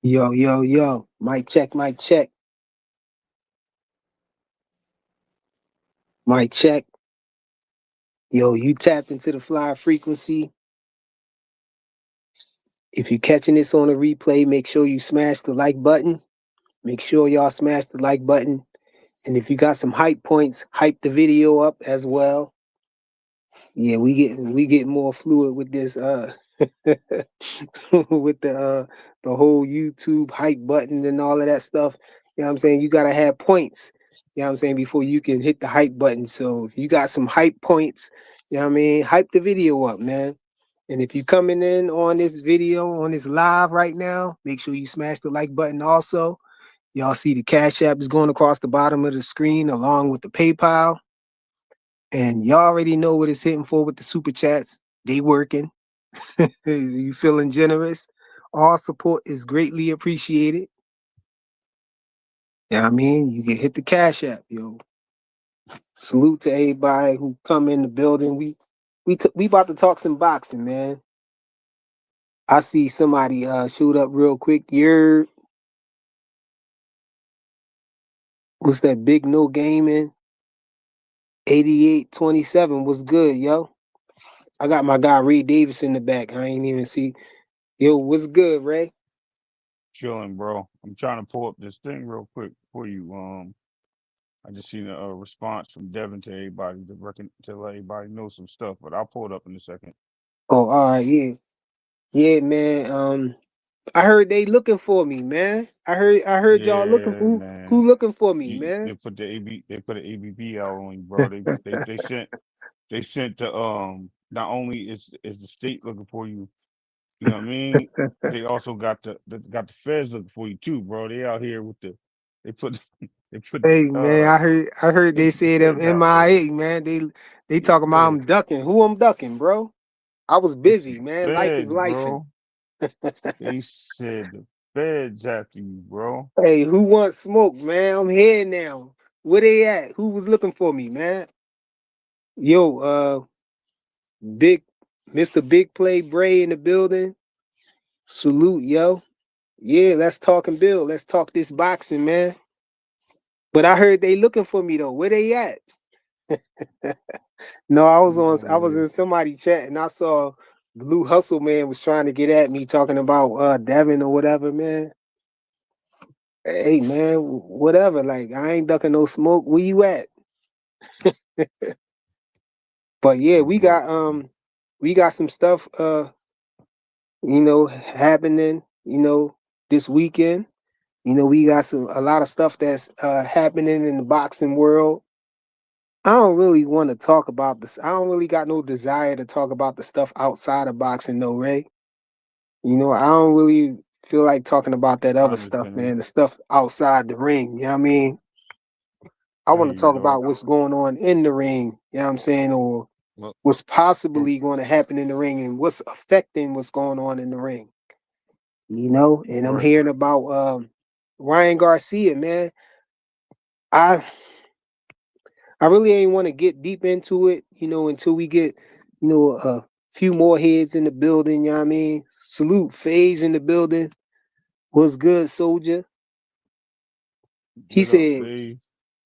Yo, yo, yo. Mic check, mic check, mic check. Yo, you tapped into the fly frequency. If you're catching this on a replay, make sure you smash the like button. Make sure y'all smash the like button. And if you got some hype points, hype the video up as well. Yeah, we get more fluid with this with the whole YouTube hype button and all of that stuff. You know what I'm saying? You gotta have points, you know what I'm saying, before you can hit the hype button. So if you got some hype points, you know what I mean, hype the video up, man. And if you coming in on this video, on this live right now, make sure you smash the like button also. Y'all see the Cash App is going across the bottom of the screen along with the PayPal. And y'all already know what it's hitting for with the super chats. They working. You feeling generous? All support is greatly appreciated. Yeah, I mean, you can hit the Cash App, yo. Salute to everybody who come in the building. We about to talk some boxing, man. I see somebody shoot up real quick. What's that? Big No Gaming 8827 was good, yo. I got my guy Ray Davis in the back. I ain't even see. Yo, what's good, Ray? Chilling, bro. I'm trying to pull up this thing real quick for you. I just seen a response from Devin to everybody to let everybody know some stuff, but I'll pull it up in a second. Oh, all right, yeah. Yeah, man. I heard they looking for me, man. I heard y'all looking for Yeah, who man. looking for me, You man. they put the ABB out on you, bro. They sent the not only is the state looking for you, you know what I mean? They also got the feds looking for you too, bro. They out here with the they put they put Hey man, I heard they they put the said I'm feds out, bro. MIA, man. They talking about Yeah. I'm ducking. Who I'm ducking, bro? I was It's the busy, man. Life is feds, lifing. bro. They said the feds after you, bro. Hey, who wants smoke, man? I'm here now. Where they at? Who was looking for me, man? Yo, big Mr. Big Play Bray in the building. Salute, yo. Yeah, let's talk and build. Let's talk this boxing, man. But I heard they looking for me though. Where they at? No, I was Man, in somebody chat and I saw Blue Hustle Man was trying to get at me talking about Devin or whatever, man. Hey man, whatever. Like I ain't ducking no smoke. Where you at? But yeah, hey, bro. we got some stuff happening, this weekend. We got a lot of stuff that's happening in the boxing world. I don't really want to talk about this. I don't really got no desire to talk about the stuff outside of boxing, though, Ray. I don't really feel like talking about that I other stuff, understand. man. The stuff outside the ring. You know what I mean? I I want hear to you, talk dog. about what's going on in the ring. You know what I'm saying? Or Well, what's for, possibly going to happen in the ring and what's affecting what's going on in the ring. And I'm right. hearing about Ryan Garcia, man. I I really ain't want to get deep into it, until we get, a few more heads in the building, you know what I mean? Salute Phase in the building. What's good, soldier? He What up, said, Faye?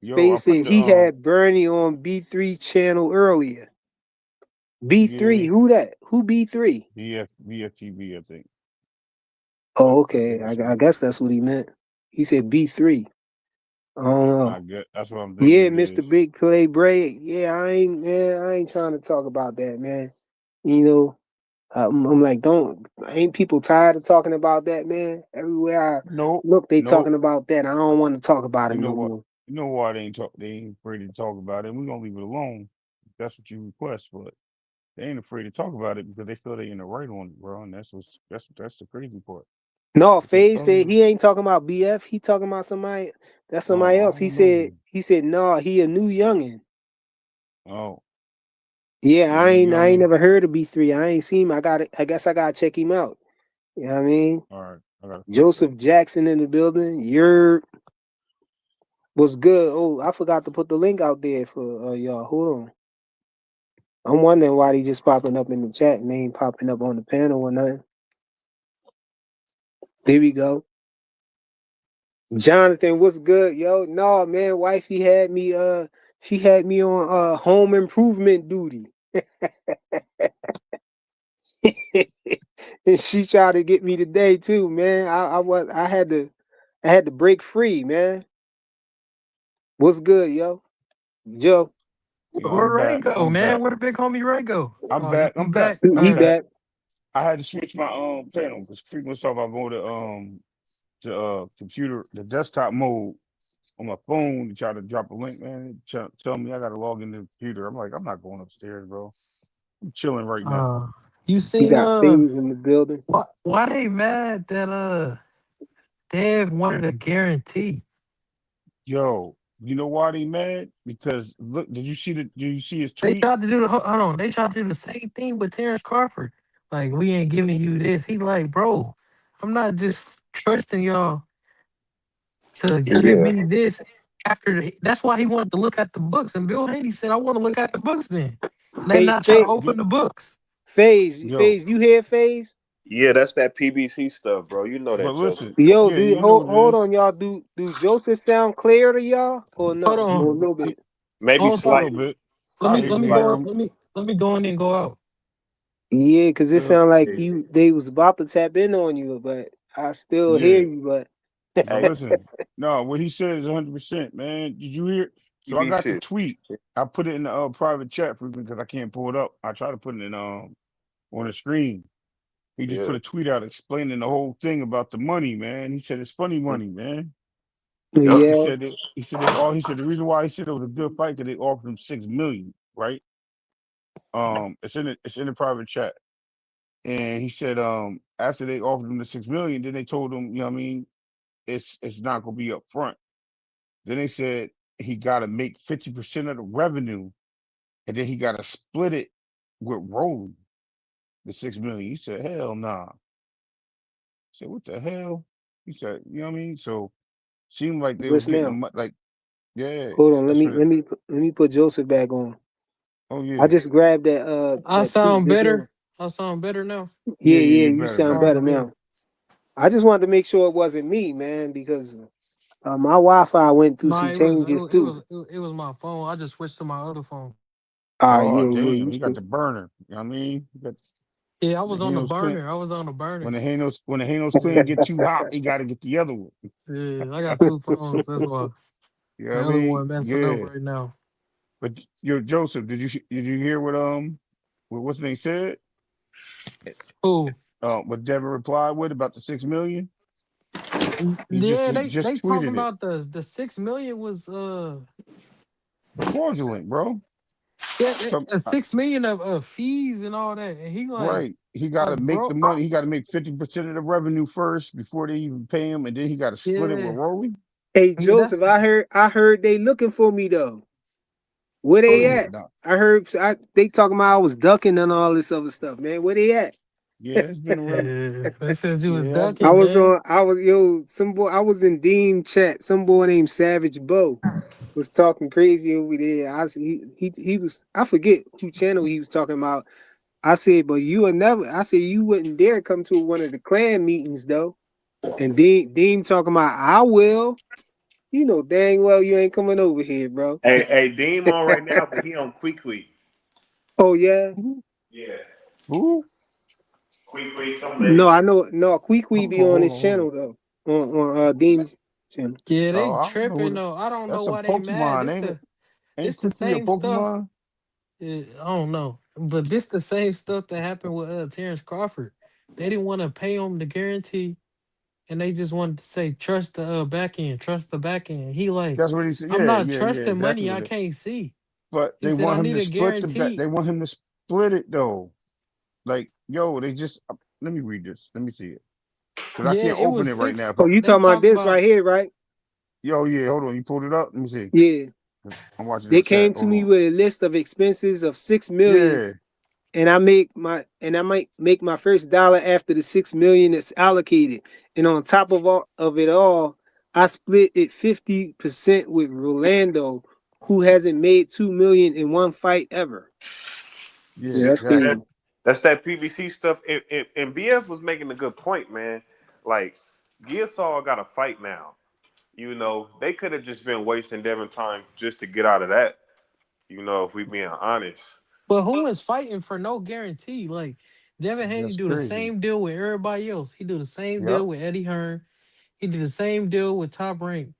Yo, I Phase put said the he had Bernie on B3 channel earlier. B3, yeah who that? Who B3? VFTV, I think. Yep, Oh, I okay. think that's what I guess that's what he meant. He said B3. I don't I know. get. That's what I'm thinking Yeah, it Mr. is. Big Play Bray. Yeah, I ain't trying to talk about that, man. You know, I'm like, ain't people tired of talking about that, man? Everywhere I No, look, they no. talking about that. I don't want to talk about it You know no what? more. You know why they ain't talk? They ain't afraid to talk about it. We're gonna leave it alone. If that's what you request, but they ain't afraid to talk about it because they feel they in the right on it, bro. And that's the crazy part. No, They say, Faye said oh, he ain't talking about BF. He talking about somebody. That's somebody I else. He don't know. said he said no. He a new youngin. Oh, Yeah, you I new ain't I ain't youngin. never heard of B3. I ain't seen him. I guess I gotta check him out. You know what I mean? All right, I gotta check Joseph it. Jackson in the building. You're was good. Oh, I forgot to put the link out there for y'all. Hold on. I'm wondering why they just popping up in the chat and they ain't popping up on the panel or nothing. There we go. Jonathan, what's good, yo? No, man, wifey had me she had me on home improvement duty. And she tried to get me today too, man. I had to break free, man. What's good, yo? Joe. Yo, Where I'm Ray back. go, I'm man? back. Where the big homie Ray go? I'm Oh, back. you I'm back. back? All I'm He right. back. back. I had to switch my panel because frequently talk about go to computer the desktop mode on my phone to try to drop a link, man. Tell me I gotta log into the computer. I'm like, I'm not going upstairs, bro. I'm chilling right now. Uh, you We seen got things in the building. why they mad that Dev wanted a guarantee? Yo, you know why they mad? Because look, did you see his They tweet? tried to do hold on. They tried to do the same thing with Terrence Crawford. Like we ain't giving you this. He like, bro, I'm not just trusting y'all to give Yeah. me this. That's why he wanted to look at the books. And Bill Haney said, I want to look at the books then. And they Phase, not try to Yo, open the books. yo, you hear Phase? Yeah, that's that PBC stuff, bro. You know but that, Joseph. listen, Yo, yeah, do you know what it hold is. on, y'all. Do Joseph sound clear to y'all or Hold no? Or a on. little I, bit? Maybe Hold a on. little slightly. bit. Let I me Maybe hear let me you. go. slightly. Let me go in and go out. Yeah, cause it Yeah, sound like Yeah. they was about to tap in on you, but I still hear yeah. you. But But Hey, listen, no, what he said is 100%, man. Did you hear? So I got the PBC. tweet. I put it in the private chat for because I can't pull it up. I try to put it in on the screen. He just put Yeah. a tweet out explaining the whole thing about the money, man. He said it's funny Mhm. money, man. Yep. yeah, He said they all he said the reason why he said it was a good fight because they offered him 6 million, right? It's in the private chat. And he said after they offered him the 6 million, then they told him, you know what I mean, it's not gonna be up front. Then they said he gotta make 50% of the revenue and then he gotta split it with Rolling, the 6 million. He said, hell nah. I said, what the hell? He said, you know what I mean? So seemed like they was just getting the now. like, yeah, Hold on, that's what it let me put Joseph back on. oh I yeah. just grabbed I that tweet sound just now. better. I sound better now. Yeah, Yeah, yeah, yeah, you you better, sound All better. right, better good. now. I just wanted to make sure it wasn't me, man, because my Wi-Fi went through Nah, some changes too. it was my phone. I just switched to my other phone. Oh Yeah, yeah, damn, you he got should. the burner. You know what I mean? He got Yeah, I the was on the Hanos clean. burner. I was on the burner. When the Hanos clean get too hot, he gotta get the other one. Yeah, I got two phones. That's why You know what I the other mean? one messing up Yeah. right now. But yo, Joseph, did you hear what's the name said? Who? What Devin replied with about the 6 million? Yeah, He they just talking tweeted it. about the 6 million was Fraudulent, bro. yeah Some 6 million of fees and all that, and he right. He gotta make the bro, money. He gotta make 50% of the revenue first before they even pay him, and then he gotta split it with yeah Rolly. Hey yeah Joseph, I heard they looking for me though. Where oh they yeah at? No. I heard they talking about I was ducking and all this other stuff, man. Where they at? Yeah, it's been around. yeah they said you was Yeah, ducking, man. Some boy I was in Dean chat. Some boy named Savage Bo was talking crazy over there. He was I forget who channel he was talking about. I said, but you would never I said you wouldn't dare come to one of the clan meetings though. And Dean talking about I will. You know dang well you ain't coming over here, bro. Hey, Deem on right now, but he on Quick. Oh yeah? who? Yeah. Who? Quick, some No, lady. I know no Queequeg be on Hold his on, hold on. channel though. On Dean's channel. Yeah, Oh, they I don't know who tripping though. I don't know that's a why they mad. Pokemon, ain't it? Ain't This the Quickly a same stuff. Pokemon? I don't know, but this the same stuff that happened with Terrence Crawford. They didn't want to pay him the guarantee, and they just wanted to say trust the back end, trust the back end. He like, That's what he said. I'm Yeah, not yeah, yeah, trusting exactly money what I it. can't see. But He they said I want him need to a split the bet. guarantee. They want him to split it though. Like, yo, they just let me read this. Let me see it. Because I Yeah, can't it open was it right now. six. If I, Oh, you They talking about talk this about right here, right? yo, yeah, hold on. You pulled it up? Let me see. Yeah. I'm watching the They chat. came to Hold me on. with a list of expenses of 6 million, Yeah, and I might make my first dollar after the 6 million that's allocated. And on top of it all, I split it 50% with Rolando, who hasn't made 2 million in one fight ever. yeah, Yeah, See, that's exactly. crazy. that's that PBC stuff. And BF was making a good point, man. Like, Gearsall got a fight now. they could have just been wasting Devin time just to get out of that. If we being honest. But who is fighting for no guarantee? Like Devin Haney That's do the crazy. same deal with everybody else. He do the same Yep. deal with Eddie Hearn. He did the same deal with Top Rank.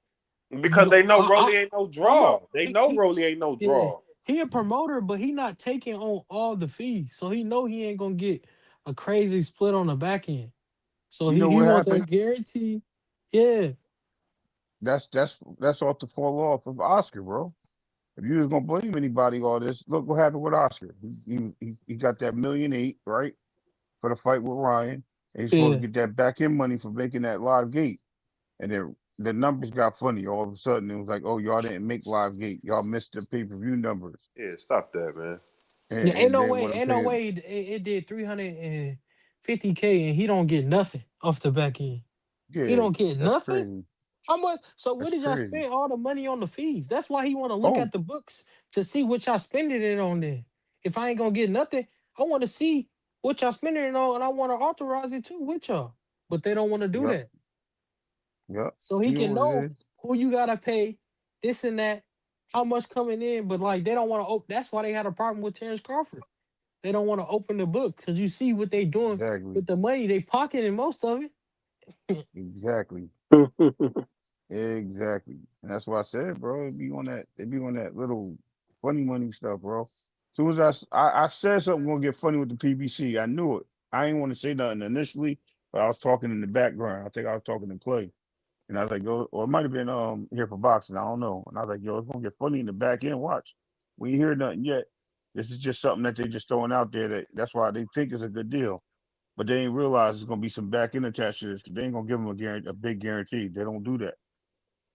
Because they know I, Rolly ain't no I'm a draw. They know he Rolly ain't no yeah. draw. He a promoter, but he not taking on all the fees. So he know he ain't gonna get a crazy split on the back end. So You know he what want happened? that guarantee. Yeah. That's off the fall off of Oscar, bro. If you was gonna blame anybody all this, look what happened with Oscar. He got that 1,800,000, right, for the fight with Ryan. And he's supposed Yeah. to get that back end money for making that live gate. And then the numbers got funny. All of a sudden, it was like, oh, y'all didn't make live gate. Y'all missed the pay-per-view numbers. Yeah, stop that, man. Yeah, And they want to ain't pay no him. way it did 350K and he don't get nothing off the back end. He Yeah, don't get that's nothing. crazy. How much? So what That's did y'all crazy. spend all the money on the fees? That's why he want to look Oh, at the books to see what y'all spending it on. Then, if I ain't gonna get nothing, I want to see what y'all spending it on, and I want to authorize it too with y'all. But they don't want to do yep, that, yep. so he You know can what it know is? who you gotta pay, this and that, how much coming in. But like they don't want to. That's why they had a problem with Terrence Crawford. They don't want to open the book because you see what they doing Exactly. with the money. They pocketing most of it. Exactly. Exactly. And that's why I said, bro, it be on that little funny money stuff, bro. Soon as I said something gonna get funny with the PBC, I knew it. I didn't want to say nothing initially, but I was talking in the background. I think I was talking to Clay. And I was like, yo, or it might have been here for boxing, I don't know. And I was like, yo, it's gonna get funny in the back end. Watch. We ain't hear nothing yet. This is just something that they just throwing out there that's why they think it's a good deal. But they ain't realize there's gonna be some back end attached to this because they ain't gonna give them a big guarantee. They don't do that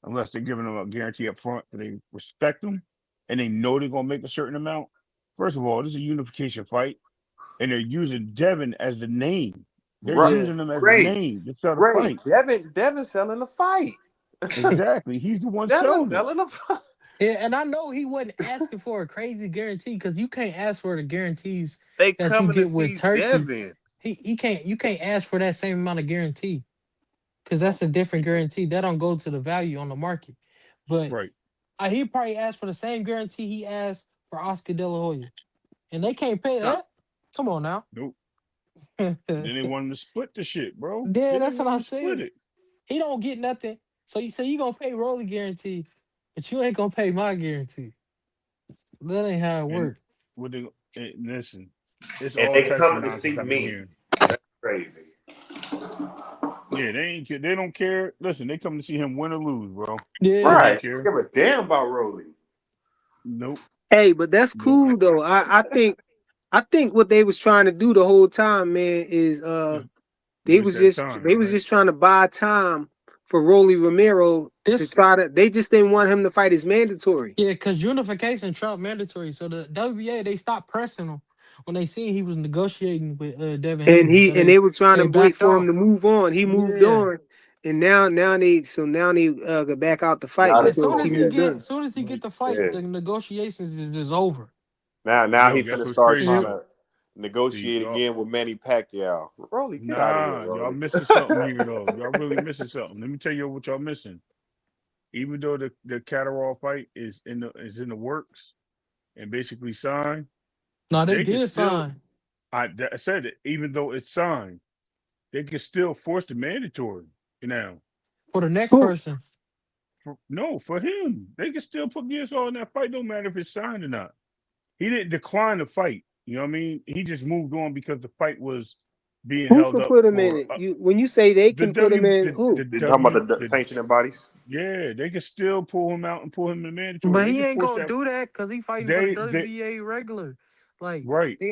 unless they're giving them a guarantee up front that they respect them and they know they're gonna make a certain amount. First of all, this is a unification fight, and they're using Devin as the name. They're Right. Yeah. using him as the Ray, name to sell the Ray, fight. Devin selling the fight. Exactly. He's the one Devin selling it. selling the fight. Yeah, and I know he wasn't asking for a crazy guarantee because you can't ask for the guarantees They that you coming to get with see Turkey. Devin. He can't you can't ask for that same amount of guarantee because that's a different guarantee. That don't go to the value on the market. But Right. he probably asked for the same guarantee he asked for Oscar De La Hoya, and they can't pay Nah. that. Come on now. Nope. Yeah, Then they want him to split the shit, bro. Then they that's what want him I to split said. it. He don't get nothing. So you say you gonna pay Rolly guarantee, but you ain't gonna pay my guarantee. That ain't how it And works. what they listen, it's And all they types of coming to see nonsense I've been me. hearing. That's crazy. Yeah, they don't care. Listen, they come to see him win or lose, bro. They Yeah. don't Right. care. Don't give a damn about Rolly. Nope. Hey, but that's Nope. cool though. I think what they was trying to do the whole time, man, is Just they waste was that just time, they was right? just trying to buy time for Rolly Romero to This try to. They just didn't want him to fight his mandatory, Yeah, because unification Trump mandatory. So the WBA they stopped pressing him when they seen he was negotiating with Devin and Haney. So he and they were trying to they wait backed for him to off. move on. He moved Yeah. on, and now they got back out the fight Now they As soon because doing he as he moved get on. as soon as he But get the fight, yeah. the negotiations is over. Now he yo, guess finna what's start crazy trying Yep. though? to See, negotiate y'all, again with Manny Pacquiao. Rolly, get out of here, nah, y'all Rolly. missing something here though. Y'all really missing something. Let me tell you what y'all missing. Even though the Catterall fight is in the works and basically signed, No, they they can did still. sign I said it. Even though it's signed, they can still force the mandatory. Now, for the next Who person. no, for him, they can still put Gasol in that fight. Don't matter if it's signed or not. He didn't decline the fight. You know what I mean? He just moved on because the fight was being who held could up put him in for it? You when you say they the can put him in, the who? You talking about the the sanctioning bodies? yeah, they can still pull him out and pull him in mandatory. But They he can ain't force gonna that. do that because he fighting for the They WBA regular. Like right. they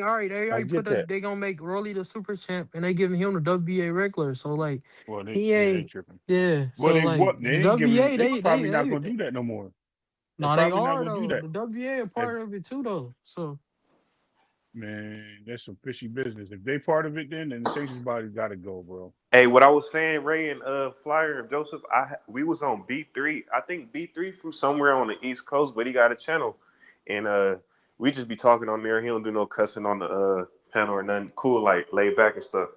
I already get put a that. they gonna make Rolly the super champ and they giving him the WBA regular. So like Well, he they ain't tripping. yeah. Well, So like they the ain't giving him. WBA They probably not gonna they do that no more. They're no they probably not are gonna do though. that. The WBA a If part of it too though. So man, that's some fishy business. If they part of it, then the sanctions body got to go, bro. Hey, what I was saying, Ray and Flyer and Joseph, we was on B3. I think B3 from somewhere on the East Coast, but he got a channel, and we just be talking on there. He don't do no cussing on the panel or nothing. Cool, like laid back and stuff.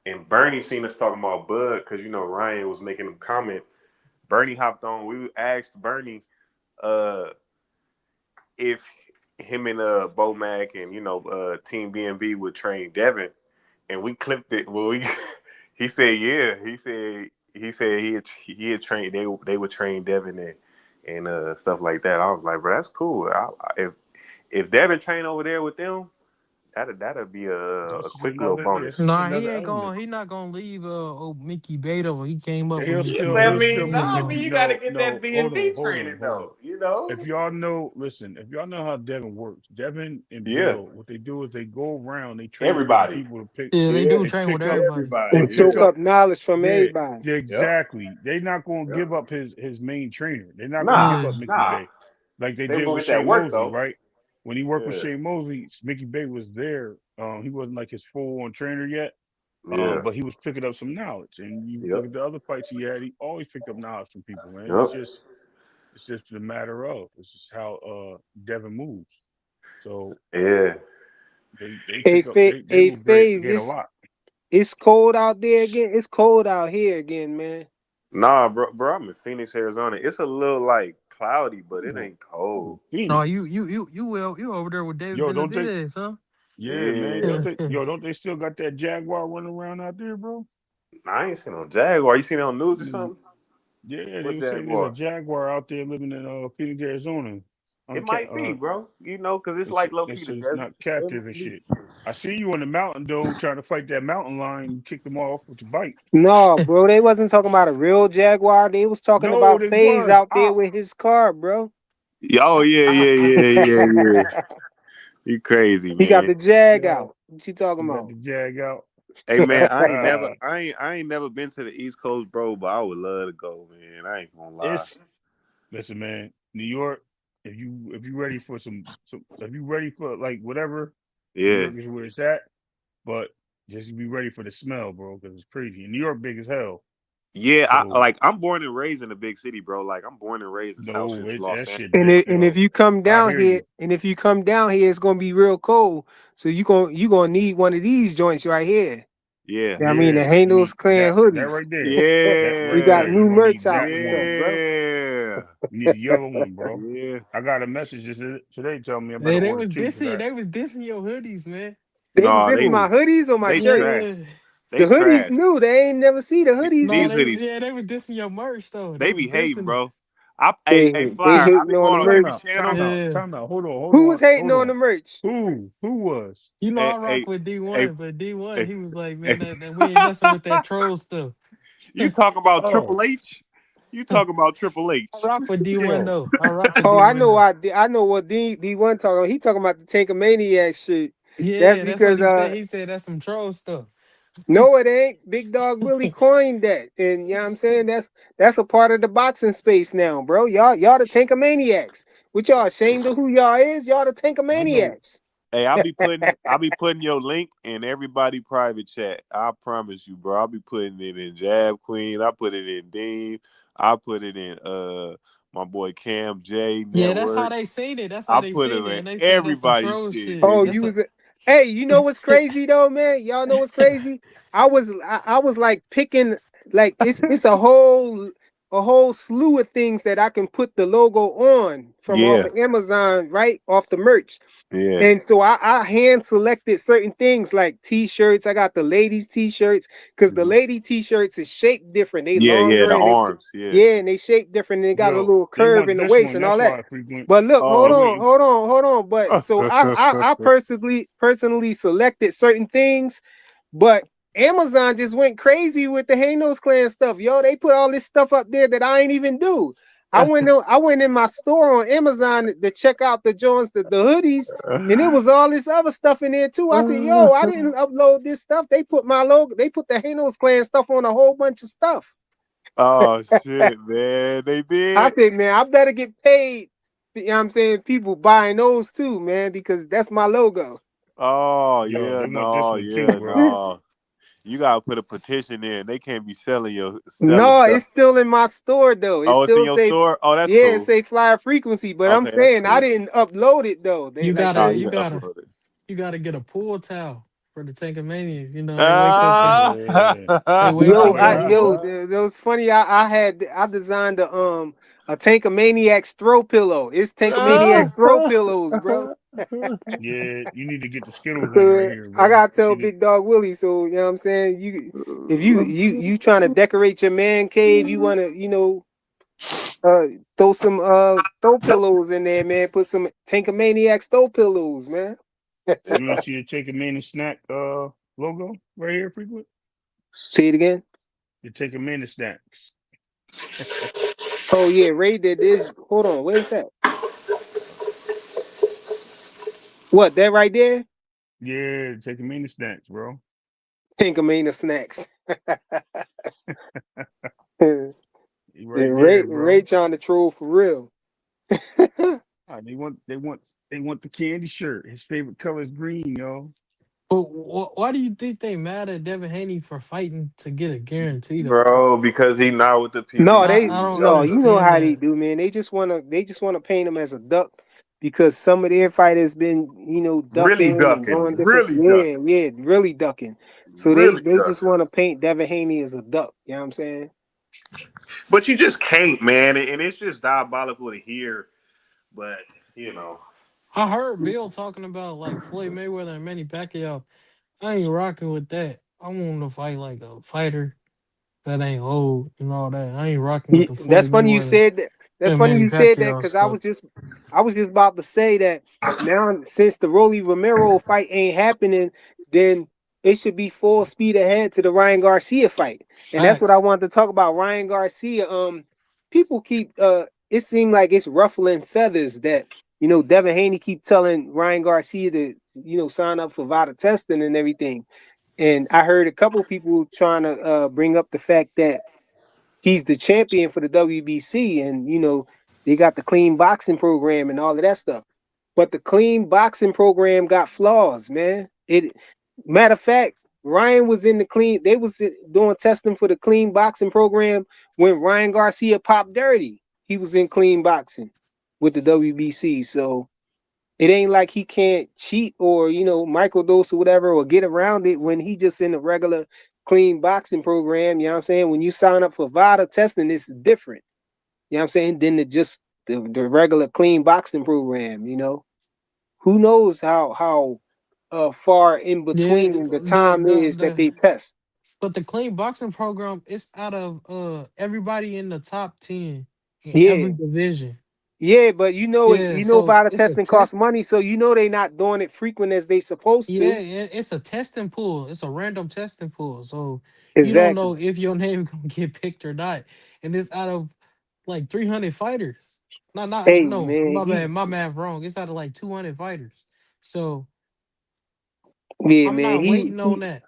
And Bernie seen us talking about Bud because Ryan was making him comment Bernie hopped on. We asked Bernie uh if him and Bo Mac and Team BNB would train Devin, and we clipped it. Well, he said yeah. He said he had trained. They would train Devin and stuff like that. I was like, bro, that's cool. If Devin train over there with them, that'd be a That's just quick little another. bonus. It's just Nah, he another ain't element. going. He not gonna leave. Old Mickey Beto. He came up with He'll Mickey still, I he'll Beto. still mean, no, put I Mickey. mean you got to No, get that no, hold BNB on, hold training on, hold on. though. You know? If y'all know, listen, if y'all know how Devin works, Devin and Yeah, Bill, what they do is they go around, they train with different everybody. people to pick. Yeah, they Yeah, do They train with pick up, everybody. they And everybody. pick soak Yeah, up. up knowledge from Yeah, everybody. yep, exactly. They're not gonna yep. give up his main trainer. They're not gonna Nah, give Yeah, up Mickey nah. Bay, like they They did gonna with get that Shane work Mosley, though. right? When he worked with Yeah, Shane Mosley, Mickey Bay was there. He wasn't like his full on trainer yet. yeah, But he was picking up some knowledge. And you look yep, at the other fights he had, he always picked up knowledge from people, man. yep. It's just a matter of it's just how Devin moves. So Yeah. they Hey, pick up they hey, will great Phase, gain a lot. it's cold out there again. It's cold out here again, man. Nah, bro, I'm in Phoenix, Arizona. It's a little like cloudy, but it Oh, ain't cold. no, Phoenix. you over there with David Yo, don't they Benavidez, huh? yeah, man. Yeah, Don't they still got that Jaguar running around out there, bro? I ain't seen no Jaguar. You seen it on news or Mm, something? yeah, they What were saying there's a Jaguar? Jaguar out there living in Phoenix, Arizona. It On might be, bro. Because it's like low they key the said it's desert. not So it captive might and be. shit. I see you on the mountain though, trying to fight that mountain lion. You kicked them off with your bike. No, bro, they wasn't talking about a real Jaguar. They was talking No, about they Phase was. out there with his car, bro. Oh yeah, yeah. You crazy, He got man. the Jag Yo, out. What you talking you got the about? jag out. Hey man, I ain't never been to the East Coast, bro, but I would love to go, man. I ain't gonna lie. It's listen, man. New York. If you ready for some if you ready for like whatever, New Yeah. York is where it's at. But just be ready for the smell, bro, because it's crazy. And New York big as hell. Yeah, So I'm born and raised in a big city, bro. Like I'm born and raised in South no, Central Los that Angeles. shit And big. if Yo, you come I down hear here, you. it's gonna be real cold. So you gonna need one of these joints right here. Yeah. I mean, Yeah, the you Halos need Clan that hoodies. right there. That We right got there. Yeah. You new gonna merch need out that and one. stuff, bro. Yeah. You need the yellow one, bro. Yeah. I got a message today telling me I better They order was two for dissing. that. They was dissing your hoodies, man. They was No, this my Who? hoodies or my they shirt. trash. Yeah. The They hoodies trash. new. They ain't never see the hoodies. No, These they hoodies, yeah, they was dissing your merch though. They they was be hating, dissing it. bro. I They hey they Flyer, I hating be on the going on Time merch. every out. Time channel. out. Yeah. Time out. Hold Who was on. hating Hold on on. the merch? Who was? You know Hey, I rock hey, with hey, D1, but D1, hey, he was like, man, hey. that we ain't messing with that troll stuff. You talk about Oh, Triple H? You talk about Triple I H? rock with D1 yo. though. I rock with Oh, I D1 know. though. I know what D1 talking about. He talking about the Tankamaniac shit. That's Yeah, that's what because he said. He said that's some troll stuff. no, it ain't. Big Dog Willie coined that, and you know what I'm saying that's a part of the boxing space now, bro. Y'all the Tankamaniacs. What y'all ashamed of who y'all is? Y'all the I know. Tankamaniacs. Hey, I'll be putting your link in everybody private chat. I promise you, bro. I'll be putting it in Jab Queen. I put it in Dean. I put it in my boy Cam J Yeah, that's how Network. they seen it. That's how I they put it seen it, in and they said that's some everybody's troll shit, shit. Oh, nigga. you was a hey, you know what's crazy though, man? Y'all know what's crazy? I was like picking like it's a whole slew of things that I can put the logo on from off Yeah, of Amazon, right? Off the merch. yeah, And so I hand selected certain things like t-shirts. I got the ladies t-shirts because the mhm. lady t-shirts is shaped different. They Yeah. longer The and they arms, yeah. yeah, and they shaped different and they got a Yo, little they curve want in the this waist one. and all That's that. why I frequent. But look, They Oh, waiting. hold on. But so I personally selected certain things, but Amazon just went crazy with the Hanos Clan stuff. Yo, they put all this stuff up there that I ain't even do. I went in my store on Amazon to check out the Jones, the hoodies, and it was all this other stuff in there too. I said, yo, I didn't upload this stuff. They put my logo, they put the Hanos Clan stuff on a whole bunch of stuff. oh shit, man. They I did. said, man, I better get paid. You know what I'm saying? People buying those too, man, because that's my logo. Oh Yo, yeah, they want this one too, bro. no. You gotta put a petition in. They can't be selling No, stuff. it's still in my store though. It Oh, it's in still your say, store. Oh, that's yeah, it cool. say flyer frequency, but I'm Okay, that's saying I cool. didn't upload it though. They You like Oh, gotta, they you you can gotta, upload it. you gotta get a pool towel. for the Tankamania. You know, Yeah. they wake Yo, up Wait, every what? it was funny. I designed a Tankamaniacs throw pillow. It's Tankamaniacs throw pillows, bro. Yeah, you need to get the Skittles one right So here, I bro. gotta tell Get it. Big Dog Willie. So you know what I'm saying. If you trying to decorate your man cave, you wanna uh throw some throw pillows in there, man. Put some Tankamaniacs throw pillows, man. You want to see the Take a Man and Snack logo right here, frequent? Say it again. The Take a Man and Snacks. Oh yeah, Ray did this. Hold on, where's that? What that right there? Yeah, Take a Man and Snacks, bro. Tankamania snacks. Yeah, Right there, Ray bro. trying to troll for real. They want the candy shirt. His favorite color is green, yo. But why do you think they mad at Devin Haney for fighting to get a guarantee though? Bro, because he not with the No, I PBC, don't no, you Joseph. know understand how they that. do, man. They just wanna paint him as a duck because some of their fighters been, Really ducking and ducking. doing different. Really Yeah, ducking. yeah, really ducking. So Really they just ducking. want to paint Devin Haney as a duck. You know what I'm saying? But you just can't, man. And it's just diabolical to hear. But, you know. I heard Bill talking about like Floyd Mayweather and Manny Pacquiao. I ain't rocking with that. I want to fight like a fighter that ain't old and all that. I ain't rocking with the That's Floyd funny you Mayweather said that. That's and funny Manny you said that Pacquiao because stuff. I was just about to say that now since the Rolly Romero fight ain't happening, then it should be full speed ahead to the Ryan Garcia fight, and that's what I Facts. wanted to talk about. Ryan Garcia. People keep it seemed like it's ruffling feathers that Devin Haney keep telling Ryan Garcia to sign up for VADA testing and everything, and I heard a couple people trying to bring up the fact that he's the champion for the WBC, and they got the clean boxing program and all of that stuff. But the clean boxing program got flaws, man. It matter of fact, Ryan was in the clean. They was doing testing for the clean boxing program when Ryan Garcia popped dirty. He was in clean boxing with the WBC, so it ain't like he can't cheat or microdose or whatever or get around it when he just in a regular clean boxing program. You know what I'm saying? When you sign up for VADA testing, it's different. You know what I'm saying? Than the regular clean boxing program. Who knows how far in Yeah, between the time is that they test. but the clean boxing program is out of everybody in the top 10 in every Yeah. division. Yeah, but Yeah, so VADA it's a testing costs test. money, so they not doing it frequent as they supposed Yeah, to. it's a testing pool. It's a random testing pool. So you don't Exactly. know if your name gonna get picked or not. And it's out of like 300 fighters. Hey No, man, my bad, my math wrong. It's out of like 200 fighters. So yeah I'm man, not waiting on he that.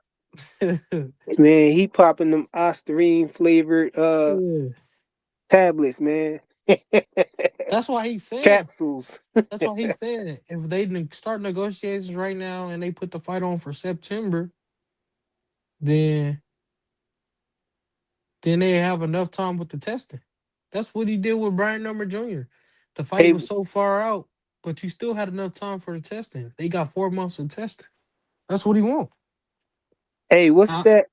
man, he popping them Ostarine flavored Yeah. tablets, man. That's why he's saying. Capsules. That's why he's saying it. If they start negotiations right now and they put the fight on for September, then they have enough time with the testing. That's what he did with Brian Number Jr. The fight Hey, was so far out, but you still had enough time for the testing. They got 4 months of testing. That's what he want. hey, what's Uh, that?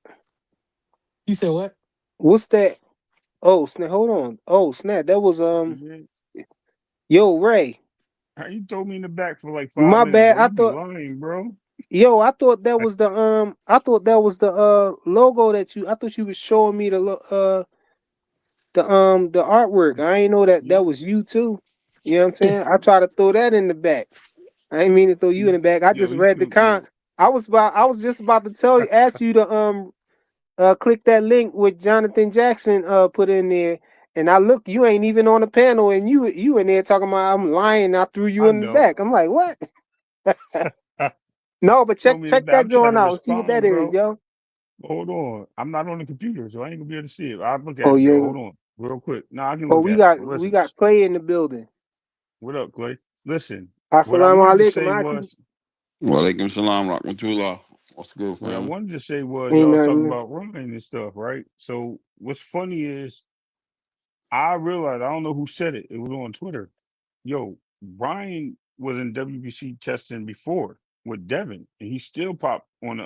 you said what? What's that? Oh, snap, hold on. Oh, snap. That was Yeah. yo, Ray. How you throw me in the back for like five My minutes, bad. bro? You be lying, bro. I thought that was the logo that I thought you was showing me the artwork. I ain't know that You, that was you too. You know what I'm saying? I try to throw that in the back. I ain't mean to throw you in you, the back. I yo, just you read the stupid. con. I was just about to ask you to click that link with Jonathan Jackson put in there. And I look, you ain't even on the panel, and you in there talking about I'm lying. I threw you I in the know. back. I'm like, what? No, but Throw me in the check back. that I'm trying joint to out and see what that respond, is, bro. yo. Hold on. I'm not on the computer, so I ain't gonna be able to see it. I'll look Oh at it though. yeah. Hold on, real quick. No, I can Oh, look at it. But we listen, got Clay in the building. what up, Clay? Listen, what I Assalamu wanted to alaikum, say Aki. was, Walaikum salam rahmatullah. What's good, what I fam? wanted to say was, Ain't y'all was talking nothing. about running and stuff, right? So what's funny is I realized I don't know who said it. It was on Twitter. Yo, Brian was in WBC testing before. with Devin, and he still popped on the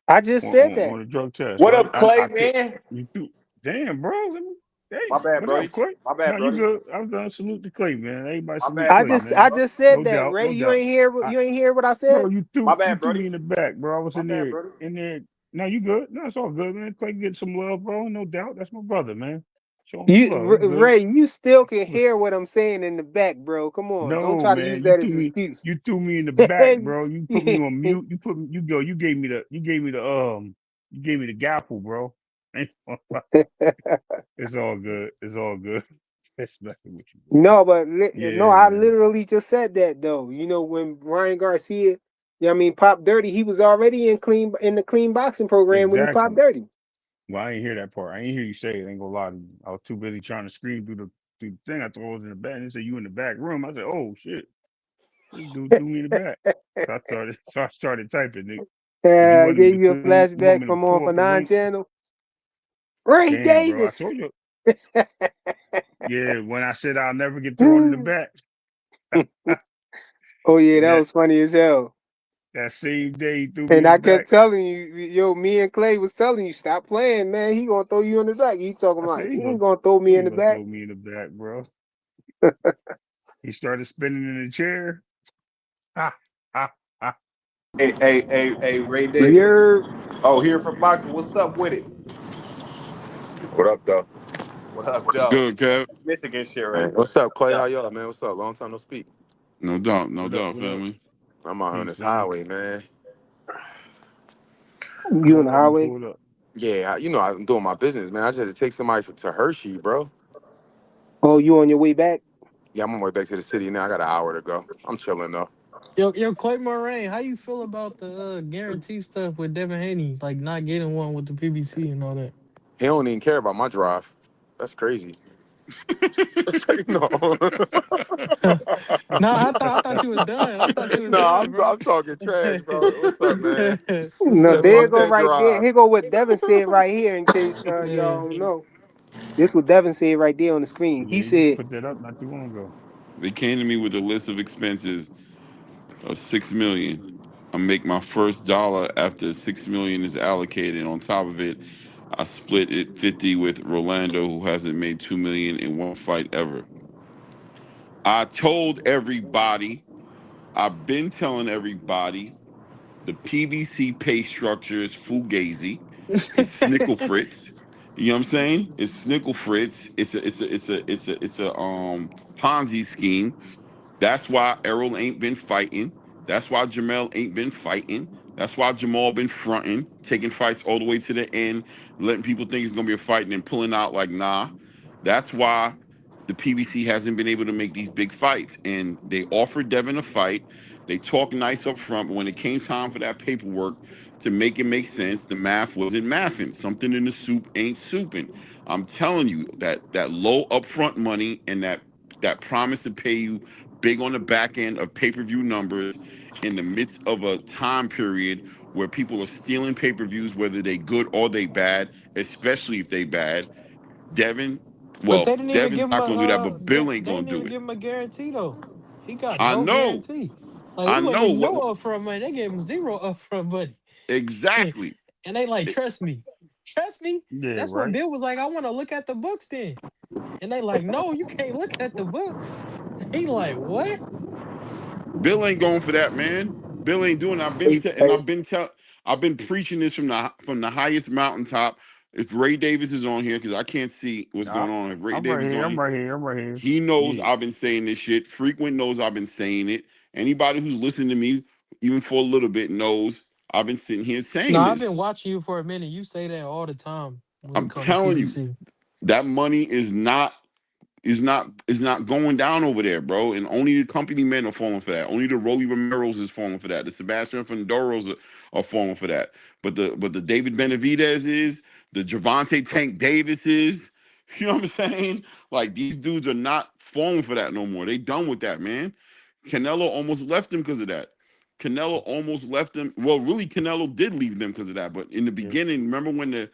I just said that. on the drug test. So What up, I Clay, can't. man? You too. Damn, bro. My Hey, bad, what up, Brody. Clay? My No, bad, you Brody. good. I was gonna salute the Clay, man. Everybody My salute bad. I Clay, My just man. I bad, just No said that, doubt, Ray. no You doubt. ain't hear I, you ain't hear what I bro, said? my you bad, threw Brody. me in the back, bro. I was My bad, Brody. in there. No, you good. No, it's all good, man. Clay get some love, bro. No doubt. That's my brother, man. Show him some love. He good. Ray, you still can hear what I'm saying in the back, bro. Come on. Don't No, try to use man, you that threw as an me. excuse. You threw me in the back, bro. You put me on mute. You put me. You go. You gave me the. You gave me the. You gave me the gaffle, bro. It's all good. It's all good. It's nothing with you, bro. No, but no, Yeah, I man. literally just said that though. You know, when Ryan Garcia, I mean, Pop Dirty, he was already in the clean boxing program when he popped Exactly. Dirty. Well, I ain't hear that part. I ain't hear you say it. I ain't gonna lie to you. I was too busy trying to scream through the thing. I thought I was in the back. And they said you in the back room. I said, oh shit, this dude threw me in the back. So I started typing, Nick, because you wasn't. Gave you a You want me to flashback from pull on up for the link? 9 channel. Ray Damn, bro. I Davis. told you. Yeah, when I said I'll never get thrown in the back, Oh yeah, that that was funny as hell. that same day he threw me And in the I kept back. telling you, yo, me and Clay was telling you, stop playing, man. He gonna throw you in the back. He talking I about said he ain't gonna throw me he in the ain't gonna back. throw me in the back, bro. He started spinning in the chair. Ha ha ha. Hey, Ray Davis. You're Oh, here from boxing. What's up with it? What up, though? What up, What's though? good, Kev? Michigan shit right Man, there. what's up, Clay? Yeah. How y'all, man? What's up? Long time no speak. No doubt, no What up? doubt, What up? family. I'm out here on Peace, this family. highway, man. you on the Pull up. You highway. pulled up. Yeah, I'm doing my business, man. I just had to take somebody to Hershey, bro. Oh, you on your way back? Yeah, I'm on my way back to the city now. I got an hour to go. I'm chilling though. Yo, Clay Moraine, how you feel about the guarantee stuff with Devin Haney, like not getting one with the PBC and all that? He don't even care about my drive. That's crazy. no, No, I thought you was done. I thought you was no, done, bro. I'm talking trash, bro. What's up, man? He No, said, there you "Fuck go that right there. drive." Here go what Devin said right here in case Yeah. y'all don't know. This what Devin said right there on the screen. He Yeah, he just said, put that up not too long ago. They came to me with a list of expenses of 6 million. I make my first dollar after 6 million is allocated. On top of it, I split it 50 with Rolando, who hasn't made 2 million in one fight ever. I told everybody, I've been telling everybody, the PVC pay structure is fugazi. It's snickle fritz. You know what I'm saying? It's snickle fritz. It's a Ponzi scheme. That's why Errol ain't been fighting. That's why Jamel ain't been fighting. That's why Jamal been fronting, taking fights all the way to the end, letting people think it's gonna be a fight and then pulling out like nah. That's why the PBC hasn't been able to make these big fights. And they offered Devin a fight. They talked nice up front, but when it came time for that paperwork to make it make sense, the math wasn't mathing. Something in the soup ain't souping. I'm telling you that low upfront money and that promise to pay you big on the back end of pay-per-view numbers in the midst of a time period where people are stealing pay-per-views, whether they good or they bad, especially if they bad. Devin, But well, they didn't even Devin's give him not gonna do that, but Bill ain't they gonna didn't do even it. give him a guarantee though. He got I no know, guarantee. Like he I wasn't know getting no what upfront money. They gave him zero upfront money. exactly. And they like, It- trust me. Trust me. Yeah, That's when right. Bill was like, I want to look at the books then. And they like, no, you can't look at the books. He like, what? Bill ain't going for that, man. Bill ain't doing. hey, hey, I've been preaching this from the highest mountaintop. If Ray Davis is on here, because I can't see what's I, going on. If Ray I'm right Davis is here. on I'm here, right here. I'm right here. he knows Yeah. I've been saying this shit. Frequent knows I've been saying it. Anybody who's listened to me, even for a little bit, knows I've been sitting here No, saying I've this. been watching you for a minute. You say that all the time when it I'm comes to telling you, PBC. that money is not going down over there, bro. And only the company men are falling for that. Only the Rolly Romero's is falling for that. The Sebastian Fondoros are falling for that. But the David Benavidez is, the Javante Tank Davis is, you know what I'm saying? Like these dudes are not falling for that no more. They done with that, man. Canelo almost left them because of that. Canelo almost left them. Well, really, Canelo did leave them because of that. But in the Yeah. beginning, remember when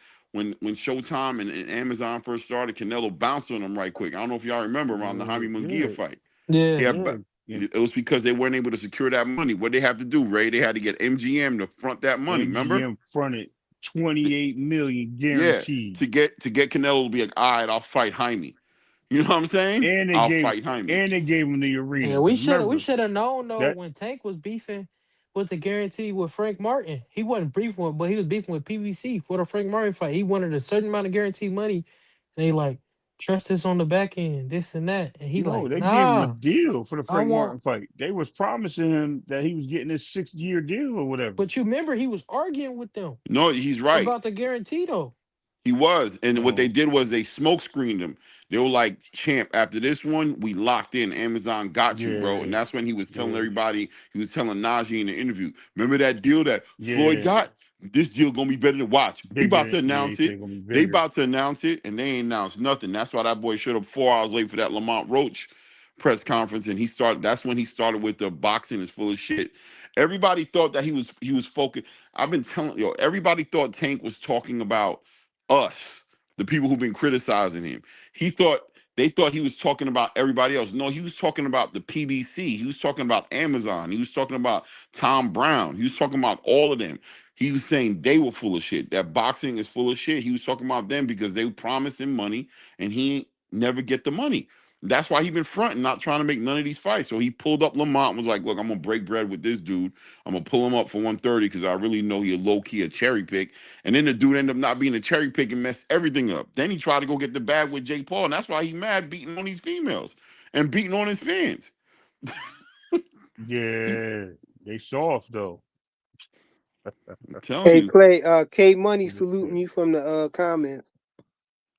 Showtime and Amazon first started, Canelo bounced on them right quick. I don't know if y'all remember around the Jaime Munguia Yeah. fight. He Yeah. had Yeah. And It was because they weren't able to secure that money. What they have to do, Ray? They had to get MGM to front that money. Remember? MGM fronted 28 million Yeah, guaranteed. to get Canelo to be like, all right, I'll fight Jaime. You know what I'm saying? And they I'll gave fight Jaime. and they gave him the Yeah, arena. we Because should remember have known though that when Tank was beefing with the guarantee with Frank Martin. He wasn't beefing with, but he was beefing with PBC for the Frank Martin fight. He wanted a certain amount of guaranteed money, and they like trust this on the back end, this and that, and he no, like, they gave him a nah, deal for the I Frank want. Martin fight. They was promising him that he was getting this 6 year deal or whatever. But you remember he was arguing with them No, he's right. about the guarantee though. He was. And what they So did was they smoke screened him. They were like, champ, after this one, we locked in. Amazon got you, bro. And yeah, that's when he was telling yeah, everybody, he was telling Najee in the interview, remember that deal that Floyd yeah. got? This deal gonna be better to watch. We Bigger about than to yeah, he announce it. said gonna be They bigger. about to announce it, and they ain't announced nothing. That's why that boy showed up 4 hours late for that Lamont Roach press conference. And that's when he started with the boxing is full of shit. Everybody thought that he was focused. I've been telling you, everybody thought Tank was talking about us, the people who've been criticizing him. They thought he was talking about everybody else. No, he was talking about the PBC. He was talking about Amazon. He was talking about Tom Brown. He was talking about all of them. He was saying they were full of shit. That boxing is full of shit. He was talking about them because they promised him money and he never get the money. That's why he been fronting, not trying to make none of these fights. So he pulled up Lamont and was like, look, I'm gonna break bread with this dude. I'm gonna pull him up for 130 because I really know he a low-key a cherry pick. And then the dude ended up not being a cherry pick and messed everything up. Then he tried to go get the bag with Jake Paul, and that's why he mad beating on these females and beating on his fans. Yeah, they soft though. I'm telling Hey you. Clay, K Money This saluting quick. you from the comments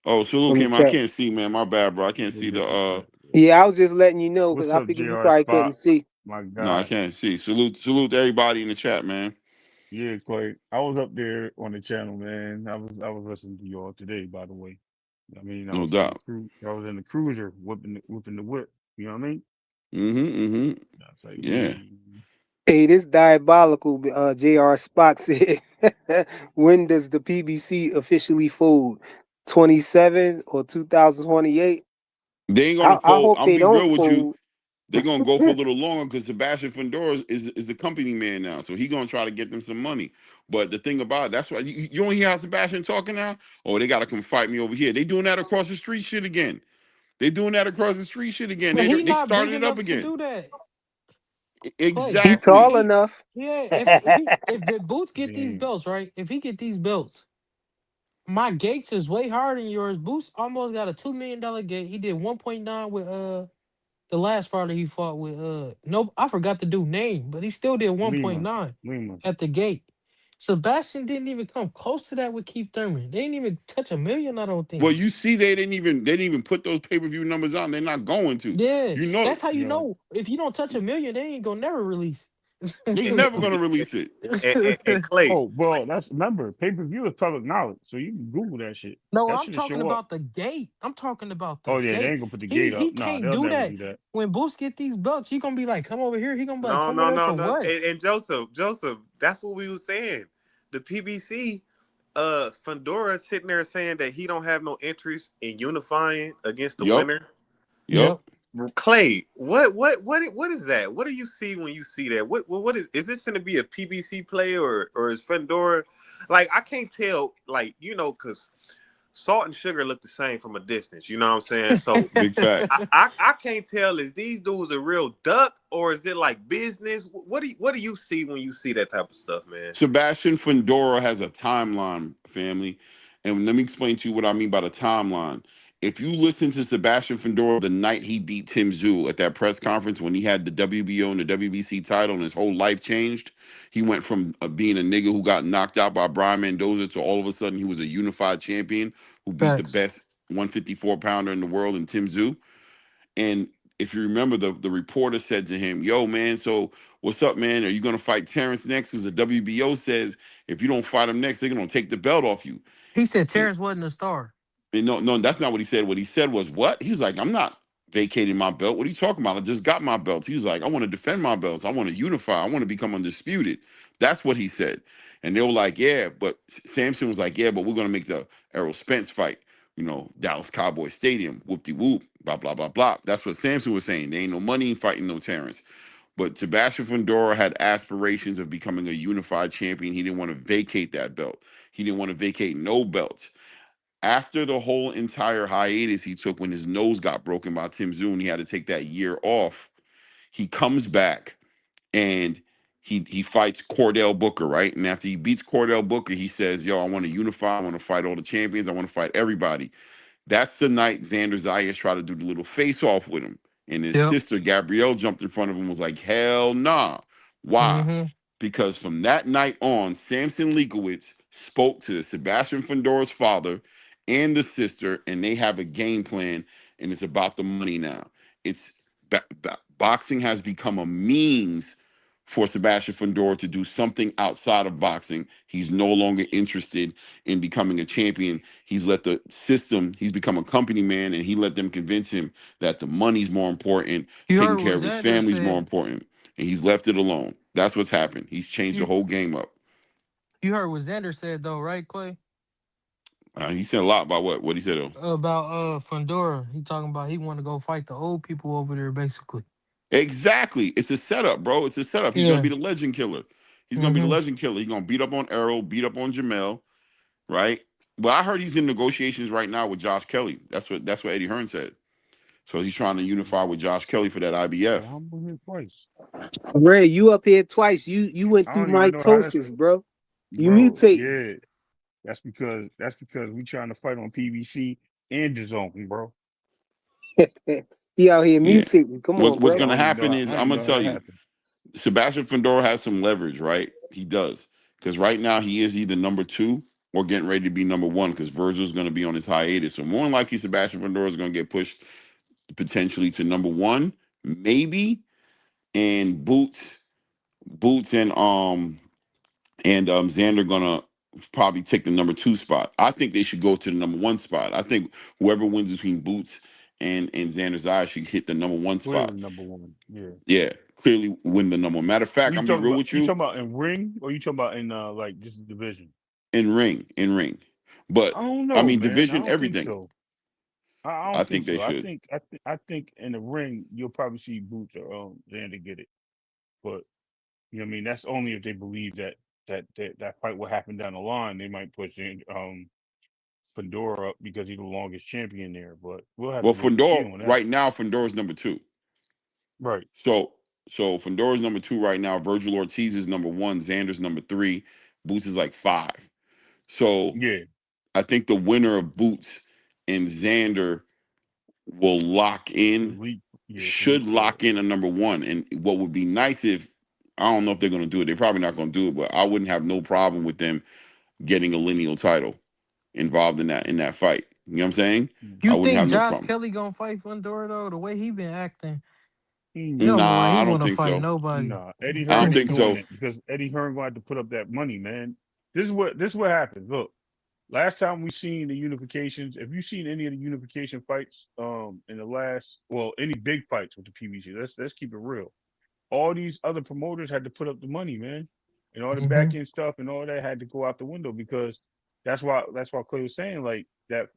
Oh, salute from the came. I chat. can't see, man. My bad, bro. I can't We'll see the get to that. Yeah, I was just letting you know because What's I up, figured you JR probably couldn't Spot? see. My no, I guy. can't see. Salute to everybody in the chat, man. Yeah, Clay. I was up there on the channel, man. I was listening to y'all today, by the way. I mean, I No was in the doubt. crew. I was in the cruiser, whipping the whip. You know what I mean? Mm-hmm. I was like, Yeah. Hey, this diabolical J.R. Spock said, when does the PBC officially fold? 27 or 2028? They ain't gonna I fold. hope I'll they be don't real with you. fold. They're gonna go for a little longer because Sebastian Findora is the company man now, so he gonna try to get them some money. But the thing about it, that's why you don't hear how Sebastian talking now. Oh, they gotta come fight me over here. They doing that across the street shit again. They doing that across the street shit again. But he They not big started it up enough to again. do that. Clay, He tall Exactly. he enough. yeah. If the Boots get these Man, belts right, if he get these belts, my Gates is way higher than yours. Boots almost got a $2 million gate. He did 1.9 with the last fighter he fought with no, I forgot the dude name, but he still did Lima, 1.9 Lima. at the gate. Sebastian didn't even come close to that with Keith Thurman. They didn't even touch a million, I don't Well, think. you see, they didn't even put those pay-per-view numbers on. They're not going to. Yeah, You know, that's how you Yo, know if you don't touch a million, they ain't gonna never release. they And, never gonna release it. and Clay, oh, bro, that's remember pay-per-view is public knowledge, so you can Google that shit. No, That I'm shit will talking show up. about the gate. I'm talking about the Oh yeah, they gate. ain't gonna put the He gate up. he Nah, can't they'll do never that. do that. When Boots get these belts, he gonna be like, come over here. He gonna be like, no, come no, over there no, for no. what? And Joseph, that's what we was saying. The PBC, Fandora sitting there saying that he don't have no interest in unifying against the Yup, winner. yup. Yep. Clay, what is that? What do you see when you see that? What is this going to be a PBC play or is Fandora like I can't tell like because Salt and Sugar look the same from a distance. You know what I'm saying? So Big facts. I can't tell is these dudes a real duck or is it like business? What do you see when you see that type of stuff, man? Sebastian Fundora has a timeline, family. And let me explain to you what I mean by the timeline. If you listen to Sebastian Fundora the night he beat Tim Zhu at that press conference when he had the WBO and the WBC title and his whole life changed, he went from being a nigga who got knocked out by Brian Mendoza to all of a sudden he was a unified champion who beat the Facts. best 154 pounder in the world in Tim Zhu. And if you remember, the reporter said to him, "Yo, man, so what's up, man? Are you gonna fight Terrence next?" Because the WBO says if you don't fight him next, they're gonna take the belt off you. He said And, Terrence wasn't a star. no, no, that's not what he said. What he said was, "What?" He was like, "I'm not vacating my belt. What are you talking about? I just got my belt." He was like, "I want to defend my belts. I want to unify. I want to become undisputed." That's what he said. And they were like, "Yeah," but Samson was like, "Yeah, but we're gonna make the Errol Spence fight." Dallas Cowboy Stadium, whoop de whoop, blah blah blah blah. That's what Samson was saying. There ain't no money in fighting no Terrence. But Sebastian Fundora had aspirations of becoming a unified champion. He didn't want to vacate that belt. He didn't want to vacate no belts. After the whole entire hiatus he took when his nose got broken by Tim Zune, he had to take that year off. He comes back and he fights Cordell Booker, right? And after he beats Cordell Booker, he says, "Yo, I want to unify. I want to fight all the champions. I want to fight everybody." That's the night Xander Zayas tried to do the little face off with him. And his Yep. sister, Gabrielle, jumped in front of him and was like, hell nah. Why? Mm-hmm. Because from that night on, Samson Leakowitz spoke to Sebastian Fundora's father and the sister, and they have a game plan, and it's about the money now. Boxing has become a means for Sebastian Fundora to do something outside of boxing. He's no longer interested in becoming a champion. He's let the system, he's become a company man, and he let them convince him that the money's more important, You taking heard care what of his Xander family's more said. important, and he's left it alone. That's what's happened. He's changed the You whole game up. you heard what Xander said though, right, Clay? He said a lot about what he said though. About Fundora. He talking about he want to go fight the old people over there, basically. Exactly. It's a setup, bro. It's a setup. He's gonna Yeah. be the legend killer. He's gonna be the Mm-hmm. legend killer. He's gonna beat up on Errol, beat up on Jamel, right? Well, I heard he's in negotiations right now with Josh Kelly. That's what Eddie Hearn said. So he's trying to unify with Josh Kelly for that Yeah, IBF. I'm been here twice. Ray, you up here twice. You went I through don't even know how that's, mitosis, bro. You bro. mutating. Yeah, that's because we trying to fight on PBC and the zone, bro. He out here Yeah. mutating. Come What's on, what's I bro. gonna don't even know. happen I is don't I'm even gonna know how tell that you, happened. Sebastian Fundora has some leverage, right? He does. Because right now he is either number two or getting ready to be number one because Virgil's gonna be on his hiatus. So more than likely Sebastian Fundora is gonna get pushed potentially to number one, maybe, and Boots and Xander gonna probably take the number two spot. I think they should go to the number one spot. I think whoever wins between Boots and Xander Zayas should hit the number one Clearly spot. number one. Yeah. Yeah, clearly win the number one. Matter of What fact, you I'm be talking real about? with You you. talking about in ring or you talking about in like just division? In ring. But I don't I know, mean man. I division, don't think everything. so. I I don't think think they so. I should. think I think in the ring you'll probably see Boots or Xander get it. But you know what I mean? That's only if they believe that fight will happen down the line. They might push in Pandora up because he's the longest champion there. But we'll have Well, to wait and see Fundora on that. right now, Fundora's number two. Right. So so Fundora's number two right now. Virgil Ortiz is number one. Xander's number three. Boots is like five. So Yeah. I think the winner of Boots and Xander will lock in, Elite. Yeah. should Elite four. lock in a number one. And what would be nice if, I don't know if they're going to do it. They're probably not going to do it, but I wouldn't have no problem with them getting a lineal title involved in that fight. You know what I'm saying? Mm. I You wouldn't think have no Josh problem. Kelly gonna fight Fundora though? The way he been acting, it don't look like Nah, he I don't want to think fight so. nobody. Nah, Eddie I Hearn don't ain't think doing so. it because Eddie Hearn going to have to put up that money, man. This is what happens. Look, last time we seen the unifications, if you've seen any of the unification fights, in the last, well, any big fights with the PBC, let's keep it real. All these other promoters had to put up the money, man, and all the Mm-hmm. back end stuff and all that had to go out the window because that's why Clay was saying like that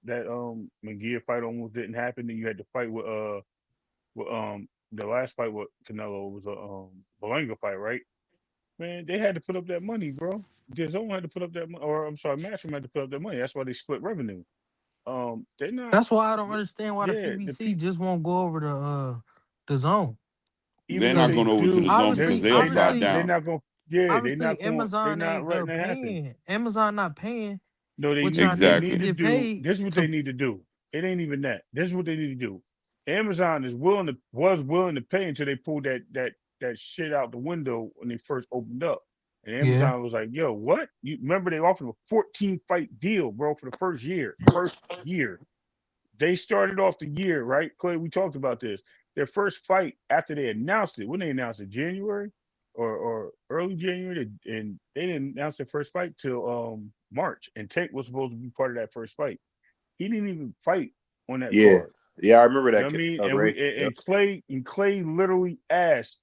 McGear fight almost didn't happen, and you had to fight with the last fight with Canelo was a Belenga fight, right? Man, they had to put up that money, bro. DAZN had to put up that money, or I'm sorry, Matchroom had to put up that money. That's why they split revenue. They're not. That's why I don't understand why the Yeah, PBC just won't go over the zone. even They're if not they Because going over to the do, zone they because obviously, they they upside not obviously, they're down. not going. Yeah, obviously, they're Amazon not ain't letting it happen. paying. Amazon not paying, No, which I they need need to Exactly. to get do. paid This is what they to. need to do. It ain't even that. This is what they need to do. Amazon was willing to pay until they pulled that shit out the window when they first opened up. And Yeah, Amazon was like, "Yo, what? You remember they offered a 14 fight deal, bro, for the first year. First year, they started off the year right. Clay, we talked about this. Their first fight after they announced it. When they announced it, January or early January, and they didn't announce their first fight till March. And Tate was supposed to be part of that first fight. He didn't even fight on that Yeah, card. yeah, I remember You know that, what I mean? And Ray. Yep. Clay literally asked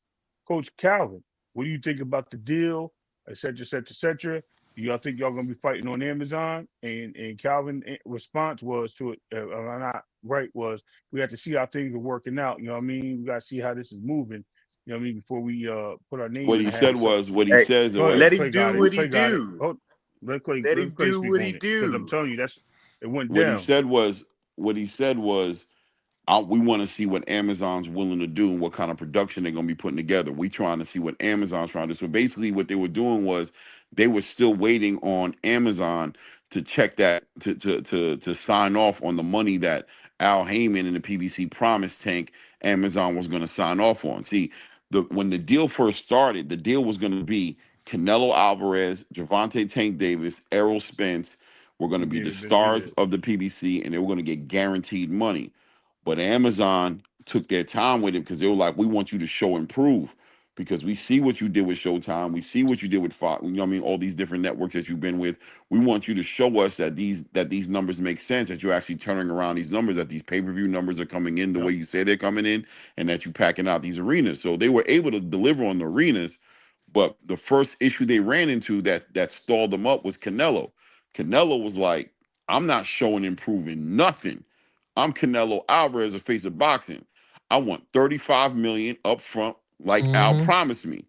Coach Calvin, "What do you think about the deal?" Et cetera, et cetera, et cetera. Y'all think y'all gonna be fighting on Amazon? And Calvin response was to it, not right, was we have to see how things are working out. You know what I mean? We got to see how this is moving. You know what I mean? Before we put our name What in he the hat. said So was what he Hey, says. go Or ahead, let him Clay got do it. what he Clay got it. do. Oh, Let let him Clay do speak what he on it because I'm do. telling you it went what he down. said was what he said was we want to see what Amazon's willing to do and what kind of production they're going to be putting together. We trying to see what Amazon's trying to do. So basically, what they were doing was they were still waiting on Amazon to check that to sign off on the money that Al Heyman and the PBC promised Tank Amazon was going to sign off on. See, when the deal first started, the deal was going to be Canelo Alvarez, Javante Tank Davis, Errol Spence were going to be Yeah, the that's stars it. of the PBC, and they were going to get guaranteed money. But Amazon took their time with it because they were like, we want you to show and prove because we see what you did with Showtime. We see what you did with Fox. You know what I mean? All these different networks that you've been with. We want you to show us that these numbers make sense, that you're actually turning around these numbers, that these pay-per-view numbers are coming in the Yep. way you say they're coming in, and that you're packing out these arenas. So they were able to deliver on the arenas, but the first issue they ran into that stalled them up was Canelo. Canelo was like, I'm not showing and proving nothing. I'm Canelo Alvarez, a face of boxing. I want 35 million up front, like Al Mm-hmm. promised me.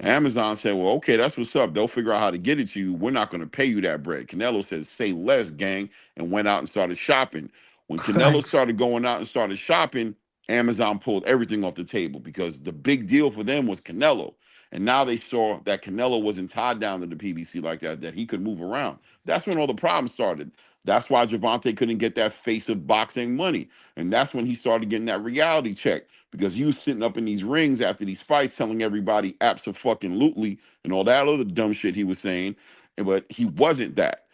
Amazon said, well, okay, that's what's up. They'll figure out how to get it to you. We're not going to pay you that bread. Canelo said, say less, gang, and went out and started shopping. When Canelo Facts. started going out and started shopping, Amazon pulled everything off the table because the big deal for them was Canelo. And now they saw that Canelo wasn't tied down to the PBC like that he could move around. That's when all the problems started. That's why Javante couldn't get that face of boxing money. And that's when he started getting that reality check because he was sitting up in these rings after these fights telling everybody abso-fucking-lutely and all that other dumb shit he was saying. But he wasn't that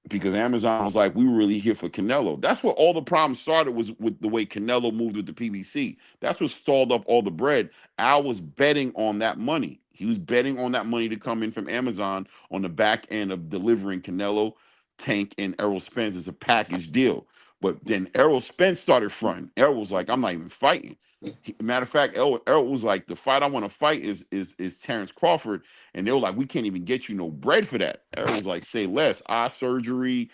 because Amazon was like, we were really here for Canelo. That's what all the problems started was with the way Canelo moved with the PBC. That's what stalled up all the bread. Al was betting on that money. He was betting on that money to come in from Amazon on the back end of delivering Canelo, Tank, and Errol Spence as a package deal. But then Errol Spence started fronting. Errol was like, I'm not even fighting. Matter of fact, Errol was like, the fight I want to fight is Terrence Crawford. And they were like, we can't even get you no bread for that. Errol was like, say less. Eye surgery.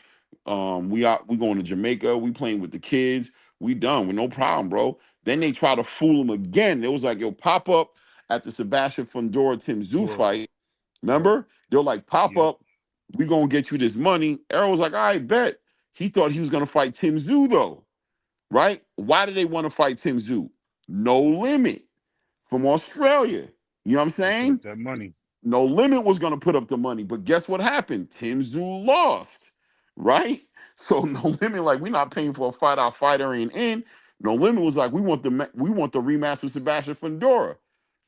We going to Jamaica. We playing with the kids. We done with no problem, bro. Then they try to fool him again. It was like, yo, pop up at the Sebastian Fundora Tim Zoo Sure. fight. Yep. Remember? They're like, pop Yep. up. We gonna get you this money. Errol was like, all right, bet. He thought he was gonna fight Tim Zoo though, right? Why did they want to fight Tim Zoo? No Limit from Australia. You know what I'm They put saying? up that money. No Limit was going to put up the money, but guess what happened? Tim Zoo lost, right? So No Limit, like, we're not paying for a fight our fighter ain't in. No Limit was like, we want the rematch with Sebastian Fundora.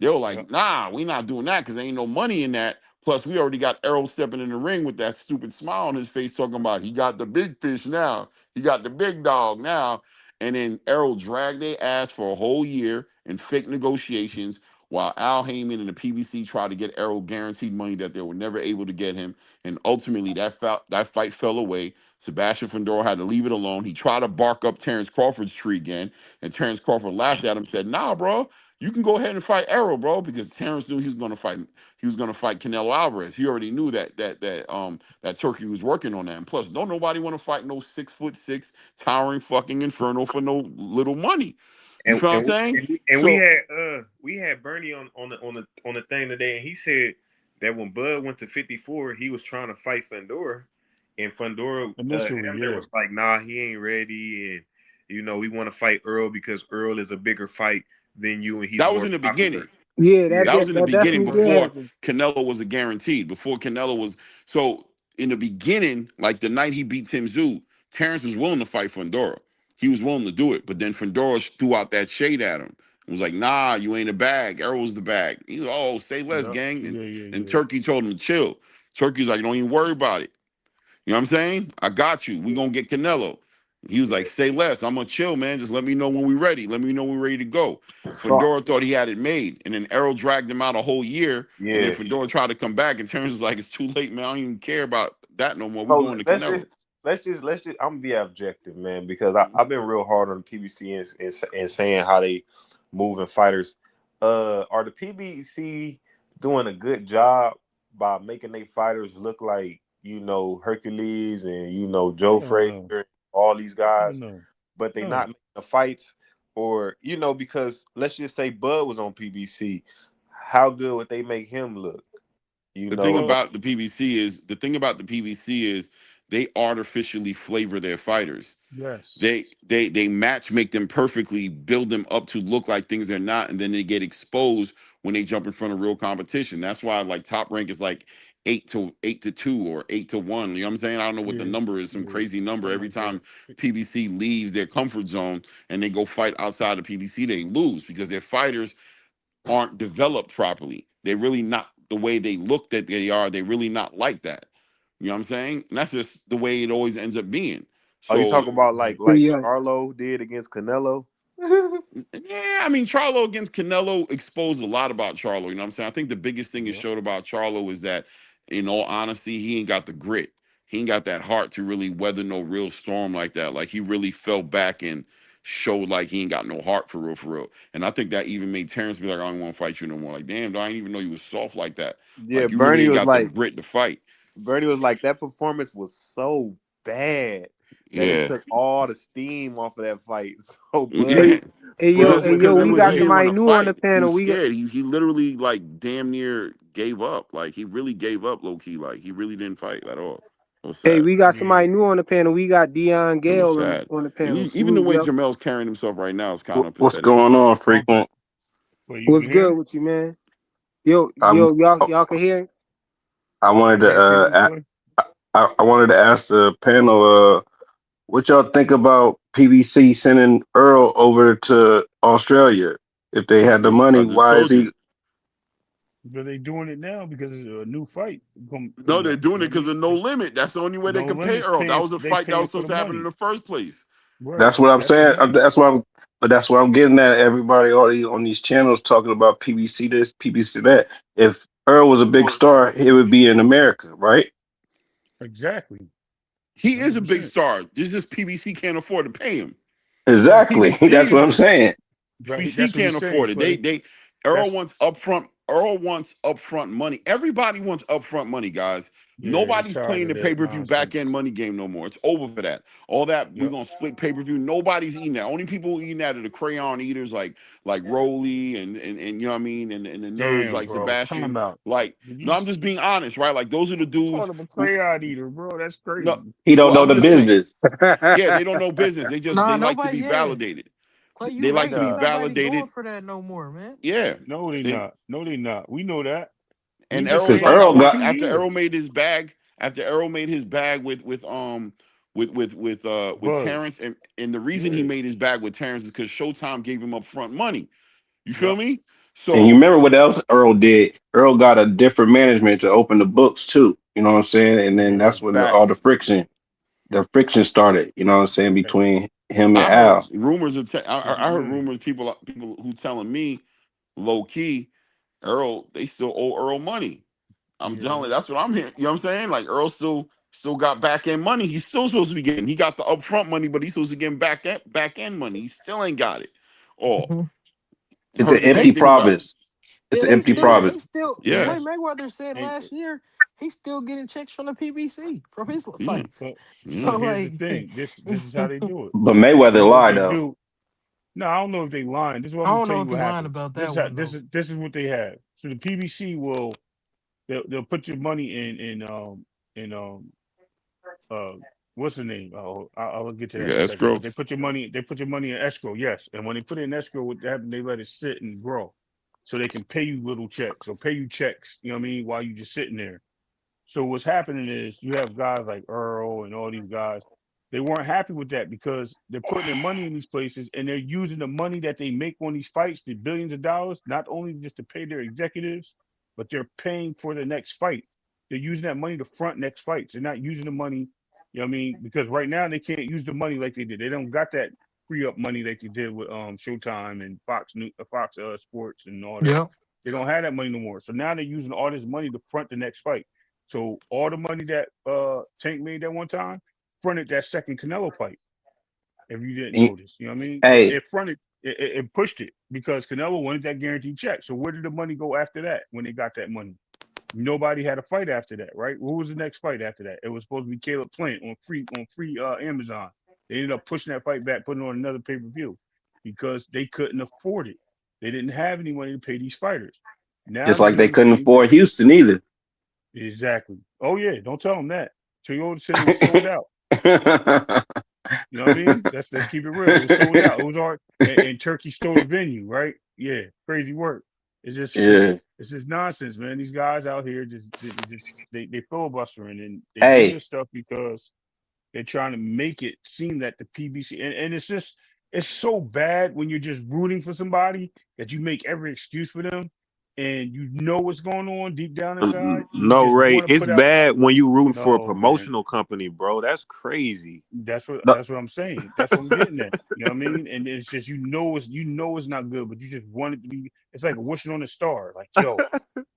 They were Yep. like, nah, we not doing that because there ain't no money in that. Plus, we already got Errol stepping in the ring with that stupid smile on his face, talking about he got the big fish now, he got the big dog now. And then Errol dragged their ass for a whole year in fake negotiations while Al Heyman and the PBC tried to get Errol guaranteed money that they were never able to get him. And ultimately, that fight fell away. Sebastian Fundora had to leave it alone. He tried to bark up Terrence Crawford's tree again, and Terrence Crawford laughed at him and said, nah, bro, you can go ahead and fight Errol, bro, because Terrence knew he was going to fight. He was going to fight Canelo Alvarez. He already knew that Turkey was working on that. And plus, don't nobody want to fight no 6'6" towering fucking inferno for no little money. You And feel what I'm and we, saying? and we, and So we had Bernie on the thing today, and he said that when Bud went to 54, he was trying to fight Fundora, and Fundora Initially, him there yeah. was like, nah, he ain't ready, and we want to fight Earl because Earl is a bigger fight than you, and he's that was more in the popular. beginning. Yeah, Yeah, That was in the that beginning definitely did before happen. Canelo was a guaranteed. Before Canelo was so in the beginning, like the night he beat Tim Tszyu, Terrence was willing to fight Fundora. He was willing to do it, but then Fundora threw out that shade at him. It was like, nah, you ain't a bag. Errol was the bag. He was, oh, say less, Yep. gang. And, Yeah. Yeah. and Yeah. Turkey told him to chill. Turkey's like, don't even worry about it. You know what I'm saying? I got you. We gonna get Canelo. He was like, say less. I'm gonna chill, man. Just let me know when we're ready. Let me know when we're ready to go. so Fundora thought he had it made, and then Errol dragged him out a whole year, and then yeah. Fundora tried to come back, and Terrence was like, it's too late, man. I don't even care about that no more. We So going to let's just Canelo. let's just I'm gonna be objective, man, because I've been real hard on the PBC and saying how they moving fighters. Are the PBC doing a good job by making their fighters look like Hercules and Joe Hell no. Frazier, all these Hell guys, no. but they not No. making the fights, or because let's just say Bud was on PBC, how good would they make him look? You The thing know, Well, about the PBC is they artificially flavor their fighters. yes. They match make them perfectly, build them up to look like things they're not, and then they get exposed when they jump in front of real competition. That's why like Top Rank is like 8-2 or 8-1. You know what I'm saying? I don't know what the Yeah. number is, some Yeah. crazy number. Something Every like that. time PBC leaves their comfort zone and they go fight outside of PBC, they lose because their fighters aren't developed properly. They're really not the way they look that they are. They're really not like that. You know what I'm saying? And that's just the way it always ends up being. are you So talking about Right. like Yeah. Charlo did against Canelo? yeah, I mean, Charlo against Canelo exposed a lot about Charlo. You know what I'm saying? I think the biggest thing it Yeah. showed about Charlo is that, in all honesty, he ain't got the grit. He ain't got that heart to really weather no real storm like that. Like he really fell back and showed like he ain't got no heart for real, for real. And I think that even made Terrence be like, I don't want to fight you no more. Like, damn, I didn't even know you was soft like that. Yeah, Like you really Bernie ain't was got the like grit to fight. that performance was so bad that it Yeah. took all the steam off of that fight. So Hey, Yeah. Bud hey, went yo, Because he we he was got didn't hit. want somebody to new on the fight. He panel. was scared. He literally like damn near gave up. Like he really gave up low key. Like he really didn't fight at all. It was Hey, sad. we got Yeah. somebody new on the panel. We got Dion It was Gale sad. on the And panel. even the Salute, way yo. Jamel's carrying himself right now is kind of What's pathetic to going me. on, Oh, frequent? well, you What's can hear good him? with you, man? Yo, I'm. y'all can hear? I wanted to. Yeah, previously. I wanted to ask the panel. What y'all think about PBC sending Earl over to Australia? If they had the I money, just why is told you. he? But they doing it now because it's a new fight No, coming they're up. doing You know it what I because of mean? no limit. That's the only way they No can pay limits Earl. That paying. was a They fight that paying was for supposed the to happen in money. the first place. Right. That's what I'm That's the saying. money. That's why. But that's what I'm getting at. Everybody already on these channels talking about PBC this, PBC that. If Earl was a big star, he would be in America, right? Exactly. He is a big 100%. star. Just PBC can't afford to pay him. Right. Exactly. PBC That's what is I'm saying. Right. PBC That's what can't he's afford saying. it. But They Earl that's wants upfront. Earl wants upfront money. Everybody wants upfront money, guys. yeah. They Nobody's tired playing of the that pay-per-view back end nonsense. money game no more. It's over for that. All that we're Yep. gonna split pay-per-view. Nobody's eating that. Only people eating that are the crayon eaters like Rolly and you know what I mean, and the nerds Damn, like bro. Time Sebastian. out. Like, Did you no, I'm just being honest, right? Like those are the you dudes called him a who crayon eater, bro? That's no, crazy. He don't well, know I'm the just saying, business. yeah, they don't know business. Nah, They like to nobody. be Yeah, validated. Clay, you They like right. to be Ain't Nah. nobody going validated. for that no more, man. Yeah. No, they They not. No, they not. We know that. and We've been Errol Because saying found that out Earl for why got after Errol 2 years. made his bag, after Errol made his bag with Bud. Terrence, and the reason he Yeah. made his bag with Terrence is because Showtime gave him upfront money. You feel Yep. me? And you So remember what else Earl did? Earl got a different management to open the books too. You know what I'm saying? And then Yeah. that's when all facts. the friction started. You know what I'm saying Hey, between him and I heard Al. rumors I heard yeah. rumors people who telling me low key Earl they still owe Earl money. I'm telling Yeah. you, that's what I'm hearing. You know what I'm saying? Like Earl still got back end money. He's still supposed to be getting. He got the upfront money, but he's supposed to get back end money. He still ain't got it. Oh, Mhm. It's an heard the They, same empty thing about. province. It's yeah, an they empty still, Yeah. they province. still. Yeah, Floyd Yes. Mayweather said And last year he's still getting checks from the PBC from his yeah, fights. but yeah. So here's the like, thing. This is how they do it. But You Mayweather know what lied they though. do? No, I don't know if they lying. This is what I I'm gonna don't tell know you if what he lying happens. about This that is how, one though. this is what they have. So the PBC will they'll put your money in uh what's the name? Oh, I'll get to that Yeah, in a second. escrow. But they put your money in escrow, yes. And when they put it in escrow, what happens? They let it sit and grow, so they can pay you little checks or pay you checks. You know what I mean? While you just sitting there. So what's happening is you have guys like Earl and all these guys. They weren't happy with that because they're putting their money in these places and they're using the money that they make on these fights, the billions of dollars, not only just to pay their executives, but they're paying for the next fight. They're using that money to front next fights. They're not using the money, you know what I mean? Because right now they can't use the money like they did. They don't got that free up money like they did with Showtime and Fox Sports and all that. Yep. They don't have that money no more. So now they're using all this money to front the next fight. So all the money that Tank made that one time fronted that second Canelo fight. If you didn't He- notice, you know what I mean? Hey, It fronted, it pushed it because Canelo wanted that guaranteed check. So where did the money go after that when they got that money? Nobody had a fight after that, right? What was the next fight after that? It was supposed to be Caleb Plant on free Amazon. They ended up pushing that fight back, putting on another pay-per-view because they couldn't afford it. They didn't have any money to pay these fighters. Now Just the like they couldn't UFC, afford Houston either. exactly. Oh yeah, don't tell them that. Toyota Center was sold out. You know what I mean? Let's keep it real. It was sold out. It was all and Turkey stole the venue, right? Yeah, crazy work. It's just Yeah. it's just nonsense, man. These guys out here they filibustering and they do Hey, this stuff because they're trying to make it seem that the PBC and it's so bad when you're just rooting for somebody that you make every excuse for them and you know what's going on deep down inside and you No, just Ray, want to it's put out bad when you rooting for a no man. promotional company, bro. That's crazy. no, That's what I'm saying. That's what I'm getting at. You know what I mean? And it's just you know it's not good, but you just want it to be. It's like a wishing on a star. Like yo,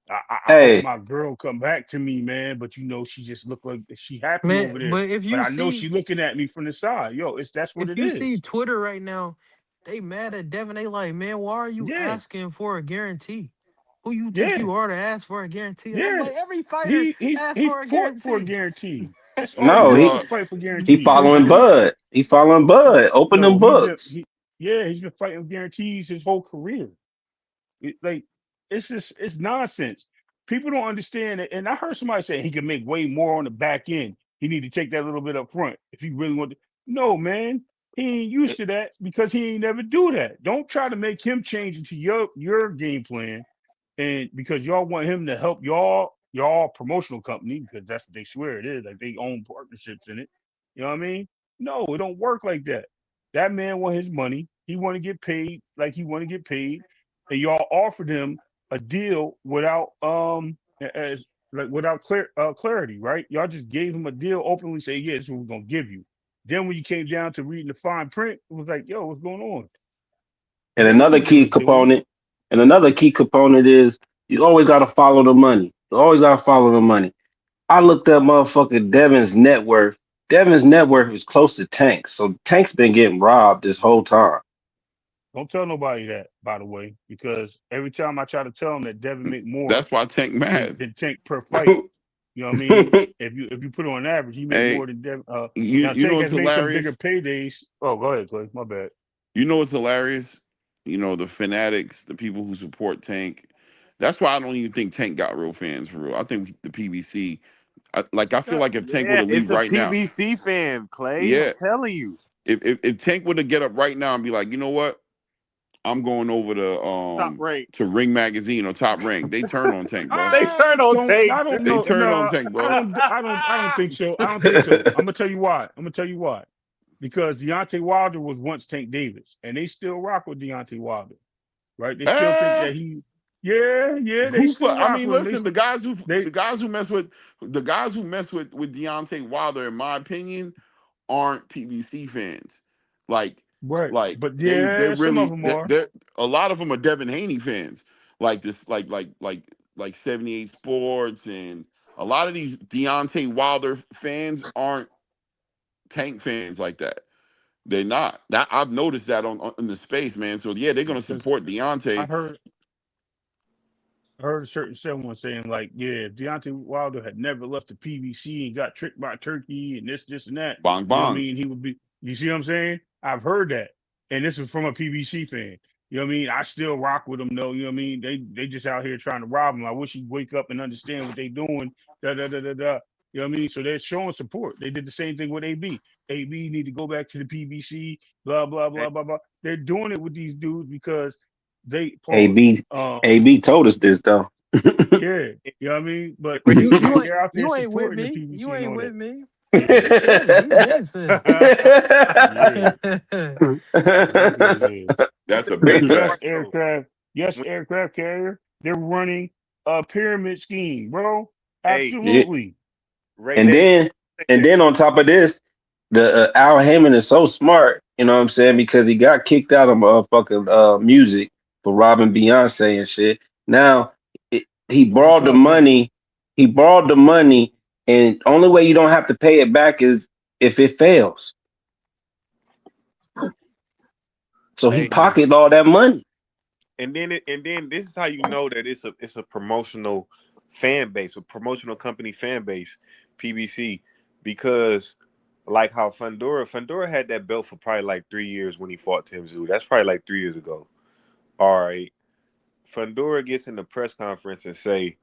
I hope hey, my girl come back to me, man. But you know she just look like she happy Man, over there. but But I know she looking at me from the side. Yo, it's that's what if it you see is. Twitter right now, they mad at Devin. They like, man, why are you Yeah, asking for a guarantee? Who you think yeah, you are to ask for a guarantee? And I'm yeah. like, every fighter asks He for a fought for a guarantee. guarantee. That's all You no, you do he is uh fight for he guarantees. following Bud. He following Bud. Open them No, books. he's been fighting guarantees his whole career. Like it's nonsense. People don't understand it. And I heard somebody say he can make way more on the back end. He need to take that little bit up front if he really want to. No, man, he ain't used to that because he ain't never do that. Don't try to make him change into your game plan. And because y'all want him to help y'all promotional company because that's what they swear it is, like they own partnerships in it. You know what I mean? No, it don't work like that. That man want his money. He want to get paid like he want to get paid and y'all offered him a deal without as like without clarity, right? Y'all just gave him a deal openly, say, yeah, this is what we're gonna give you. Then when you came down to reading the fine print, it was like, yo, what's going on? And Y'all knew another what they key was doing. component, and another key component is you always got to follow the money. You always got to follow the money. I looked at motherfucker Devin's net worth. Devin's net worth is close to Tank. So Tank's been getting robbed this whole time. Don't tell nobody that, by the way, because every time I try to tell them that Devin make more that's why Tank mad. than Tank per fight, you know what I mean? If you put it on average, he make Hey, more than Devin. you Now you know Tank what's has made some bigger hilarious? paydays. Oh, go ahead, Clay. My bad. You know what's hilarious? You know, the fanatics, the people who support Tank. That's why I don't even think Tank got real fans for real. I think the PBC, I feel like if Tank were Yeah, to it's leave a right now, PBC fan, Clay. I'm yeah, telling you. if Tank were to get up right now and be like, you know what, I'm going over Top rank. to Ring Magazine or Top Rank, they turn on Tank, bro. They turn on Tank. I don't They know. turn on No, Tank, bro. I don't think so. I don't think so. I'm gonna tell you why. I'm gonna tell you why. Because Deontay Wilder was once Tank Davis, and they still rock with Deontay Wilder, right? They still think Uh, that yeah, they who for? still I rock mean, with him. listen, They, the guys who mess with Deontay Wilder, in my opinion, aren't PVC fans. Like, right, like but they yeah, some of really them are. they're a lot of them are Devin Haney fans. Like this, like 78 Sports and a lot of these Deontay Wilder fans aren't Tank fans like that. They're not. That I've noticed that on in the space, man. So yeah, they're gonna Because support I Deontay. heard a certain someone saying like, yeah, if Deontay Wilder had never left the PVC and got tricked by Turkey and this and that, Bong you know what I bong. mean? He would be. You see what I'm saying? I've heard that, and this is from a PVC fan. You know what I mean? I still rock with them though. You know what I mean? They just out here trying to rob him. I wish he'd wake up and understand what they doing. Da da da da da. You know what I mean? So they're showing support. They did the same thing with AB. AB need to go back to the PVC. Blah blah blah blah blah. They're doing it with these dudes because they pause. AB AB told us this though. Yeah, you know what I mean? But Ray, You you ain't they're out there you ain't with supporting the me. PVC You and ain't all with that. me. He said it. He been said Yeah, it. yeah. it's That's the a big crazy Yes, part fact. though. yes, When, aircraft carrier. They're running a pyramid scheme, bro. hey, Yeah. Absolutely. Ray And Davis, then say and that. then on top of this, the Al Heyman is so smart, you know what I'm saying? Because he got kicked out of motherfucking music for robbing Beyonce and shit. Now he Don't borrowed the tell him that. money. He borrowed the money, and only way you don't have to pay it back is if it fails. So he Hey, Mm. pocketed all that money. and then this is how you know that it's a promotional fan base, a promotional company fan base, PBC, because like how Fundora had that belt for probably like 3 years when he fought Tim Tszyu. That's probably like 3 years ago. All right, Fundora gets in the press conference and say,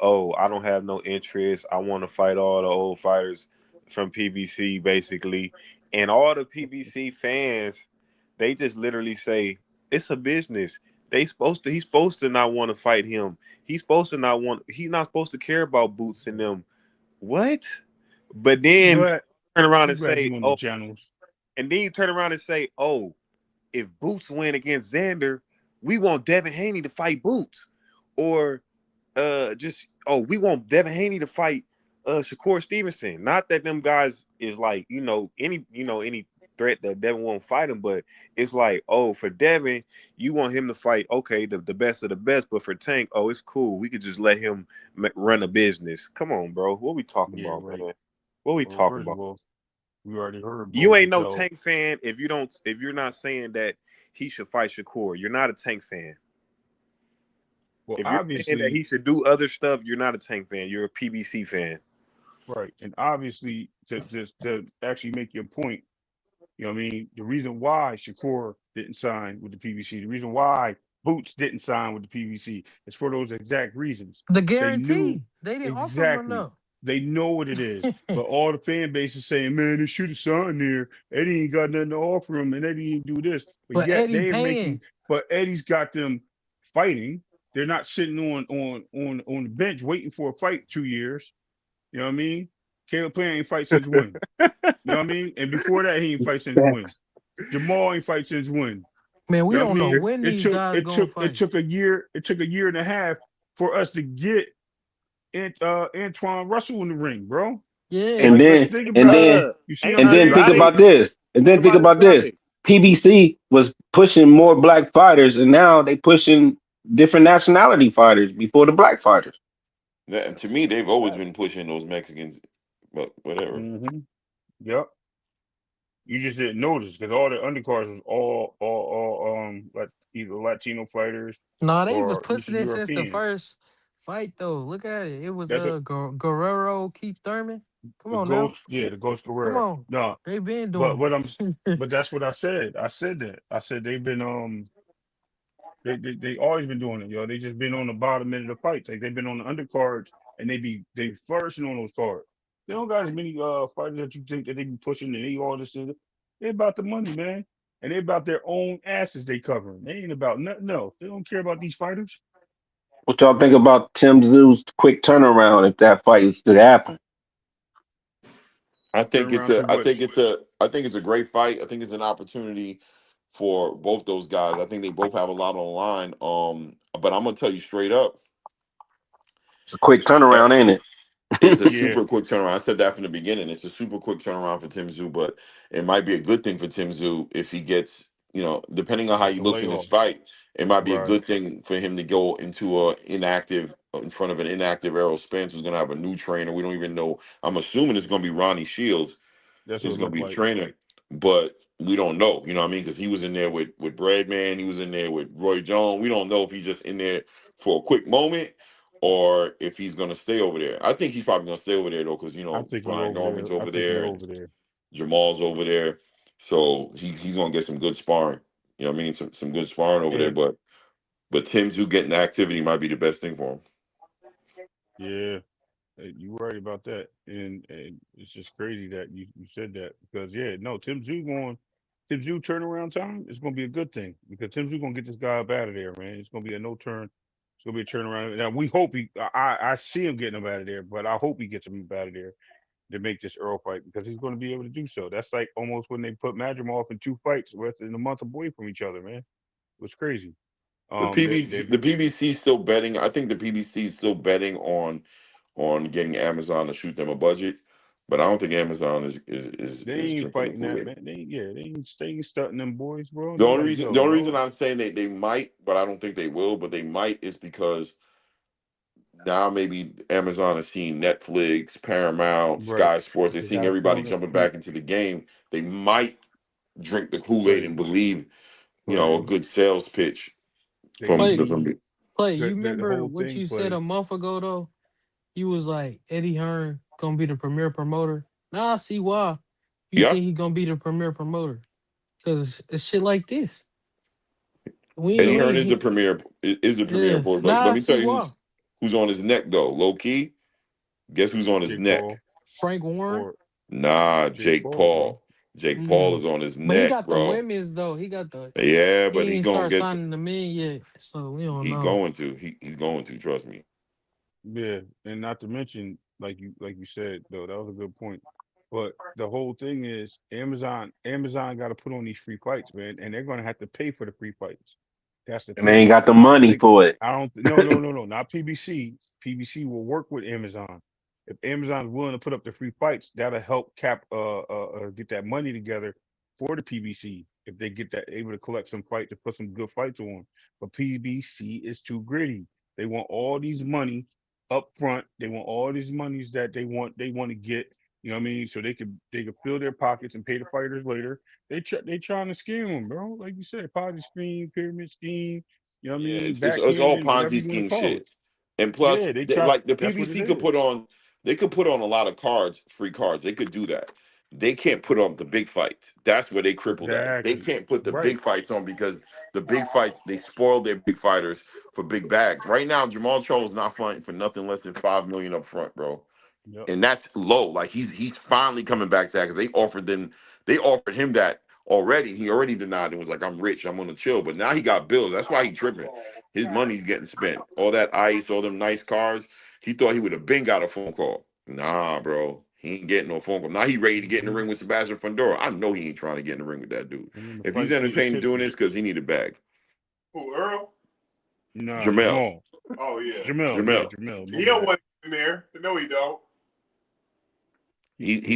"Oh, I don't have no interest. I want to fight all the old fighters from PBC, basically." And all the PBC fans, they just literally say, "It's a business. He's supposed to not want to fight him. He's not supposed to care about Boots and them." What? But I'm then glad. turn around I'm and glad say, you on the "Oh," channels. and then you turn around and say, "Oh, if Boots win against Xander, we want Devin Haney to fight Boots." Or we want Devin Haney to fight Shakur Stevenson. Not that them guys is like, any threat that Devin won't fight him, but it's like, oh, for Devin, you want him to fight, okay, the best of the best, but for Tank, oh, it's cool. We could just let him run a business. Come on, bro. What we talking Yeah, about, right. man? What we Well, talking first about? of all, we already heard You both ain't no himself. Tank fan if you're not saying that he should fight Shakur. You're not a Tank fan. Well, If you're saying that obviously, he should do other stuff, you're not a Tank fan. You're a PBC fan. right, and obviously to actually make your point, you know what I mean? The reason why Shakur didn't sign with the PBC, the reason why Boots didn't sign with the PBC is for those exact reasons. The They knew guarantee. They didn't offer him exactly. enough. They know what it is. But all the fan base is saying, man, they should have signed there. Eddie ain't got nothing to offer him, and Eddie ain't do this. But But yet Eddie they're making, paying. but Eddie's got them fighting. They're not sitting on the bench waiting for a fight 2 years. You know what I mean? Caleb Plant ain't fight since when? You know what I mean? And before that, he ain't fight since when? Facts. Jamal ain't fight since when? Man, You we know what I don't know mean? when It these took guys it gonna took it fight. took a year. It took a year and a half for us to get Antoine Russell in the ring, bro. Yeah. And Like, let's then think and about it. then Bruh, You see what ain't I'm and then think saying? about Andrade? this. And What then think about about this. Andrade? PBC was pushing more black fighters, and now they pushing different nationality fighters before the black fighters. That, to me, they've always Right. been pushing those Mexicans, but whatever. Mm-hmm. Yep. You just didn't notice because all the undercards was all like either Latino fighters No, they was or pushing Eastern it since the Europeans. first fight though. Look at it. It was That's a Guerrero, Keith Thurman. Come the on now. ghost, yeah, the ghost Come Herrera. on. No, They been but doing what it. but that's what I said. I said that. I said they've been they always been doing it, yo. They just been on the bottom end of the fights. Like they've been on the undercards and they flourishing on those cards. They don't got as many fighters that you think that they be pushing and they all this shit. They about the money, man. And they about their own asses they covering. They ain't about nothing else. They don't care about these fighters. What y'all think about Tim Zoo's quick turnaround if that fight is to happen? Turn around to what? I think it's a great fight. I think it's an opportunity for both those guys. I think they both have a lot on the line. But I'm gonna tell you straight up, It's a quick eh, turnaround, ain't it's a it? Yeah, super quick turnaround. I said that from the beginning. It's a super quick turnaround for Tim Tszyu, but it might be a good thing for Tim Tszyu if he gets, depending on how gets he a looks in this layoff. fight, it might be a Right. good thing for him to go into a inactive in front of an inactive Errol Spence who's gonna have a new trainer. We don't even know. I'm assuming it's gonna be Ronnie Shields That's what is it going to looked be like. training, but we don't know. You know what I mean? Because he was in there with Breadman, he was in there with Roy Jones. We don't know if he's just in there for a quick moment or if he's going to stay over there. I think he's probably going to stay over there though, because I think he Brian over Norman's there. I over think he there and over there. Jamal's over there, so he's going to get some good sparring. You know what I mean? Some good sparring over there, Yeah, but Tim's who getting the activity might be the best thing for him. yeah. You right about that, and it's just crazy that you said that because yeah, no, Tim Zoo turnaround time is gonna be a good thing because Tim Zoo gonna get this guy up out of there, man. It's gonna be a no turn. It's gonna be a turnaround. Now we hope I see him getting him out of there, but I hope he gets him up out of there to make this Earl fight because he's gonna be able to do so. That's like almost when they put Madrimov in two fights within a month away from each other, man. It was crazy. The PBC still betting. I think the PBC is still betting on getting Amazon to shoot them a budget, but I don't think Amazon they is ain't drinking the fighting Kool that Aid. man. They ain't stunting them boys, bro. The only Nobody reason does, the only reason bro. I'm saying they might, but I don't think they will, but they might is because now maybe Amazon is seeing Netflix, Paramount, Right. Sky Sports. They're They seeing got everybody thrown at jumping feet. back into the game. They might drink the Kool Aid Play, and believe a play, good sales pitch they Play, from need the play. You the remember whole what thing you said play. a month ago though? you was like Eddie Hearn gonna be the premier promoter. Now I see why you Yep. think he gonna be the premier promoter. Cause it's shit like this. Eddie We Hearn ain't is the hit. premier Yeah. employee. But Now let I me tell see you why. who's on his neck though. Low key, guess who's on his Jake neck? Paul Frank Warren. or Nah, Jake Jake Paul, bro. Paul. Jake Paul Mm. is on his But he neck, got the bro. women's though. He got the. Yeah, but He he ain't gonna start get. signing the men yet, so we don't He know. going to. He's going to. Trust me. Yeah, and not to mention, like you said though, that was a good point. But the whole thing is Amazon got to put on these free fights, man, and they're gonna have to pay for the free fights. That's the And they ain't thing. got the money They, for it. I don't, no, not PBC. PBC will work with Amazon. If Amazon's willing to put up the free fights, that'll help get that money together for the PBC. If they get that able to collect some fights to put some good fights on, but PBC is too greedy. They want all these money up front. They want all these monies that they want to get. You know what I mean? So they could fill their pockets and pay the fighters later. They trying to scam them, bro. Like you said, Ponzi scheme, pyramid scheme. You know what I Yeah, mean? it's all Backhanded, whatever Ponzi you want to scheme call shit. it. And plus, Yeah, they try. like the That's what it PBC could put is. on, they could put on a lot of cards, free cards. They could do that. They can't put on the big fights. That's where they crippled at. They Exactly. can't put the Right. big fights on because the big fights they spoil their big fighters for big bags. Right now, Jamal Charles is not fighting for nothing less than 5 million up front, bro, Yep. and that's low. Like he's finally coming back to that because they offered him that already. He already denied and was like, "I'm rich, I'm gonna chill." But now he got bills. That's why he tripping. His money's getting spent. All that ice, all them nice cars. He thought he would have been got a phone call. Nah, bro. He ain't getting no phone call. Now he ready to get in the Hmm. ring with Sebastian Fundora. I know he ain't trying to get in the ring with that dude. And then the If he's fight Pete entertaining doing Tipton. this, because he need a bag. Who, Earl? Nah, Jamel. Jamal. Oh yeah. Jamel. Yeah, Jamel. Jamel. My He don't bad. want in there. No, he don't.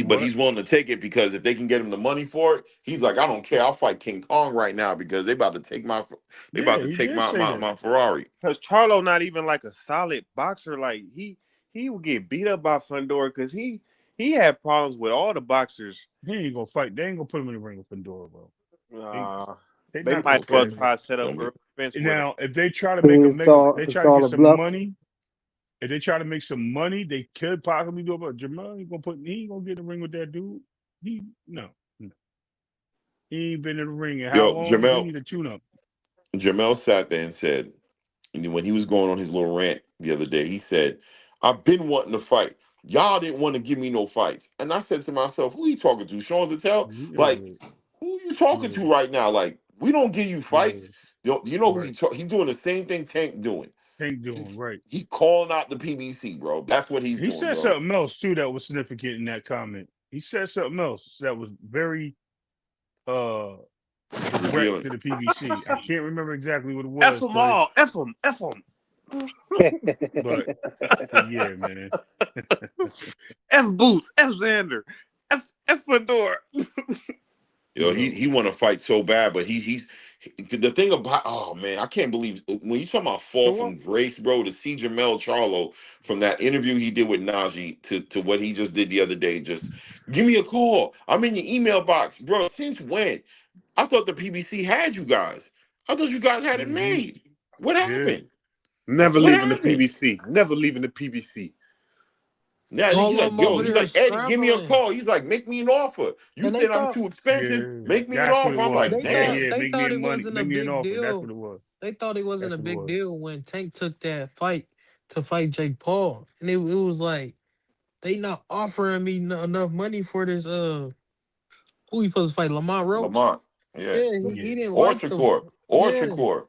But What? he's willing to take it because if they can get him the money for it, he's like, I don't care. I'll fight King Kong right now because they about Yeah, to he take did my say my, that. my Ferrari. Cause Charlo not even like a solid boxer. Like he would get beat up by Fundora because he had problems with all the boxers. He ain't gonna fight. They ain't gonna put him in the ring with Fedora, bro. They Uh, they they not gonna might Don't put well make him in the. try to set up don't Earl make Spence with him. Now, if they try to they It's try to all get a some bluff. money. If they try to make some money, they could possibly do it. But Jamal ain't gonna put. He ain't gonna get in the ring with that dude. He no, no. He ain't been in the ring in how Yo, long? He Jamel need a tune up. Jamel sat there and said, and when he was going on his little rant the other day, he said, I've been wanting to fight. Y'all didn't want to give me no fights. And I said to myself, who you talking to? Sean Zattel? Like, Yeah, who you talking yeah, to right now? Like, we don't give you yeah. fights. You know who Right. he's doing the same thing Tank doing. Tank He, doing right. he calling out the PBC, bro. That's what he's He doing, said bro. something else too that was significant in that comment. He said something else that was very uh direct Revealing. to the PBC. I can't remember exactly what it F was, them but all. F them. F them. but but yeah, man. F Boots. F Xander. F Fedora. He Yo, want to fight so bad, but the thing about, oh man, I can't believe when you talk about fall so what? from grace, bro. To see Jamel Charlo from that interview he did with Najee to what he just did the other day, just give me a call. I'm in your email box, bro. Since when? I thought the PBC had you guys. I thought you guys had it Hmm. made. What Yeah, happened? Never What leaving the happened? PBC. Never leaving the PBC. Yeah, and he's All of like, them yo, over he's there like, Eddie, give me a scrambling, call. He's like, make me an offer. You and they said I'm thought too expensive. yeah. Make me an That's what offer. it I'm like, was. they Yeah, damn. thought yeah. they Make me thought a it money. wasn't a Make me an big offer. That's what deal. it was. They thought it wasn't a That's what it big was. deal when Tank took that fight to fight Jake Paul, and it was like they not offering me enough money for this. Who he supposed to fight? Lamont Roach? Lamont. Yeah. Yeah, Yeah, he didn't Or like the. Shakur. Or Yeah, Shakur.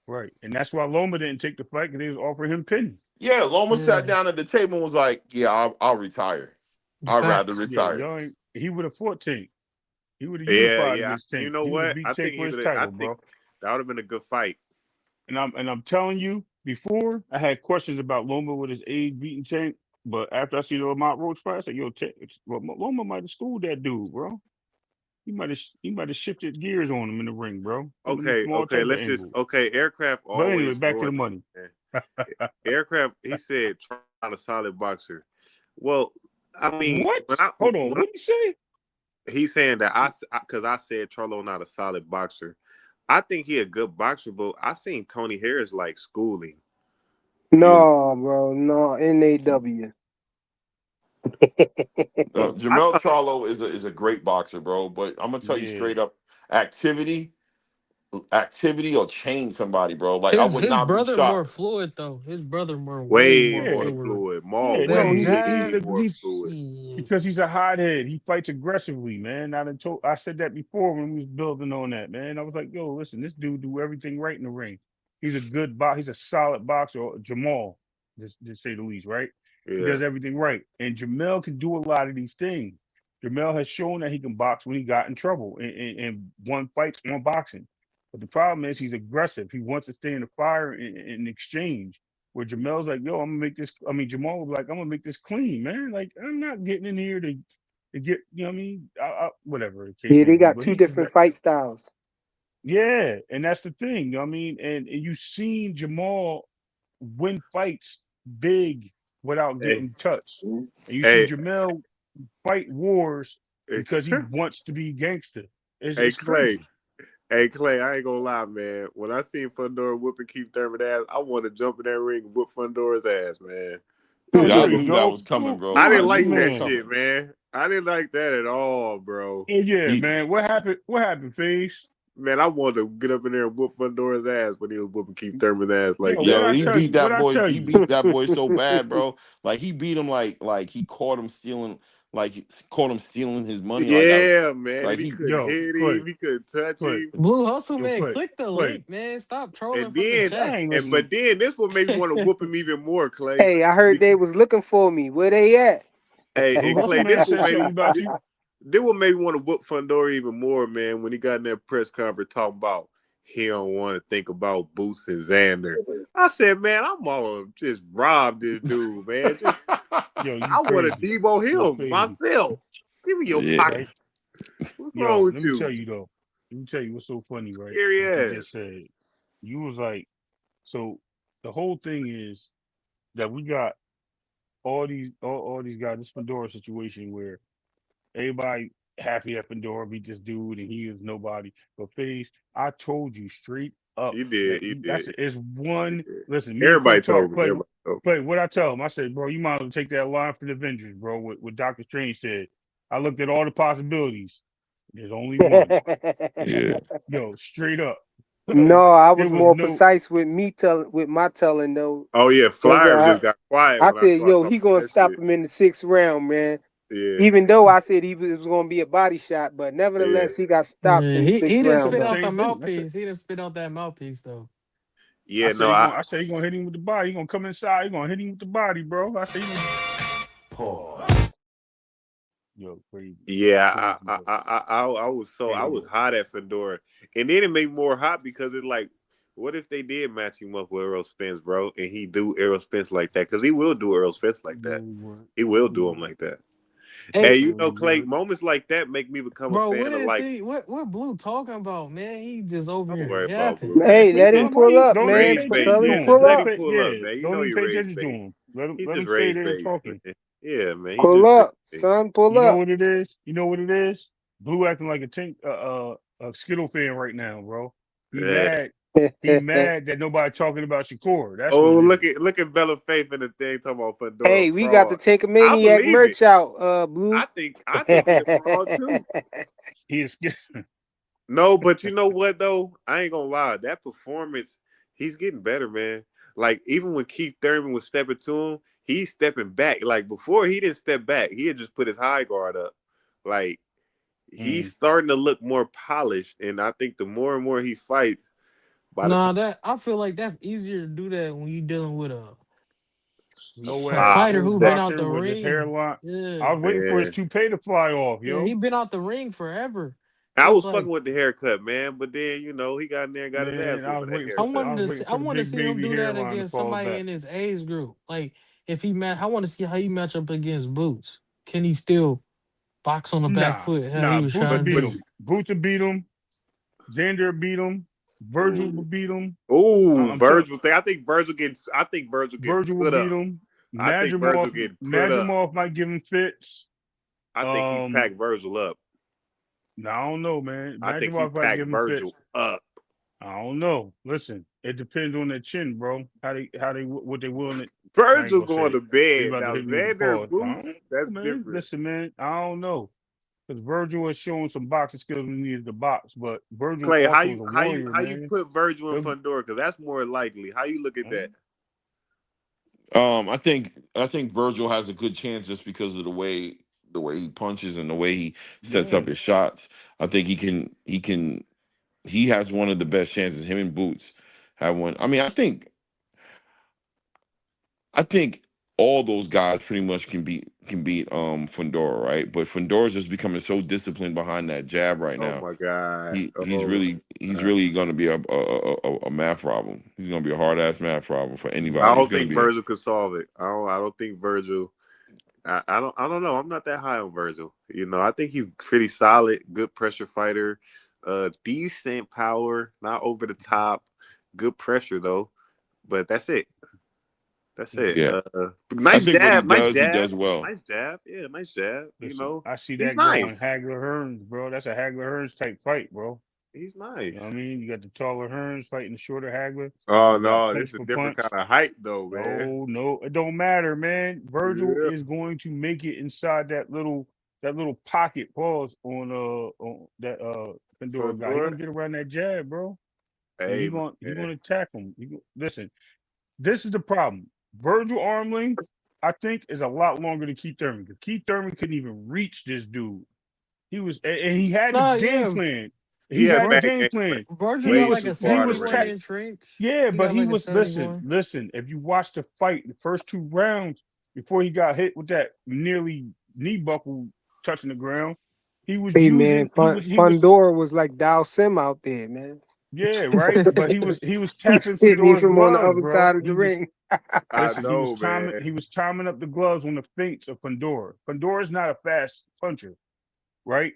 right. And that's why Loma didn't take the fight because they was offering him pennies. Yeah, Loma sat yeah, down at the table and was like, yeah, I'll retire. I'd rather facts. Yeah, retire. y'all ain't. He would have fought Tank. He would have Yeah, unified yeah. against You Tank. know He would have what? beat I Tank think for he his would. I title, think bro. that would have been a good fight. And I'm telling you, before I had questions about Loma with his age beating Tank, but after I see the Lamont Roach fight, I said, "Yo, Tank, Loma might have schooled that dude, bro. He might have shifted gears on him in the ring, bro. Put him in a Okay, small okay. type of Let's just angle." okay. Aircraft But anyway, always back to ruin. the money. Man. Aircraft. He said, "Try not a solid boxer." Well, I mean, What? when I Hold on. when I, What did he say? he's saying that because I said Charlo not a solid boxer. I think he a good boxer, but I seen Tony Harris like schooling. Yeah. No, bro, no, NAW. I Jamel thought, Charlo is a great boxer, bro. But I'm gonna tell you Yeah. straight up, activity, activity will change somebody, bro. Like I would His not be brother more shocked. fluid though. His brother way way more Yeah. more fluid. fluid, Yeah. No, Them he's way a more he's fluid. shit. because he's a hothead. He fights aggressively, man. I said that before when we was building on that, man. I was like, yo, listen, this dude do everything right in the ring. He's a good box. He's a solid boxer. Jamal, just to say the least, right? He Yeah, does everything right, and Jamel can do a lot of these things. Jamel has shown that he can box when he got in trouble and won fights on boxing. But the problem is he's aggressive. He wants to stay in the fire in exchange. Where Jamel's like, yo, I'm gonna make this. I mean, Jamal was like, I'm gonna make this clean, man. Like, I'm not getting in here to get, you know what I mean? Whatever the case Yeah, may they be. got But two he's just different like, fight styles. yeah, and that's the thing, you know what I mean? And you've seen Jamal win fights big without hey, getting touched. And you see hey, Jamel fight wars hey, because he wants to be gangster. hey, It's Clay. crazy. Hey Clay, I ain't gonna lie, man. When I seen Fundora whooping Keith Thurman ass, I wanted to jump in that ring and whoop Fundora's ass, man. Oh, Yeah, I there you knew that go. was coming, Who bro. I who I didn't is like knew it was that man? shit, coming. man. I didn't like that at all, bro. Oh yeah, He, man. What happened? What happened, Face? Man, I wanted to get up in there and whoop Fundora's ass when he was whooping Keith Thurman's ass like Yo, what that, yo, I he tell man. beat you? What that I boy. tell He you? beat that boy so bad, bro. Like he beat him like he caught him stealing, like he caught him stealing his money. Yeah, man. Like And he he, couldn't Yo, hit Clay, him. He couldn't touch Clay, him. Blue Hustle yo, man, Clay, click the Clay. link, man. Stop trolling And from the then I chat. ain't listening. but then this would make me want to whoop him even more, Clay. Hey, I heard they Because, was looking for me. Where they at? hey, Blue and Hustle Clay, Man said something about you. this would make me want to whoop Fundora even more, man, when he got in that press conference talking about he don't want to think about Boots and Xander. I said, man, I'm all just rob this dude, man. Just Yo, you I want to crazy. debo You him crazy. myself. Give me your yeah, Right? pockets. What's wrong Yo, with let me tell you? you though. Let me tell you what's so funny, right? Scary What you just ass. said. You was like, so the whole thing is that we got all these guys, this Fedora situation where everybody happy that Fedora beat this dude and he is nobody. But Face, I told you straight up You did. that You that's did. it's You one. did. Listen, me and Clay Everybody talk. told me. Clay, Everybody told Clay, what I tell him, I said, bro, you might as well take that line from the Avengers, bro. What Doctor Strange said. I looked at all the possibilities. There's only one. yeah. Yo, straight up. No, I There was was more no. precise with my telling though. Oh yeah, 'Cause Flyer just got quiet I when I said, started yo, talking he about gonna that stop shit. him in the 6th round, man. Yeah, Even though I said was gonna be a body shot, but yeah, nevertheless he got stopped Yeah, in the he sixth didn't That's round spit the though. out the same thing. mouthpiece. He didn't spit out that mouthpiece though. yeah. No, I I said he gonna hit him with the body. He gonna come inside. He gonna hit him with the body, bro. I said he gonna. Yo, crazy, yeah. crazy, bro. I Crazy. was hot at Fedora, and then it made me more hot because it's like, what if they did match him up with Errol Spence, bro, and he do Errol Spence like that? Because he will do Errol Spence like No, that. he would. He will No, he do him would. like that. Hey, Hey, you No, he know, Clay, would. moments like that make me become a bro, fan what of is like. he? What Blue talking about, man? He just over Don't here worry about yapping. Blue, man. Hey, He let him just Why pull you up, don't even man. pay rage attention Tell to him baiting. to him? pull Let Don't up. him pay. pull up, Yeah, man. You don't know even he pay rage attention to bait. him. He Let just him stay rage there bait, talking. man. Yeah, man. He Pull just rage up, bait. son. Pull You know up. what it is? You know what it is? Blue acting like a tank, a Skittle fan right now, bro. He Yeah. mad. He mad that nobody talking about Shakur. That's what Oh, it is. look at Bella Faith in the thing talking about Fedora Hey, we got the fraud. Take a I Maniac believe it. merch out, Blue. I think he a fraud too. He is. No, but you know what though? I ain't gonna lie. That performance, he's getting better, man. Like even when Keith Thurman was stepping to him, he's stepping back. Like before, he didn't step back. He had just put his high guard up. Like he's Mm. starting to look more polished, and I think the more and more he fights, by the time Nah, that I feel like that's easier to do that when you dealing with Slow a ass fighter I old who been say, out boxer the with his ring. hairline. Yeah, I was waiting for his man, toupee to fly off, yeah, he yo. been out the ring forever. I It's was fucking like with the haircut, man. But then he got in there and got his ass Man, whooped with that haircut. I was waiting I for the wanted to big see him baby do that hairline to against fall somebody back. in his age group. Like if he match, I want to see how he match up against Boots. Can he still box on the back Nah, foot? How he nah. was Boots trying But to beat but do. him. Boots will beat him. Xander beat him. Virgil will ooh, beat him. ooh, I'm telling. Virgil. I think Virgil getting Virgil will put beat up. him. I think Virgil getting put up. Madrimov might give him fits. I think he Um, packed Virgil up. I don't know, man. I think he Madrimov might packed give him fits. Virgil up. I don't know. Listen, It depends on their chin, bro. What they willing to. I ain't Virgil gonna going say. to They bed about to now. hit me with the Xander pause. and I don't Boots, know, that's man. different. Listen, man. I don't know. Because Virgil is showing some boxing skills when he needed to box, but Virgil Clay, also is a warrior, how you man. put Virgil and He'll- Fundora? Because that's more likely. How you look at that? I think Virgil has a good chance just because of the way he punches and the way he sets Yeah. up his shots. I think he has one of the best chances. Him and Boots have one. I mean, I think all those guys pretty much can beat Fundora, right? But Fundora's just becoming so disciplined behind that jab right Oh now. my god! He's Oh really he's my god! really going to be a math problem. He's going to be a hard ass math problem for I anybody. He's don't going to think be a Virgil could solve it. I don't think Virgil. I don't know. I'm not that high on Virgil. You know, I think he's pretty solid, good pressure fighter, decent power, not over the top, good pressure though. But that's it. That's it. yeah. I Nice think what jab, he does well. nice jab. Yeah, nice jab. You Listen, know, I see he's that going nice. Hagler Hearns, bro. That's a Hagler Hearns type fight, bro. He's You know what nice. I mean? You got the taller Hearns fighting the shorter Hagler. Oh You got no, this punch is a for different kind punch. of height though, man. No, no, it don't matter, man. Virgil Yeah, is going to make it inside that little pocket pause on that Pandora guy. He Fedor. gonna get around that jab, bro, and Hey he man. gonna attack him. Listen, this is the problem. Virgil arm length, I think, is a lot longer than Keith Thurman. Because Keith Thurman couldn't even reach this dude. And he had the Nah, game yeah. plan. He He had had the Vir- bad game game plan. plan. Virgil He got Way like was a too far he out of was 71 ta- range. inch reach. yeah, He but got he like a was listen, 71. listen. If you watch the fight, the first two rounds before he got hit with that nearly knee buckle touching the ground, he was Hey man, using he was Fundora was like Dow Sim out there, man. yeah, right. But he was tapping He's hitting me Fedora's from on the gloves, other bro. side of the ring. I Listen, know, man. he was timing up the gloves on the feints of Fundora. Fundora's not a fast puncher, right?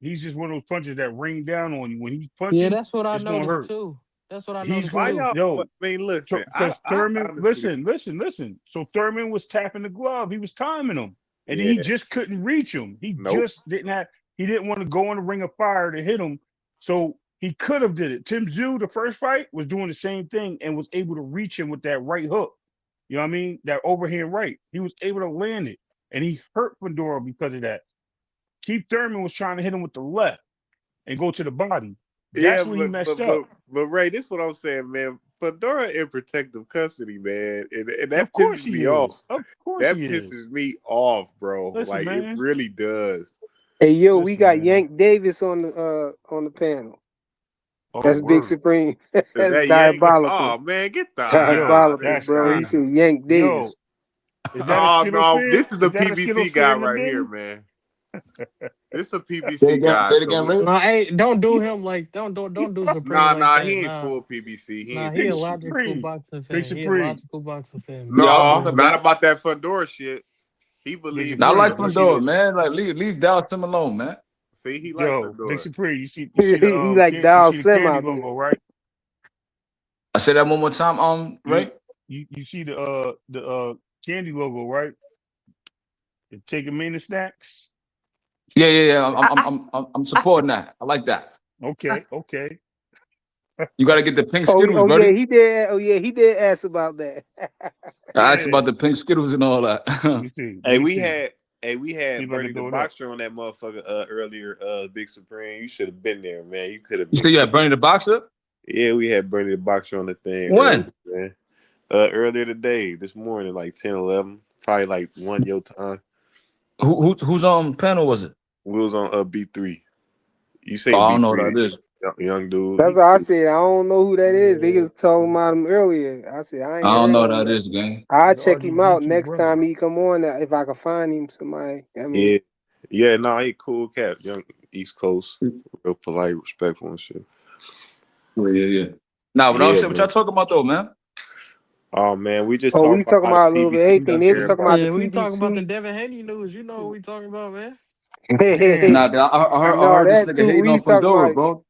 He's just one of those punches that rain down on you. When he's Yeah, punching, that's what I it's gonna noticed hurt. too. That's what I He's noticed Why going, too. y'all? yo, I mean, listen. because I Thurman, honestly, listen. So Thurman was tapping the glove. He was timing him, and then he yeah, just couldn't reach him. He nope. just didn't have. He didn't want to go in the ring of fire to hit him. So he could have did it. Tim Zhu, the first fight, was doing the same thing and was able to reach him with that right hook. You know what I mean? That overhand right. He was able to land it, and he hurt Fedora because of that. Keith Thurman was trying to hit him with the left and go to the body. Yeah, That's where he messed but up. but Ray, this is what I'm saying, man. Fedora in protective custody, man, and Of that course pisses he me off. is. Of course That he is. pisses me off, bro. Listen, Like it man. really does. Hey yo, we Listen, got man. Yank Davis on the panel. Oh, That's Big word. Supreme. Is That's that Yank? diabolical. Oh man, get the hell Yo, out of Diabolical, here, that's bro. He guy. crazy. said Yank Yo, Davis. is that a Oh Skittle no, fan? this is the Is that a Skittle PBC guy fan, right here, Devin? man. This is a Say it PBC again. guy. Say it So again, we, Ray. Hey, don't do him like don't do Supreme like nah, that. he ain't Nah, full PBC. He nah. ain't He Big a full. logical Supreme. boxing Big fan. He a Supreme. logical boxing fan, man. Yeah, I No, don't know, not man. about that Fedora shit. He Big believe Now, I in. like Supreme. You see Fundora, the man. Like, leave Dalton alone, man. See, he like yo, Big Fedora. Supreme. You see the He like you Dow see the Sim candy out there. logo, right? I say that one more time, You Ray. you see the candy logo, right? The Take a Minute snacks. Yeah. I'm supporting that. I like that. Okay, okay. You got to get the pink Oh, Skittles, oh yeah, buddy. he did. Oh yeah, he did ask about that. I asked Yeah. about the pink Skittles and all that. Let me see. Let Hey, me see. we See had if I can Bernie the throw it up. Boxer on that motherfucker earlier, Big Supreme. You should have been there, man. You could have You been say you king. had Bernie the Boxer? Yeah, we had Bernie the Boxer on the thing earlier, When? man. Earlier today, this morning, like 10, 11, probably like 1 your time. Whose panel was it? We was on B3. You Oh, seen I don't know what B3, that is. young dude. That's He what I cool. said. I don't know who that is. They Yeah. was talking about him earlier. I said I I ain't don't heard know of what him that yet. is, gang. I'll It's check him out R2D2 next brother. time he come on. If I can find him, somebody. I mean, Yeah. Yeah, no, he cool cat. Young East Coast. Real polite, respectful and shit. Yeah. Nah, but I'm Yeah, saying, what y'all man. talking about though, man? Oh man, we just oh, talking we about talking how the about a little bit of PBC everything. took They was care of talking about boxing. the Yeah, we talking about the PBC. Devin Haney news. You know what we talking about, man. Nah, Damn. I No, heard this that nigga too. hating We on talking Fundora, about, bro.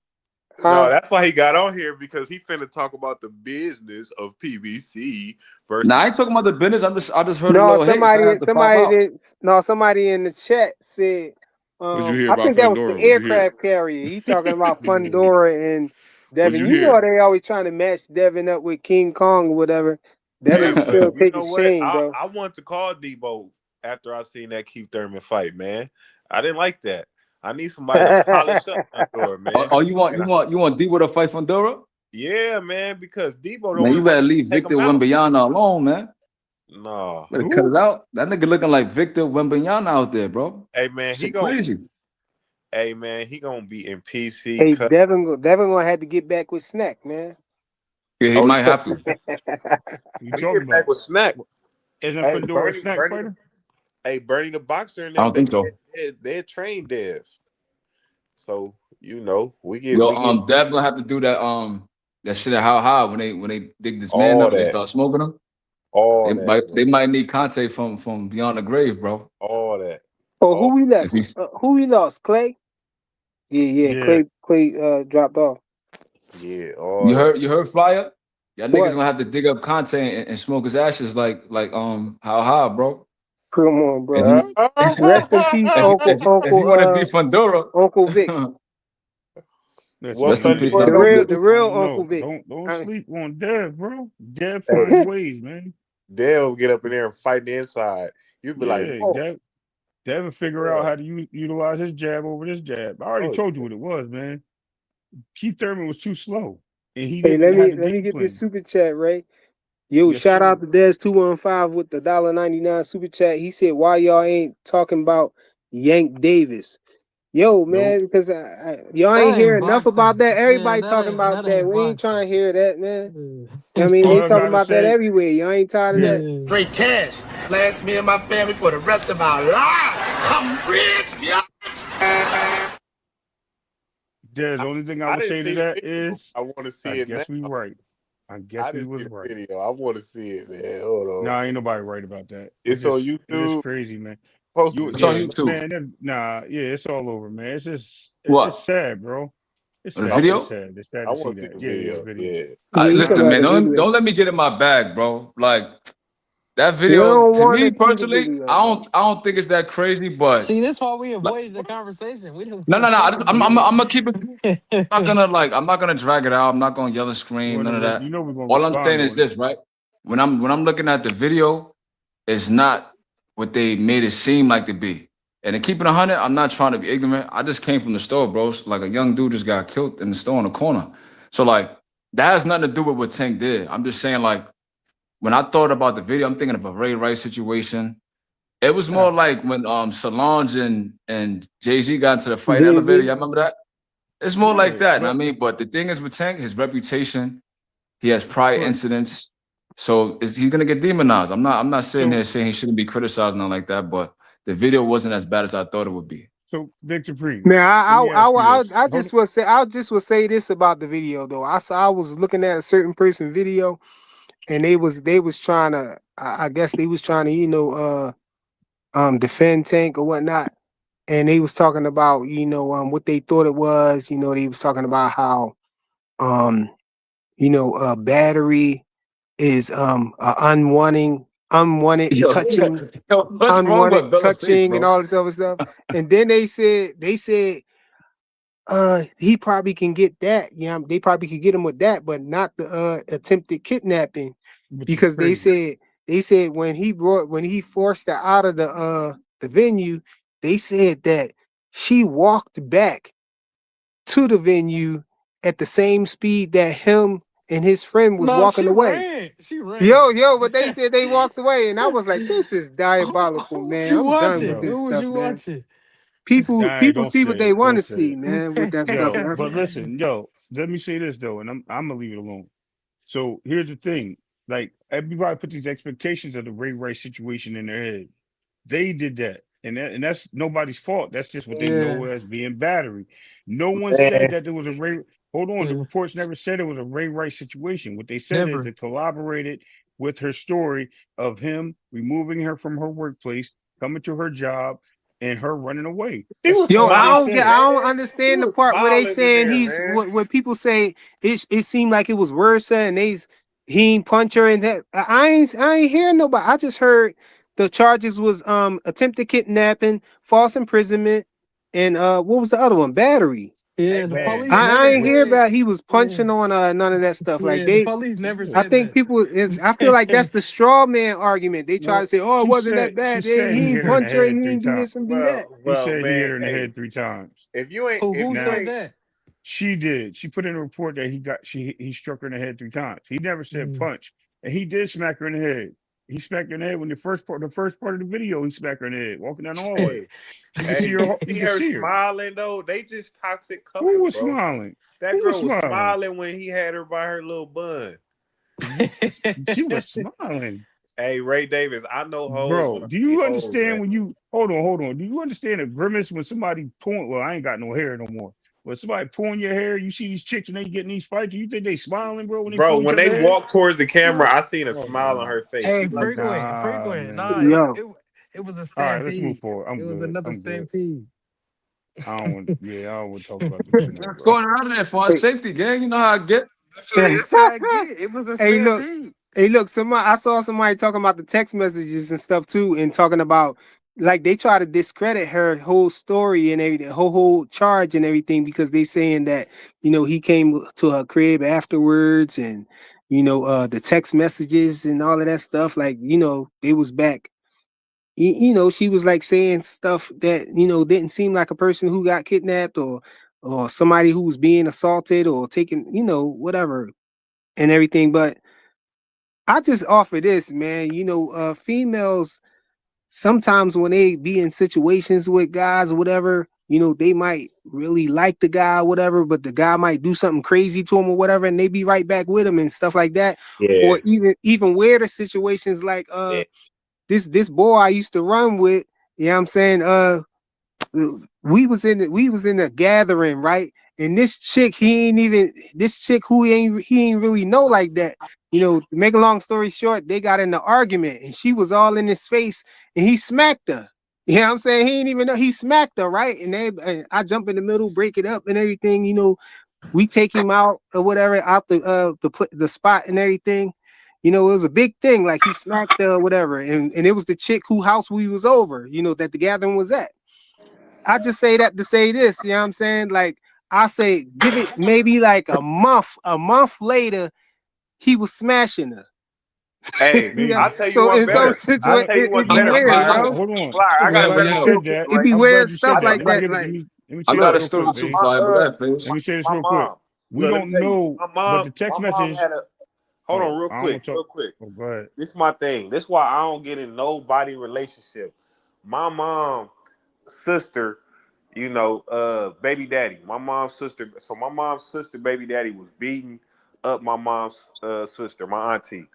No, huh? that's why he got on here because he finna talk about the business of PBC Nah, I versus. ain't talking about the business. I just heard a No, little hate, so I had to pop somebody out. did. No, somebody in the chat said. What'd you hear I about think that was the Fundora? What'd you hear? aircraft carrier. He talking about Mm. Fundora and Devin, you you know hear? they always trying to match Devin up with King Kong or whatever. Devin Hey, still but you taking know what? shame, bro. I want to call Debo after I seen that Keith Thurman fight, man. I didn't like that. I need somebody to polish up Fundora, man. Oh, you want And you I, want you want Debo to fight Fundora? yeah, man, because Debo the Man, only you one better that leave can take Victor him out. Wembanyama alone, man. No, Better cut who? it out. That nigga looking like Victor Wembanyama out there, bro. Hey, man, Shit crazy. he gonna be in PC. Hey, Cut. Devin gonna have to get back with Snack, man. Yeah, he Oh might yeah, have to. You he talking get back about? with Smack. Isn't Hey, Fedora a snack fighter? Bernie the boxer and I them. don't think so. They're trained Dev. So you know Yo, we get Dev gonna have to do that shit at how high when they dig this man all up and they that, start smoking him. all They that, might man. they might need Conte from beyond the grave, bro. All that. Oh, All If he's who we lost? Clay? Yeah, Yeah. Clay dropped off. yeah, all that. you heard Flyer? Y'all niggas What? gonna have to dig up Conte and smoke his ashes like how high, bro. Come on, If bro. you Rest in peace, if you want to be Fundora, Uncle Vic. Listen, What rest in man, you peace Fundora to don't Uncle do? Vic. The I real don't Uncle know. Vic. Don't I- sleep on Dev, bro. Dev Hey, find ways, man. they'll get up in there and fight the inside. You'd be like, Yeah, whoa, Dev will figure out yeah, how to utilize his jab over this jab. I already oh told you what it was, man. Keith Thurman was too slow, and he Hey, didn't have the let me game get this plan. super chat right. Yo, Yes, shout sir. out to Des215 with the $1.99 super chat. He said, "Why y'all ain't talking about Yank Davis?" Yo, nope. man, because y'all ain't That hear ain't enough about boxing. that. Yeah, Everybody talking about that that. ain't We ain't boxing. trying to hear that, man. Yeah. You know what I mean? They All I talking gotta about that say, everywhere. Y'all ain't tired of that? Yeah. Straight cash. Last me and my family for the rest of our lives. I'm rich, yeah. the I, only thing I I would didn't say to see the that video. is, I want to I see it now. guess we right. I guess I we didn't see was the right. video. I want to see it, man. Hold on. Nah, ain't nobody right about that. It's on It is YouTube. crazy, man. Post it It's on again. YouTube. Nah, yeah, it's all over, man. It's What? sad, bro. It's The I sad. want It's video? sad. It's sad I to see want to see that. the Yeah, video. video. Yeah. Yeah, you talking Listen, about man, the don't video. let me get in my bag, bro. Like that We video, don't to want me to see the personally, video, bro. I don't think it's that crazy, but See, that's why we like, avoided the conversation. We didn't no, want no, to no. talk about Yeah. I'm gonna keep it. it. I'm not gonna drag it out. I'm not gonna yell and scream, none of that. You know we're gonna All I'm respond saying is on it. this, right? When I'm looking at the video, it's not what they made it seem like to be. And to keep it 100, I'm not trying to be ignorant. I just came from the store, bro. Like a young dude just got killed in the store in the corner. So like that has nothing to do with what Tank did. I'm just saying, like, when I thought about the video, I'm thinking of a Ray Rice situation. It was more like when Solange and Jay-Z got into the fight elevator. Jay-Z. Y'all remember that? It's more like Yeah, that. And I but mean, but the thing is with Tank, his reputation, he has prior but incidents. So he's gonna get demonized. I'm not sitting here so saying he shouldn't be criticized, nothing like that, but the video wasn't as bad as I thought it would be. so Victor Pre, Man, let me ask you this. I Hold just will say this about the video though. I was looking at a certain person video, and they was trying to. I guess they was trying to defend Tank or whatnot, and they was talking about what they thought it was. They was talking about how um battery is unwanted Yo, touching yo, what's wrong unwanted with Bella Face, touching and bro? all this other stuff. And then they said he probably can get that. Yeah, they probably could get him with that, but not the attempted kidnapping, which is because crazy. they said when he forced her out of the venue, they said that she walked back to the venue at the same speed that him and his friend was No, walking she away. ran. She ran. But they said they walked away, and I was like, this is diabolical, Who was man. you I'm done with watching? Yo, this Who was stuff, you man. watching? People don't see what say they it. want Don't to say see, it. man, with that stuff. Yo, That's but listen, yo, let me say this though, and I'm gonna leave it alone. So here's the thing: like everybody put these expectations of the Ray Rice situation in their head. They did that. And that's nobody's fault. That's just what they know Yeah. as being battery. No one said Man, that there was a Ray. Hold on, the Yeah. reports never said it was a Ray Rice situation. What they said is Never. it collaborated with her story of him removing her from her workplace, coming to her job, and her running away. she That's was Yo, all I they smiling, don't get. said. I don't man. She understand the was part where they smiling in saying there, he's man. what people say. It seemed like it was worse, and he ain't punch her, and that I ain't hearing nobody. I just heard the charges was attempted kidnapping, false imprisonment, and what was the other one? Battery. Yeah, Hey the man, police I never ain't hear said. about he was Yeah, punching on none of that stuff. Like yeah, the they, police never I said think people is. I feel like that's that. the straw man argument. They try to Well, say, "Oh, it wasn't that she bad. said He he ain't hit her in the punch her. He head 3 ain't do times. this and do that." He well, said he hit man. her in the Hey, head 3 times. if you ain't, Who if you Now said ain't, that? she did. She put in a report that he struck her in the head 3 times. He never said Mm. punch, and he did smack her in the head. He smacked her in the head when the first part of the video. He smacked her in the head walking down the hallway. hey, You can hey, see you her. You see can her see her. smiling though. They just toxic Who couple, was bro. smiling? That Who was girl was smiling? smiling when he had her by her little bun. She was smiling. Hey, Ray Davis, I know hoes when Bro, I do see you hoes, man. understand when you hold on? Do you understand a grimace when somebody pulling? Well, I ain't got no hair no more. When somebody pulling your hair, you see these chicks and they getting these fights. Do you think they smiling, bro, when they Bro, pull each when they other hair? walk towards the camera, No. I seen a Oh smile on nah, her face. She Hey, like, nah, frequent. Nah, man. Yo, it was a All right, let's move stampede. forward. It I'm was good. another I'm good. stampede. I don't want. Yeah, I don't want to talk about this no more, What's bro. going on there for our hey, safety, gang? You know how I get. That's what I get. It was a hey, look, stampede. hey, look. Somebody, I saw somebody talking about the text messages and stuff too, and talking about like they try to discredit her whole story and everything, whole charge and everything because they saying that he came to her crib afterwards and the text messages and all of that stuff. Like they was back. She was like saying stuff that didn't seem like a person who got kidnapped or somebody who was being assaulted or taken whatever and everything. But I just offer this, man. Females sometimes when they be in situations with guys or whatever, they might really like the guy or whatever, but the guy might do something crazy to him or whatever, and they be right back with him and stuff like that. yeah, Or even weirder situations like yeah. this boy I used to run with, you know what I'm saying? We was in a gathering, right? And this chick, this chick who he ain't really know like that. To make a long story short, they got in an argument and she was all in his face and he smacked her. You know what I'm saying? He didn't even know he smacked her, right? And I jump in the middle, break it up and everything, we take him out or whatever, out the spot and everything. It was a big thing, like he smacked her or whatever. And it was the chick who house we was over, that the gathering was at. I just say that to say this, you know what I'm saying? Like I say, give it maybe like a month. A month later, he was smashing her. Hey, Yeah. Maybe. I'll tell you So one in some better. I'll situation, tell you it'd one be better. weird, Fly, bro. Hold on. Fly. I I'm got a glad But you better yo, said story that. It'd right be I'm here. weird glad you stuff said I that. like know. Let me that. get it. Like Let me I say Look, got a this real story quick, too, man. Fly, but my that finish. Let me say this my real quick. mom. We Look, let me don't tell you. know, but the text My mom message. had a. Hold on, Oh, real I don't quick, want to talk. real quick. Oh, go ahead. This is my thing. This is why I don't get in nobody relationship. My mom, sister, baby daddy. My mom's sister. So my mom's sister, baby daddy, was beating up my mom's sister, my auntie.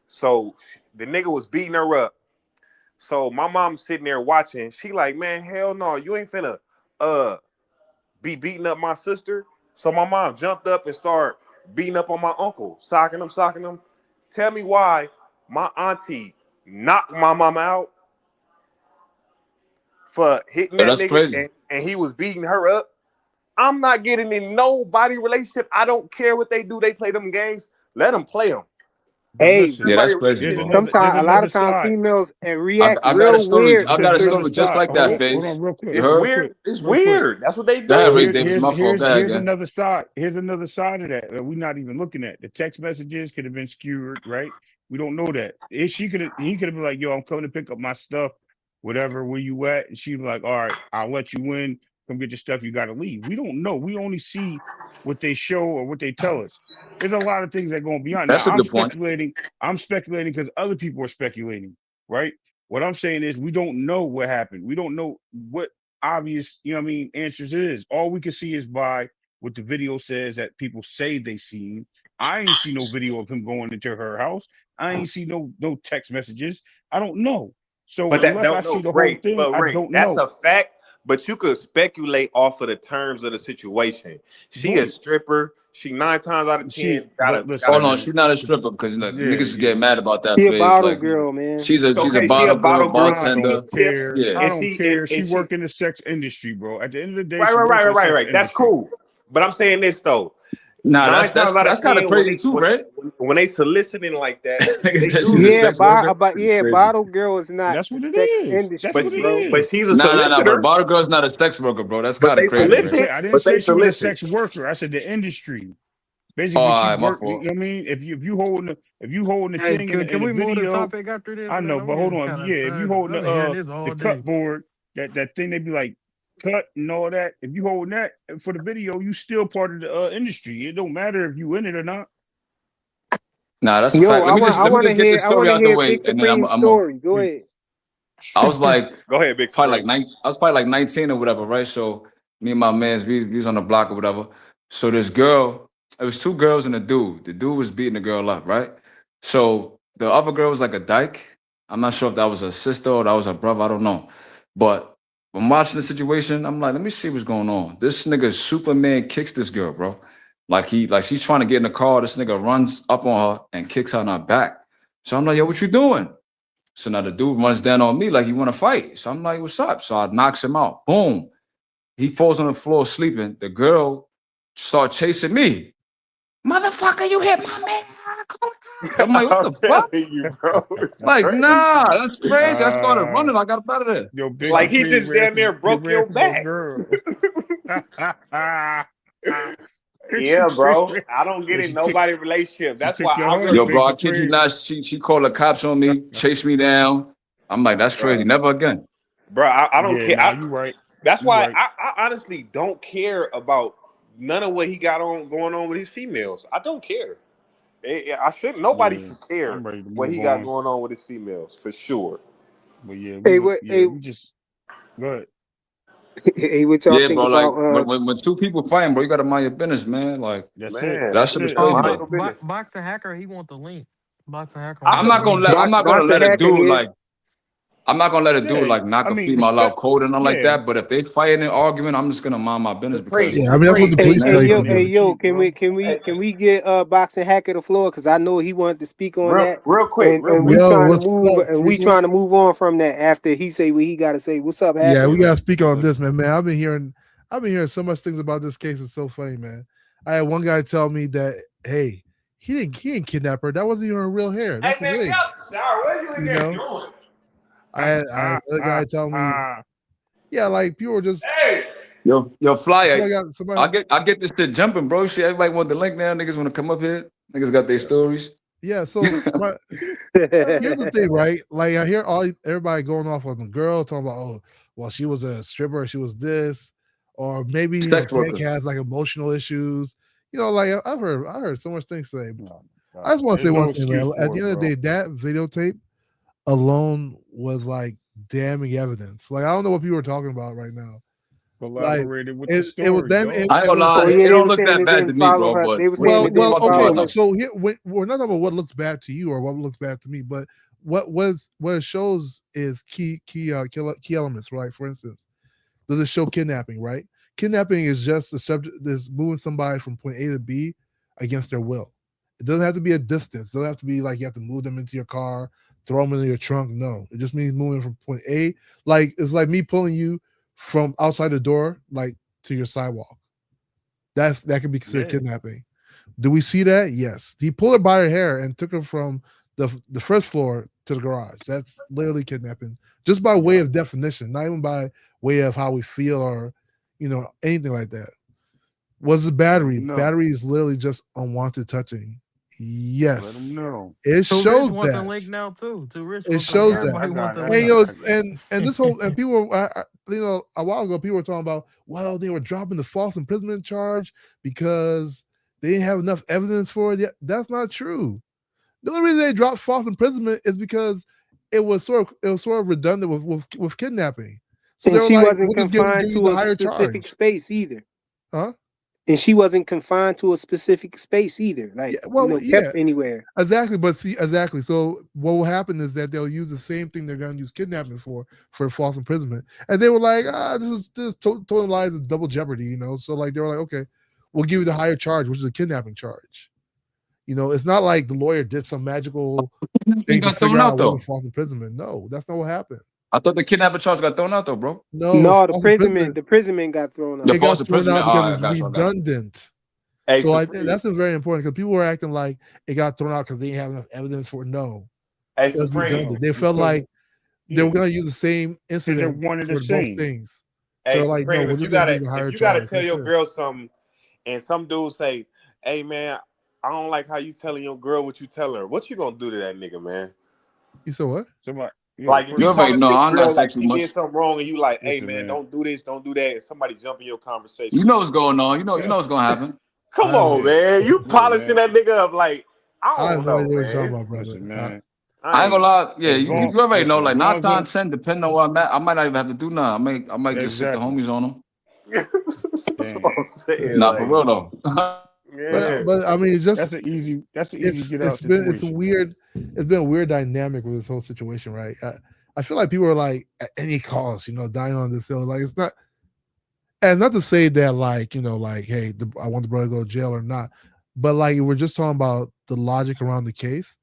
So the nigga was beating her up. So my mom's sitting there watching. She like, man, hell no, you ain't finna uh be beating up my sister. So my mom jumped up and started beating up on my uncle, socking him. Tell me why my auntie knocked my mom out for hitting Yo, that that's nigga crazy. and he was beating her up. I'm not getting in nobody relationship. I don't care what they do. They play them games. Let them play them. But hey, Yeah, listen, Everybody that's crazy, here's relationship. bro. another. Here's sometimes a lot another of times side. females I, react I got a real story. weird I to got a Here's certain another story just side. like stuff. that, Hold Face. on, real quick. You It's Real heard? quick. weird. It's Real quick. weird. That's what they Go ahead, do. Ray Here, Davis. My fault. Go ahead, here's gang. another side. Here's another side of that that we're not even looking at. The text messages could have been skewed, right? We don't know that. If she could have, he could have been like, "Yo, I'm coming to pick up my stuff, whatever. Where you at?" And she was like, "All right, I'll let you in. Come get your stuff. You got to leave." We don't know. We only see what they show or what they tell us. There's a lot of things that go beyond. Now, That's a good point. I'm speculating because other people are speculating, right? What I'm saying is we don't know what happened. We don't know what obvious, answers it is. All we can see is by what the video says that people say they seen. I ain't see no video of him going into her house. I ain't see no text messages. I don't know. So But that unless I don't see know, the whole Ray. thing, But I Ray, don't that's know. a fact. But you could speculate off of the terms of the situation. She a Right. stripper. She 9 times out of 10 But got Oh listen, a no, man. she's not a stripper because Yeah, niggas would yeah. get mad about that She a Phase. bottle Like girl, man. she's a okay. She a bottle girl, bottle girl. I She don't bartender. getting tips, care. Yeah. I and don't she care. She and she work in the sex industry, bro. At the end of the day, right, she right, works right, in right, the right, sex right. That's industry. cool. But I'm saying this though. Nah, 9 times out of that's kind of 10, crazy too, right? when they soliciting like that, Niggas they said do. she's a Yeah, sex worker. It's crazy. bottle girl is not That's the what it sex is. That's industry, what it bro. But is. she's a Nah. But solicitor. bottle girl's not a sex worker, bro. That's But kind of they crazy, I man. didn't but say they she was a solicit. sex worker. I said the industry. Oh, Basically, all she right, my worked. You fault. know what I mean? If you holding the Hey, thing can in the we move the video, topic after this, I man? know. I'm But hold getting on. kind of Yeah, if you tired. holding I've been hearing this all the day. cupboard, that thing they be like cut and all that. If you holding that for the video, you still part of the industry. It don't matter if you in it or not. Nah, that's a Yo, fact. Let me want to just get hear this story out the way, Big and then Supreme's story. Go ahead. I was like Go ahead, Big probably Supreme. I was probably like 19 or whatever, right? So me and my mans, we was on the block or whatever. So this girl, it was two girls and a dude. The dude was beating the girl up, right? So the other girl was like a dyke. I'm not sure if that was her sister or that was her brother. I don't know. But I'm watching the situation. I'm like, let me see what's going on. This nigga Superman kicks this girl, bro. Like she's trying to get in the car. This nigga runs up on her and kicks her in her back. So I'm like, yo, what you doing? So now the dude runs down on me like he want to fight. So I'm like, what's up? So I knocks him out. Boom. He falls on the floor sleeping. The girl start chasing me. Motherfucker, you hit my man. I'm like, what I'm the fuck? telling you, bro. It's Like, crazy. nah, that's crazy. I started running. I got up out of there. Yo, Big Like he Supreme just damn near he broke ran your from a back. girl. Yeah, bro. I don't get in nobody's relationship. That's why I heart, really. Yo, Big bro, I kid you Supreme. not. She called the cops on me, chased me down. I'm like, that's crazy. Bro, Never again. I don't Yeah, care. nah, you right. That's You why right. I honestly don't care about none of what he got on going on with his females. I don't care. I shouldn't. Nobody Yeah, should care I'm ready to what move he got on. going on with his females for sure. But yeah, Hey, what? Hey, we just good. hey, what y'all Yeah, think bro. Like about? when two people fighting, bro, you gotta mind your business, man. Like That's it. Man, that That's shit was it. crazy mind though. your business. Boxing Hacker, he want the link. Boxing Hacker I want I'm the not gonna link. let Boxer a Hacker dude here. like I'm not gonna let a dude Yeah. like knock I a mean, female out respect. cold and nothing like Yeah. that. But if they fight in an argument, I'm just gonna mind my business because Supreme. Yeah, I mean that's what the it's police Hey, tell you nasty to out hey, here. do. yo, Bro. can we get Boxing Hacker the floor? Because I know he wanted to speak on that, Real quick, real and quick. Yo, what's up, we people? trying to move on from that after he say what he got to say. What's up, Yeah, Hacker? we gotta speak on this, man. I've been hearing so much things about this case. It's so funny, man. I had one guy tell me that, hey, he didn't kidnap her. That wasn't even her real hair. That's a wig. Sorry, what are you in You there know? doing? I had another guy tell me, yeah, like people were just Hey, Yo, flyer. somebody I get this shit jumping, bro. Shit, everybody want the link now. Niggas want to come up here. Niggas got their stories. yeah. So here's the thing, right? Like I hear everybody going off on the girl talking about, oh, well, she was a stripper, she was this, or maybe Sex Tank worker. has like emotional issues. Like I heard so much things today. No, I just want to say there's no one thing, man. excuse At for the it, end of the bro. day, that videotape alone was like damning evidence. Like I don't know what people are talking about right now. Like Collaborated with the it was story, them. dog. I ain't gonna Oh lie. yeah, It they don't were look saying that it bad to didn't me, follow bro. her. But They were what saying the it didn't fuck you follow talking Okay. her. about? So here we're not talking about what looks bad to you or what looks bad to me, but what it shows is key elements, right? For instance, does it show kidnapping, right? Kidnapping is just the subject that's moving somebody from point A to B against their will. It doesn't have to be a distance. It doesn't have to be like you have to move them into your car, throw them in your trunk. No, it just means moving from point A. Like it's like me pulling you from outside the door, like to your sidewalk. That could be considered kidnapping. Do we see that? Yes. He pulled her by her hair and took her from the first floor to the garage. That's literally kidnapping, just by way of definition, not even by way of how we feel or anything like that. Was the battery? No. Battery is literally just unwanted touching. Yes. Let them know. It Too shows Rich want that. the link now too. Too Rich. It shows that. Everybody want the And link. and this whole and people, a while ago, people were talking about, well, they were dropping the false imprisonment charge because they didn't have enough evidence for it. Yet. That's not true. The only reason they dropped false imprisonment is because it was sort of redundant with kidnapping. So And they were she like, wasn't we'll just give confined you to the a higher specific charge. space either. Huh? And she wasn't confined to a specific space either. Like, kept anywhere. Exactly. But see, exactly. So what will happen is that they'll use the same thing they're going to use kidnapping for false imprisonment. And they were like, this is total lies, it's double jeopardy, So like, they were like, okay, we'll give you the higher charge, which is a kidnapping charge. It's not like the lawyer did some magical thing to figure out what was false imprisonment. No, that's not what happened. I thought the kidnapping charge got thrown out though, bro. No, the imprisonment got thrown out. The It false got thrown imprisonment out because I it's got you. redundant. Hey, So Supreme. that's very important because people were acting like it got thrown out because they didn't have enough evidence for it. No, Hey, it was Supreme. redundant. They felt like they were going to use the same Because they're incident one and the for both same. things. Hey, So like, no, Supreme. we're just going to do the higher If you gotta charge. tell That's your it. girl something, and some dude say, "Hey, man, I don't like how you telling your girl what you telling her." What you gonna do to that nigga, man? You said what? Somebody, Like if You you already talking to know. your I'm not girl saying like too she did much. something wrong, and you like, "Hey, listen, man, man. don't do this, don't do that," and somebody jump in your conversation. You know what's going on. You know what's gonna happen. Come on, Yeah, man. You yeah, polishing man. that nigga up like I I have don't no know, idea what you're talking man. about, brother. Listen, man. I ain't gonna lie. Yeah, As you long, already know. listen, Like as 9 long as times 10, depending on what I'm at, I might not even have to do nothing. I might just sit the exactly. homies on them. That's Damn. what I'm saying. Nah, for Like, real though. yeah. But I mean, it's just That's an easy get out it's been situation. weird. It's been a weird dynamic with this whole situation, right? I feel like people are like at any cost, dying on this hill. Like it's not, and not to say that like like hey, I want the brother to go to jail or not, but like we're just talking about the logic around the case.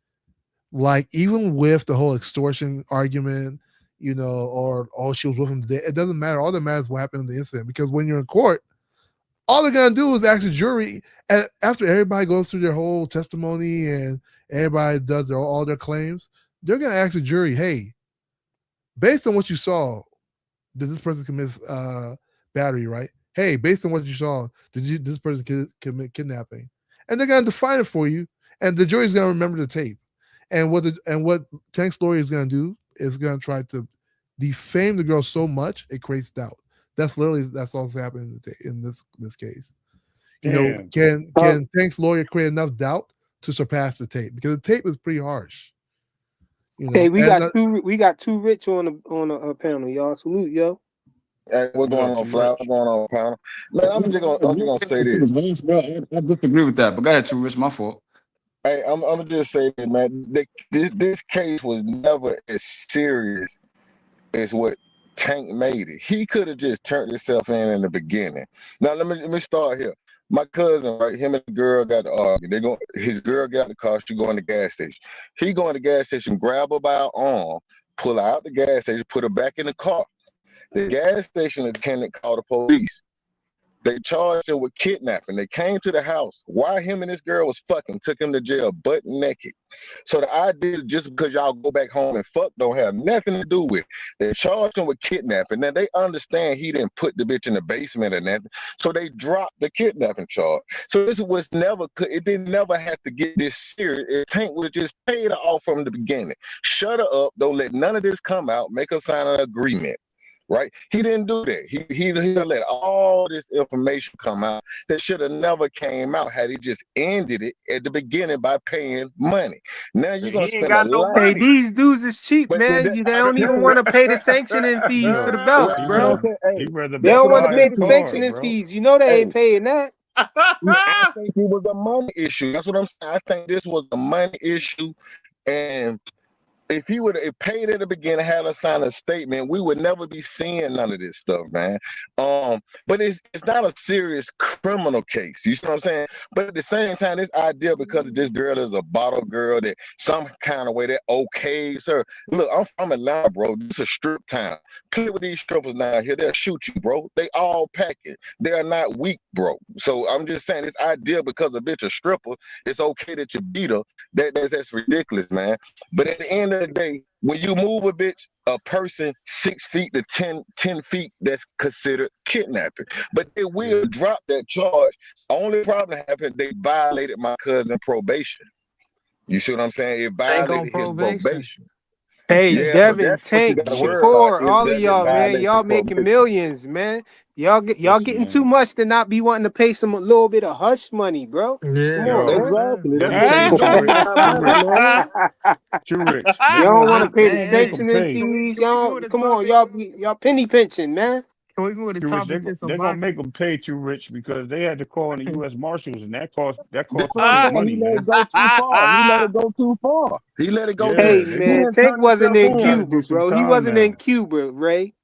Like even with the whole extortion argument, or she was with him today, it doesn't matter. All that matters is what happened in the incident, because when you're in court, all they're gonna do is ask the jury, and after everybody goes through their whole testimony and everybody does all their claims, they're gonna ask the jury, hey, based on what you saw, did this person commit battery, right? Hey, based on what you saw, did this person commit kidnapping? And they're gonna define it for you, and the jury's gonna remember the tape. And what Tank's lawyer is gonna do is gonna try to defame the girl so much it creates doubt. That's all that's happening in this case. Damn. Can Tank's lawyer create enough doubt to surpass the tape? Because the tape is pretty harsh. Hey, we got two rich on the panel, y'all. Salute, yo. Hey, what's going on, Fly? What's going on, panel? Man, I'm just gonna say this. I disagree with that, but go ahead, True Rich. My fault. Hey, I'm gonna just say this, man. This case was never as serious as what Tank made it. He could have just turned himself in the beginning. Now let me start here. My cousin, right? Him and the girl got to argue. His girl got in the car. She go in the gas station. He go in the gas station, grab her by her arm, pull her out the gas station, put her back in the car. The gas station attendant called the police. They charged him with kidnapping. They came to the house while him and this girl was fucking, took him to jail butt naked. So the idea just because y'all go back home and fuck don't have nothing to do with it. They charged him with kidnapping. Now they understand he didn't put the bitch in the basement or nothing. So they dropped the kidnapping charge. So it didn't never have to get this serious. If Tank would have just paid her off from the beginning. Shut her up. Don't let none of this come out. Make her sign an agreement. Right? He didn't do that. He let all this information come out that should have never came out had he just ended it at the beginning by paying money. Now you're gonna spend a lot. Hey, these dudes is cheap, man. They don't even want to pay the sanctioning fees for the belts, You know bro. what I'm saying? Hey, He rather They don't want to buy pay the the car, sanctioning bro. fees. You know they ain't paying that. I think it was a money issue. That's what I'm saying. I think this was a money issue, and if he would have paid at the beginning, had us sign a statement, we would never be seeing none of this stuff, man. But it's not a serious criminal case. You see what I'm saying? But at the same time, this idea because this girl is a bottle girl that some kind of way that okays her. Look, I'm from Atlanta, bro. This is a strip town. Play with these strippers now here, they'll shoot you, bro. They all packing. They are not weak, bro. So I'm just saying this idea because a bitch a stripper, it's okay that you beat her. That's ridiculous, man. But at the end of the day, when you move a person 6 feet to 10 feet, that's considered kidnapping. But they will drop that charge. Only problem happened, they violated my cousin's probation. You see what I'm saying? It violated his probation. Hey, Yeah, so Devin, that's what you Tank, got to worry about Shakur, is all of that it y'all, man, violates y'all his making probation. millions, man. Y'all getting too much to not be wanting to pay some a little bit of hush money, bro. Yeah, Come that's on, what I'm man. Exactly. saying. That's Hey, what you don't spending rich, my too money, rich, man. too rich. You don't want to pay the They gonna make them sanctioning pay. fees, Can we y'all. move the Come on, topic? y'all penny pinching, man. Can we move the Too rich. topic to some They're gonna make boxing? them pay too rich because they had to call in the U.S. Marshals, and that cost That's what the I'm state saying. He money, let man. it go too far. He let it go too far. He let it go too. Hey, Yeah, He man, didn't Tank turn wasn't himself in they in. got to do Cuba, some bro. He time wasn't now. in Cuba, Ray.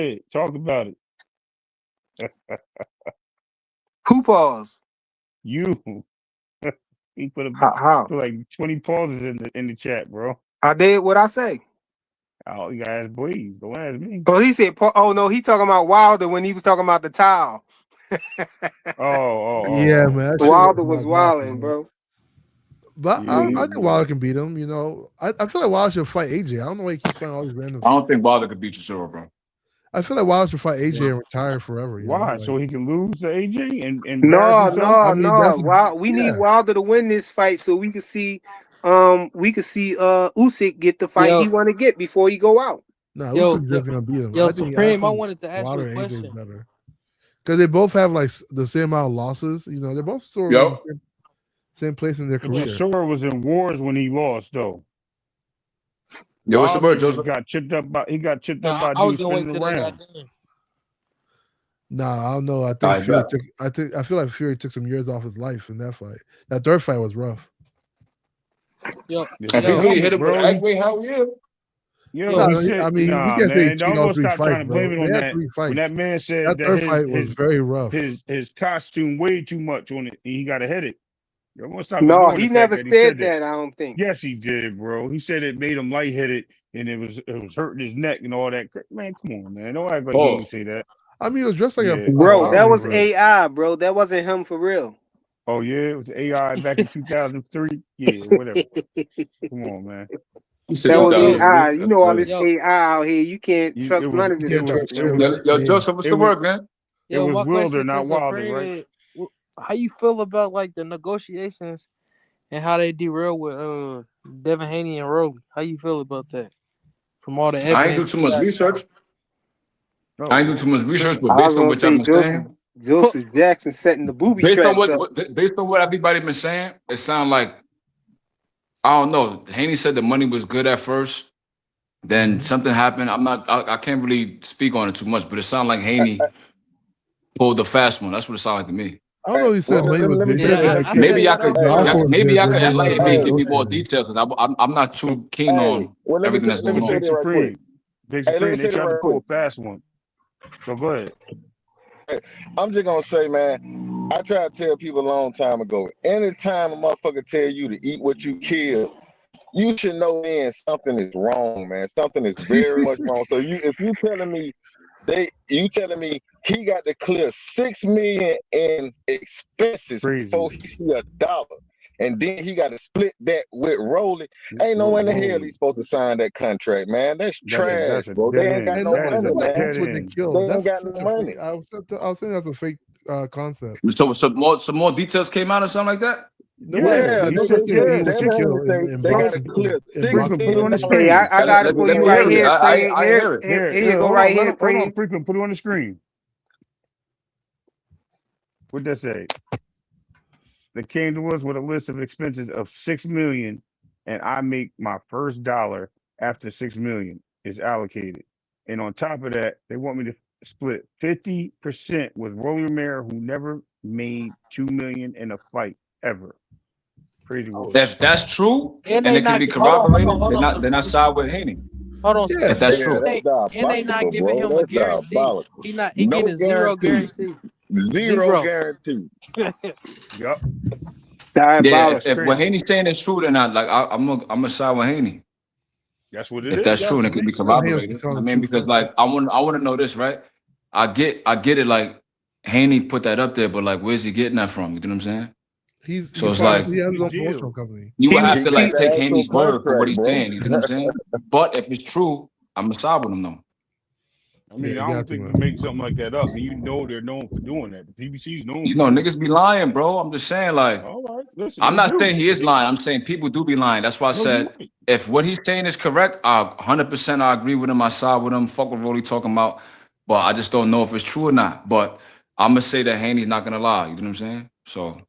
ahead. Talk about it. Who paused? You. He How? put like 20 pauses in the chat, bro. I did what I say. Oh, you gotta ask Blaze. Don't ask me. Oh, he said. Oh no, he talking about Wilder when he was talking about the towel. Yeah, man, that shit was Wilder was not natural, wilding, bro. bro. But Yeah, I think Wilder can beat him. You know, I feel like Wilder should fight AJ. I don't know why he keeps fighting all these random. I don't think Wilder could beat Chisora, bro. I feel like Wilder should fight AJ and retire forever. You know? why? Like, So he can lose to AJ and No, embarrass himself? no, I mean, no. We need yeah. Wilder to win this fight so we can see Usyk get the fight he want to get before he go out. No, Yo, Usyk's just gonna beat him. Yo, I think Supreme, I wanted to ask Wilder you a and AJ is question. better because they both have like the same amount of losses. You know, they're both sort of in the same place in their But career. Chisora was in wars when he lost, though. Yo, what's the word, Wilder just Joseph? got chipped up by I was dudes gonna wait spinning till they got around. done. Nah, I don't know. I think I Fury bet. I feel like Fury took some years off his life in that fight. That third fight was rough. Yo, If he really hit him with Agway, hell yeah. Yo, No, he said, I mean, nah, we can't say he man, cheated don't all go 3 stop fights, trying to blame it bro. on They had that. 3 fights. When that man said That that third fight was very rough. his costume weighed too much on it, he got to hit it. Yo, I'm gonna stop No, ignoring he the never fact that he said said that. that. I don't think. Yes, he did, bro. He said it made him lightheaded and it was hurting his neck and all that. Man, come on, man. Don't act like he ain't say that. I mean, it was dressed like a Bro, Power that was Ranger. AI, bro. That wasn't him for real. Oh yeah, it was AI back in 2003. Yeah, whatever. Come on, man. That was AI. You know all this AI out here. You can't trust It none of this stuff. Yo, Joseph, what's the word, man? It was my Wilder, question to not Wilder, Supreme right? is, how you feel about like the negotiations and how they derailed with Devin Haney and Rowley? How you feel about that? From all the evidence, I ain't do too much research. I ain't do too much research, but I based was on gonna what y'all say been saying, Joseph Jackson setting the booby based on traps up. what everybody been saying, it sound like, I don't know. Haney said the money was good at first, then something happened. I can't really speak on it too much, but it sounded like Haney pulled the fast one. That's what it sounded like to me. I don't know. He said money was good. He said that Maybe I could the enlighten me and give me more details. And I'm not too keen on everything that's going on. Big Supreme. Big Supreme, they tried to pull a fast one. So go ahead. I'm just gonna say, man, I tried to tell people a long time ago, anytime a motherfucker tell you to eat what you kill, you should know then something is wrong, man. Something is very much wrong. So if you telling me he got to clear $6 million in expenses before he see $1, and then he got to split that with Rowley. Ain't no way in the hell he's supposed to sign that contract, man. That's trash, bro. They ain't got no money, man. They ain't got no money. I was saying that's a fake concept. So some more details came out or something like that. Yeah, they got to clear $6 million. Hey, I got it for you right here. I hear it. Here you go, right here. Hold on, frequent. Put it on the screen. What'd that say? They came to us with a list of expenses of $6 million, and I make my first dollar after $6 million is allocated. And on top of that, they want me to split 50% with Rolly Romero, who never made $2 million in a fight ever. Crazy world. If that's true, and it can be corroborated, they're not side with Haney. Hold on, if that's true. And they not giving him a guarantee. He getting zero guarantee. Zero guarantee. Yup. Yeah, if what Haney's saying is true, then I'm gonna side with Haney. That's what it is. If that's true, and it can be corroborated. I mean, because like I want to know this, right? I get it. Like Haney put that up there, but like, where's he getting that from? You know what I'm saying? It's like he has his own promotional company. You would have to like take Haney's word for what he's saying. You know what I'm saying? But if it's true, I'm gonna side with him though. I mean, I don't think you make something like that up, and you know they're known for doing that. The PBC's known. You know, niggas be lying, bro. I'm just saying, like, all right, listen, I'm not saying he is lying. I'm saying people do be lying. That's why I said if what he's saying is correct, 100% I agree with him. I side with him. Fuck what Rolly talking about. But I just don't know if it's true or not. But I'm gonna say that Haney's not gonna lie. You know what I'm saying? So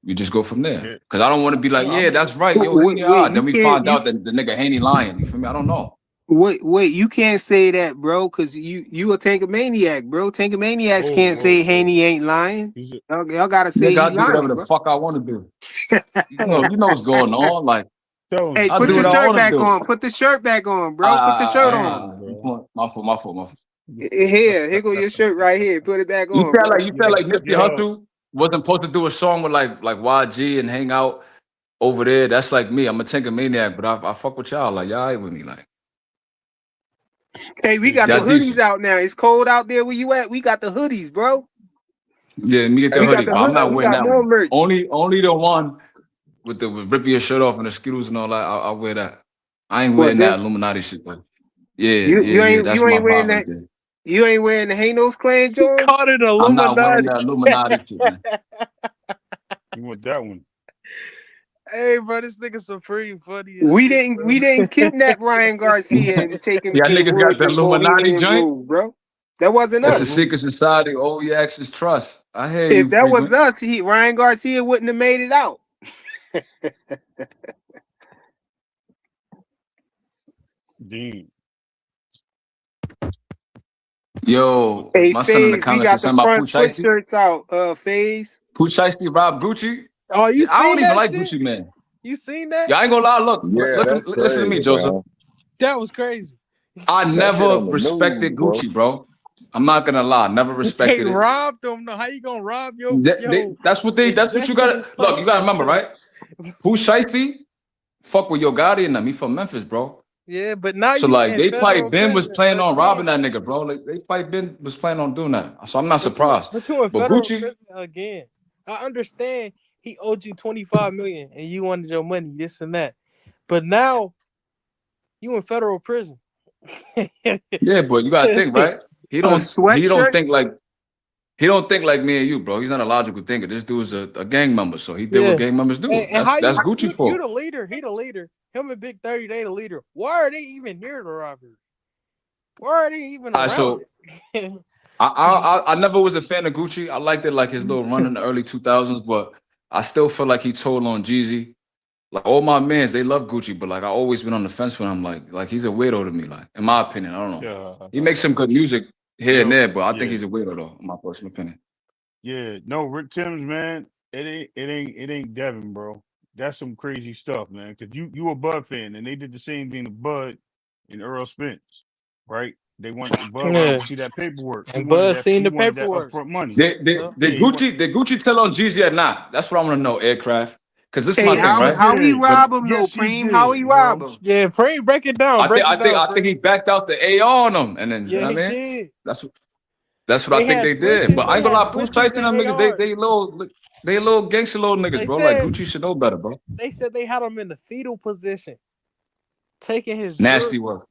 we just go from there. Because I don't want to be like, yeah, that's right. Yo, Haney, then we find out that the nigga Haney lying. You feel me? I don't know. Wait, you can't say that, bro, because you a Tankamaniac, bro. Tankamaniacs can't say Haney ain't lying. Y'all gotta say he I do lying, whatever bro. the fuck I want to do. You know what's going on. Like, hey, put your shirt back on. Put the shirt back on, bro. Put your shirt on. My fault. Here go your shirt right here. Put it back on. You felt like Nipsey Hussle wasn't supposed to do a song with like YG and hang out over there. That's like me. I'm a Tankamaniac, but I fuck with y'all. Like y'all ain't with me. Like Hey, we got the Y'all hoodies decent. out now. It's cold out there where you at. We got the hoodies, bro. Yeah, let me get the We got hoodie, the but I'm not we wearing got that more one. merch. Only the one with ripping your shirt off and the Skittles and all that. I'll wear that. I ain't What wearing that this? Illuminati shit though. Yeah, You That's my wearing vibe right that. there. You ain't wearing the Hanos Clan, He John. called it I'm not wearing Illuminati. that Illuminati shit, man. You want that one? Hey, bro, this nigga Supreme funny as We shit, didn't bro. we didn't kidnap Ryan Garcia and take him Y'all to the niggas got woods the and Illuminati Bohemian joint. Grove, bro. That wasn't It's a us. secret society. All we ask is trust. I hear If you, that was frequent. us, Ryan Garcia wouldn't have made it out. Dean. Yo, Hey, my son in the FaZe, we comments said got the something about front Pooch foot Shiesty. shirts out. FaZe. Pooch Shiesty robbed Gucci. Oh, you I don't seen even that like shit? Gucci, man. You seen that? Yeah, I ain't gonna lie. Look, Yeah, that's listen to me, crazy, Joseph. man. That was crazy. I That shit never on the respected news, bro. Gucci, bro. I'm not gonna lie, never They respected it. robbed them. No, how you gonna rob your That's what you gotta executive look. You gotta fucking remember, assistant? right? Pooh Shiesty, fuck with Yo Gotti and them. He from Memphis, bro. Yeah, but now So you like in they probably federal been was prison planning on robbing again. that nigga, bro. Like they probably been was planning on doing that. So I'm not But you surprised. in But federal Gucci, prison again. I understand he owed you 25 million and you wanted your money, this and that. But now you in federal prison. yeah, but you gotta think, right? He A don't sweatshirt. think like me and you, bro. He's not a logical thinker. This dude's a gang member, so he did what Yeah. gang members do. And how That's you Gucci you for. the leader, he the leader. Him and Big 30, they the leader. Why are they even near the robbery? Why are they even around So it? I never was a fan of Gucci. I liked it like his little run in the early 2000s, but I still feel like he told on Jeezy. Like all my mans, they love Gucci, but like I always been on the fence with him. Like he's a weirdo to me. Like in my opinion, I don't know. He makes some good music here and No, there, but I think yeah, he's a weirdo though. In my personal opinion. yeah. No, Rick Timms, man. It ain't Devin, bro. That's some crazy stuff, man. Cause you a Bud fan, and they did the same thing to Bud and Earl Spence, right? Bud wanted Yeah. to see that paperwork. And Buzz seen He the wanted that paperwork. upfront money. Did Yeah. did Yeah, he want. Gucci tell on Jeezy or not? That's what I want to know, Aircraft. Because this is Hey, my thing, Yes, he right? how he did. When rob him though, Yes, he Preem? How he did, rob bro. him? Yeah, break it down. Break it down, I think he Preem. backed out the AR on him, and then you Yeah, know he what I mean? did. That's what I They think had they did. switches. But I They ain't gonna had lie, Pooh switches Shiesty and and them niggas, ARs. they little gangster little niggas, They bro. Like said Gucci should know better, bro. they had him in the fetal position, taking his Nasty drug. work.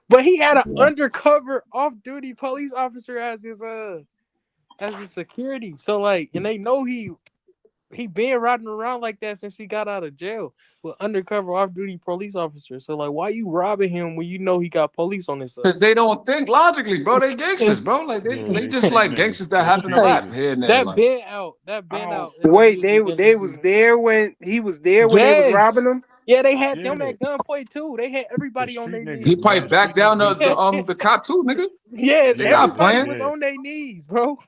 But he had an Yeah. undercover off-duty police officer as his security. So like, and they know he been riding around like that since he got out of jail with undercover off-duty police officer. So like, why you robbing him when you know he got police on his side? Because they don't think logically, bro. They gangsters, bro. Like Yeah, they they just street like niggas. gangsters that They happen to street Hey, rap niggas. here and there. that Like been out. That I been don't. out in the Wait, music they was industry. there when he was there when they was Yes. robbing him. Yeah, they had Yeah, them at gunpoint too. They had the everybody on street their he niggas, knees. probably man. backed Street down niggas. the cop too, nigga. Yeah, They Yeah, not everybody playing. was yeah, on their knees, bro.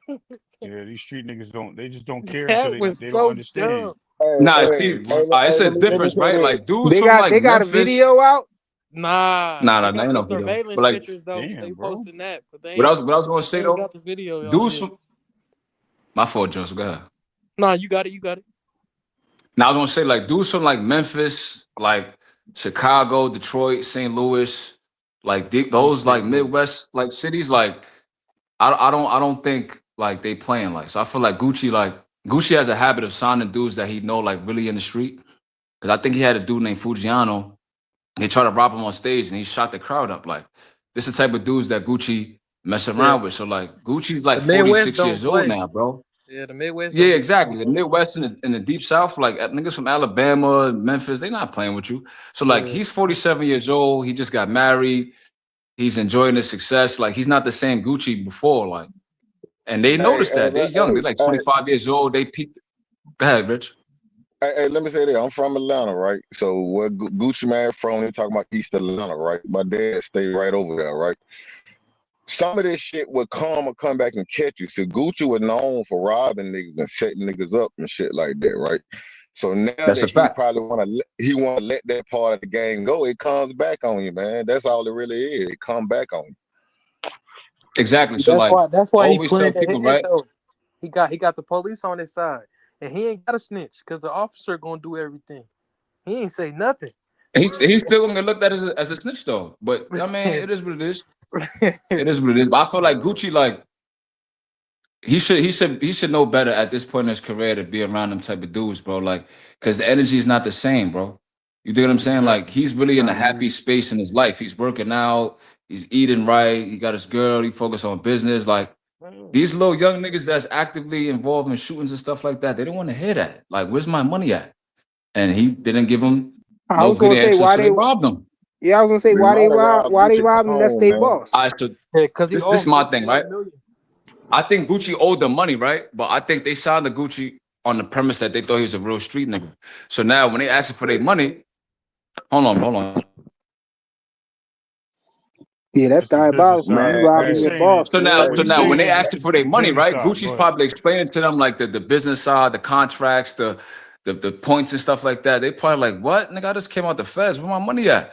yeah. These street niggas don't. They just don't care, so That they was they don't so understand. dumb. Nah, Yeah, see, they want. it's a Let me difference, say right? this. Like dudes from like They got a Memphis. video out. Nah, Nah, they nah, got ain't the no video. But surveillance like, pictures though. They Damn, bro. posting that, but what I was gonna say they ain't though, got the video out dudes yet. from my fault, Joseph. Go ahead. Nah, you got it. You got it. Now I was gonna say like dudes from like Memphis, like Chicago, Detroit, St. Louis, like those like Upstate New York. Midwest like cities, like I don't think like they playing like. So I feel like Gucci has a habit of signing dudes that he know like really in the street. Because I think he had a dude named Fujiano. They tried to rob him on stage and he shot the crowd up. Like this is the type of dudes that Gucci mess Yeah, around with. So like Gucci's like the Midwest 46 don't years old play. now, bro. Yeah, the Midwest Yeah, don't be exactly. playing, The bro. Midwest and the Deep South, like niggas from Alabama, Memphis, they not playing with you. So like Yeah, he's 47 years old. He just got married. He's enjoying his success. Like he's not the same Gucci before. Like, and they Hey, noticed that. They're young. They're like hey, 25 years old. They peaked. Go ahead, Rich. hey, let me say this. I'm from Atlanta, right? So where Gucci Man from? They talking about East Atlanta, right? My dad stayed right over there, right? Some of this shit would come back and catch you. So Gucci was known for robbing niggas and setting niggas up and shit like that, right? So now That's a that he fact. probably want to let that part of the game go, it comes back on you, man. That's all it really is. It come back on you. Exactly. So that's like why. That's I why he always tell planned people, ahead right? though. He got the police on his side, and he ain't got to snitch because the officer gonna do everything. He ain't say nothing. He's still gonna get looked at as a snitch though. But I mean, it is what it is. It is what it is. But I feel like Gucci, like he should know better at this point in his career to be around them type of dudes, bro. Like, because the energy is not the same, bro. You dig what I'm saying? Like, he's really in a happy space in his life. He's working out. He's eating right. He got his girl. He focused on business. Like, these little young niggas that's actively involved in shootings and stuff like that, they don't want to hear that. Like, where's my money at? And he didn't give them I was good gonna say answers, why so they robbed them. Yeah, I was gonna say We why they might have rob robbed why they Gucci rob them. That's Capone, their man. boss. So Yeah, because he this is my thing, right? million. I think Gucci owed them money, right? But I think they signed the Gucci on the premise that they thought he was a real street nigga. So now when they ask for their money, hold on. Yeah, that's It's the business diabolical. side. You Man, What robbing he's your hey, saying is, boss, So man. what he's now when saying they is asked for their money, business right? side. Gucci's Go ahead. probably explaining to them like the business side, the contracts, the points and stuff like that. They probably like, what? Nigga, I just came out the feds. Where my money at?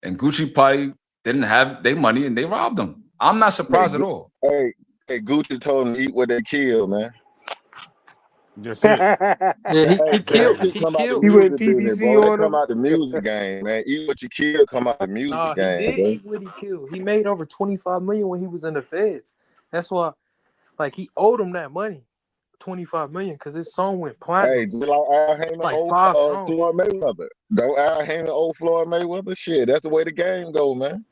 And Gucci probably didn't have their money and they robbed them. I'm not hey, surprised at all. hey, Gucci told him to eat what they killed, man. That's it. Yeah, Hey, he that killed. shit He come out the killed. He went music business, PBC bro. That on come him. out the music game, man. Eat what you kill come out the music Nah, he game, did bro. eat what he killed. He made over 25 million when he was in the feds. That's why, like, he owed him that money, 25 million, because his song went Hey, platinum. just like Al Heyman, Like old 5 songs. Floyd Mayweather. Don't Al Heyman, old Floyd Mayweather? Shit, that's the way the game go, man.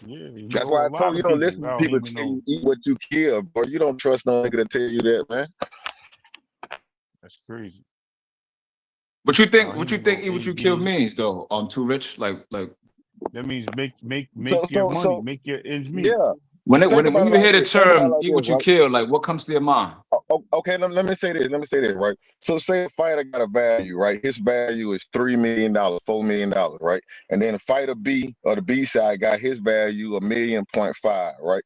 Yeah, he That's owe why a I lot told you of don't people. listen I to don't people even tell know. you eat what you kill, bro. You don't trust no nigga to tell you that, man. That's crazy. What you think? He What you was think? on Eat what you kill AB. means though. Too rich. Like That means make So, your money, so make your ends meet. yeah. when Think when about it you like hear the this. Think about it term like "eat this, what you right? kill," like what comes to your mind? Okay, let me say this, right? So say a fighter got a value, right? His value is $3 million, $4 million, right? And then fighter B or the B side got his value $1.5 million, right?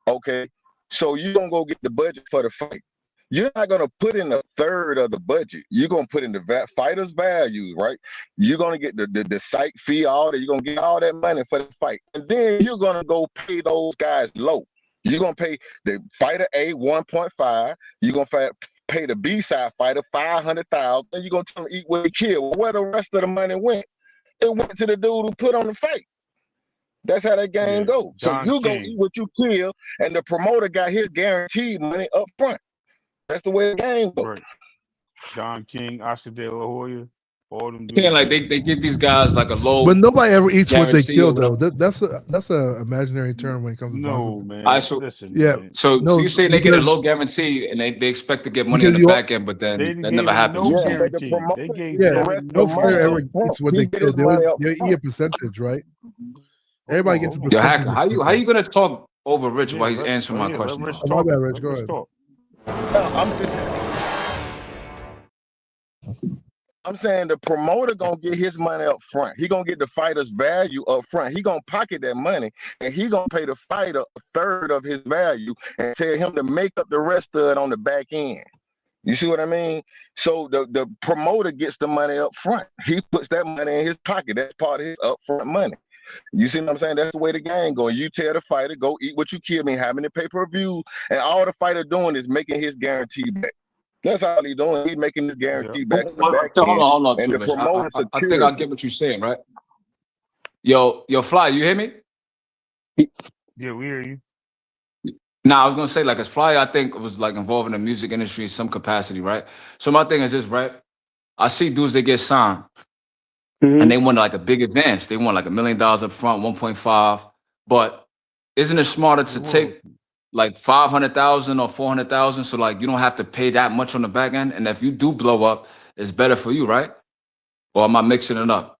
Okay. So you're gonna go get the budget for the fight. You're not gonna put in a third of the budget. You're gonna put in the fighter's value, right? You're gonna get the site fee, all that. You're gonna get all that money for the fight, and then you're gonna go pay those guys low. You're gonna pay the fighter A 1.5. You're gonna pay the B side fighter 500,000. And you're gonna tell them eat what he killed. Where the rest of the money went? It went to the dude who put on the fight. That's how that game Yeah, goes. So Don you go King. eat what you kill, and the promoter got his guaranteed money up front. That's the way the game goes. Right. Don King, Oscar De La Hoya, all them Saying dudes. like they give these guys like a low But nobody ever eats what they guarantee or kill, though. whatever. That's a imaginary term when it comes to No, boxing. man. I so Listen, Yeah, man. so no, you say they get a because low guarantee and they expect to get money on because the you back end, but They then that gave never him happens. no You Yeah, saying? but the guarantee. They promoter gave get yeah, the Devin rest of no the no fighter money up ever guarantee. front. eats what He they get kill. his money up They eat a front. percentage, right? Everybody gets a Hold on. Yo, percentage. Hacker, Of how something. you gonna talk over Rich Yeah, while he's answering my let question Rich though? Oh, my talk. bad, Rich. Let Go Rich ahead. talk. No, I'm saying the promoter gonna get his money up front. He gonna get the fighter's value up front. He gonna pocket that money, and he gonna pay the fighter a third of his value, and tell him to make up the rest of it on the back end. You see what I mean? So the promoter gets the money up front. He puts that money in his pocket. That's part of his upfront money. You see what I'm saying? That's the way the game goes. You tell the fighter, go eat what you kill me, how many pay-per-view, and all the fighter doing is making his guarantee back. That's all he doing. He's making his Yeah. guarantee back on the Hold back on, end, hold on, and too, the Rich. promoter I think I secures get it. what you're saying, right? Yo, Fly, you hear me? Yeah, we hear you. Nah, I was gonna say like as Fly, I think it was like involved in the music industry in some capacity, right? So my thing is this, right? I see dudes they get signed and they want like a big advance. They want like $1 million up front, 1.5. But isn't it smarter to take like 500,000 or 400,000 so like you don't have to pay that much on the back end? And if you do blow up, it's better for you, right? Or am I mixing it up?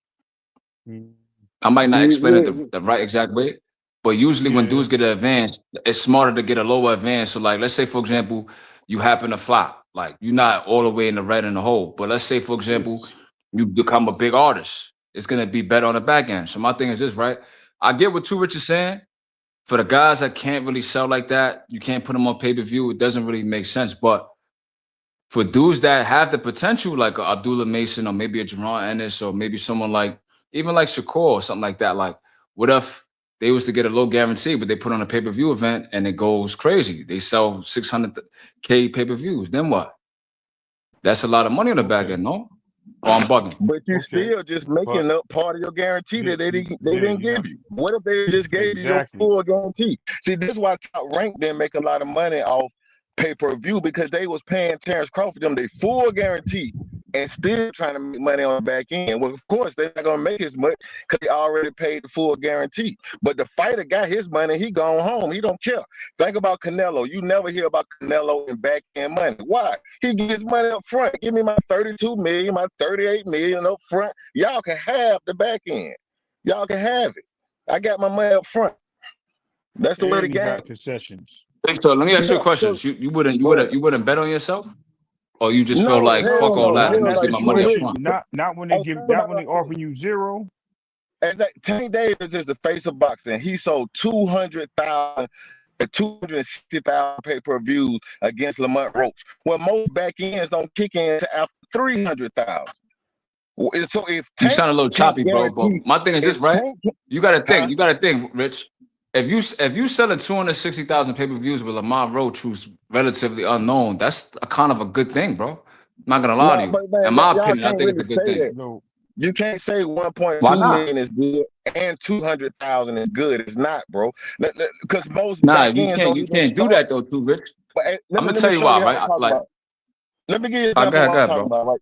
I might not explain it the right exact way, but usually when dudes get an advance, it's smarter to get a lower advance. So like, let's say for example, you happen to flop, like you're not all the way in the red in the hole. But let's say for example, you become a big artist. It's gonna be better on the back end. So my thing is this, right? I get what Too Rich is saying. For the guys that can't really sell like that, you can't put them on pay-per-view. It doesn't really make sense. But for dudes that have the potential, like a Abdullah Mason or maybe a Jerron Ennis or maybe someone like even like Shakur or something like that, like what if they was to get a low guarantee, but they put on a pay-per-view event and it goes crazy? They sell 600K pay-per-views. Then what? That's a lot of money on the back end, no? Oh, I'm bugging. But you Okay, still just but making up part of your guarantee that they yeah, didn't you're give not you. What if they just gave you your exactly. full guarantee? See, this is why Top Rank didn't make a lot of money off pay-per-view, because they was paying Terrence Crawford them their full guarantee and still trying to make money on the back end. Well, of course, they're not gonna make as much because they already paid the full guarantee. But the fighter got his money, he gone home. He don't care. Think about Canelo. You never hear about Canelo and back end money. Why? He gets his money up front. Give me my 32 million, my 38 million up front. Y'all can have the back end. Y'all can have it. I got my money up front. That's the way the And he game. got concessions. So let me ask you a Yeah, question. so You go ahead. wouldn't bet on yourself, or you just feel No, like fuck hell all no, that. Not Let me hell just no. get not my You money up listen. front. not when Hey, think not about when they this. offering you zero. Tank Davis is the face of boxing. He sold 200,000 and 260,000 pay-per-views against Lamont Roach. Well, most back ends don't kick in until after 300,000. So if You Tank sound a little can choppy, bro. guarantee, But my thing is this, if right? Tank, You gotta huh? think, Rich. If you selling 260,000 pay-per-views with Lamont Roach, who's relatively unknown, that's a kind of a good thing, bro. I'm not gonna lie to No, you. but man, In my y'all opinion, I can't think it's really a good say thing. that. No, You can't say Why 1.2 not? million is good and 200,000 is good. It's not, bro. Because most Nah, back ends don't you even can't do start. that though, too, Rich. But I'm gonna let tell me you show why, you how right? I'm talking about. Let me give you an Go example of what I'm ahead, talking bro. about. Like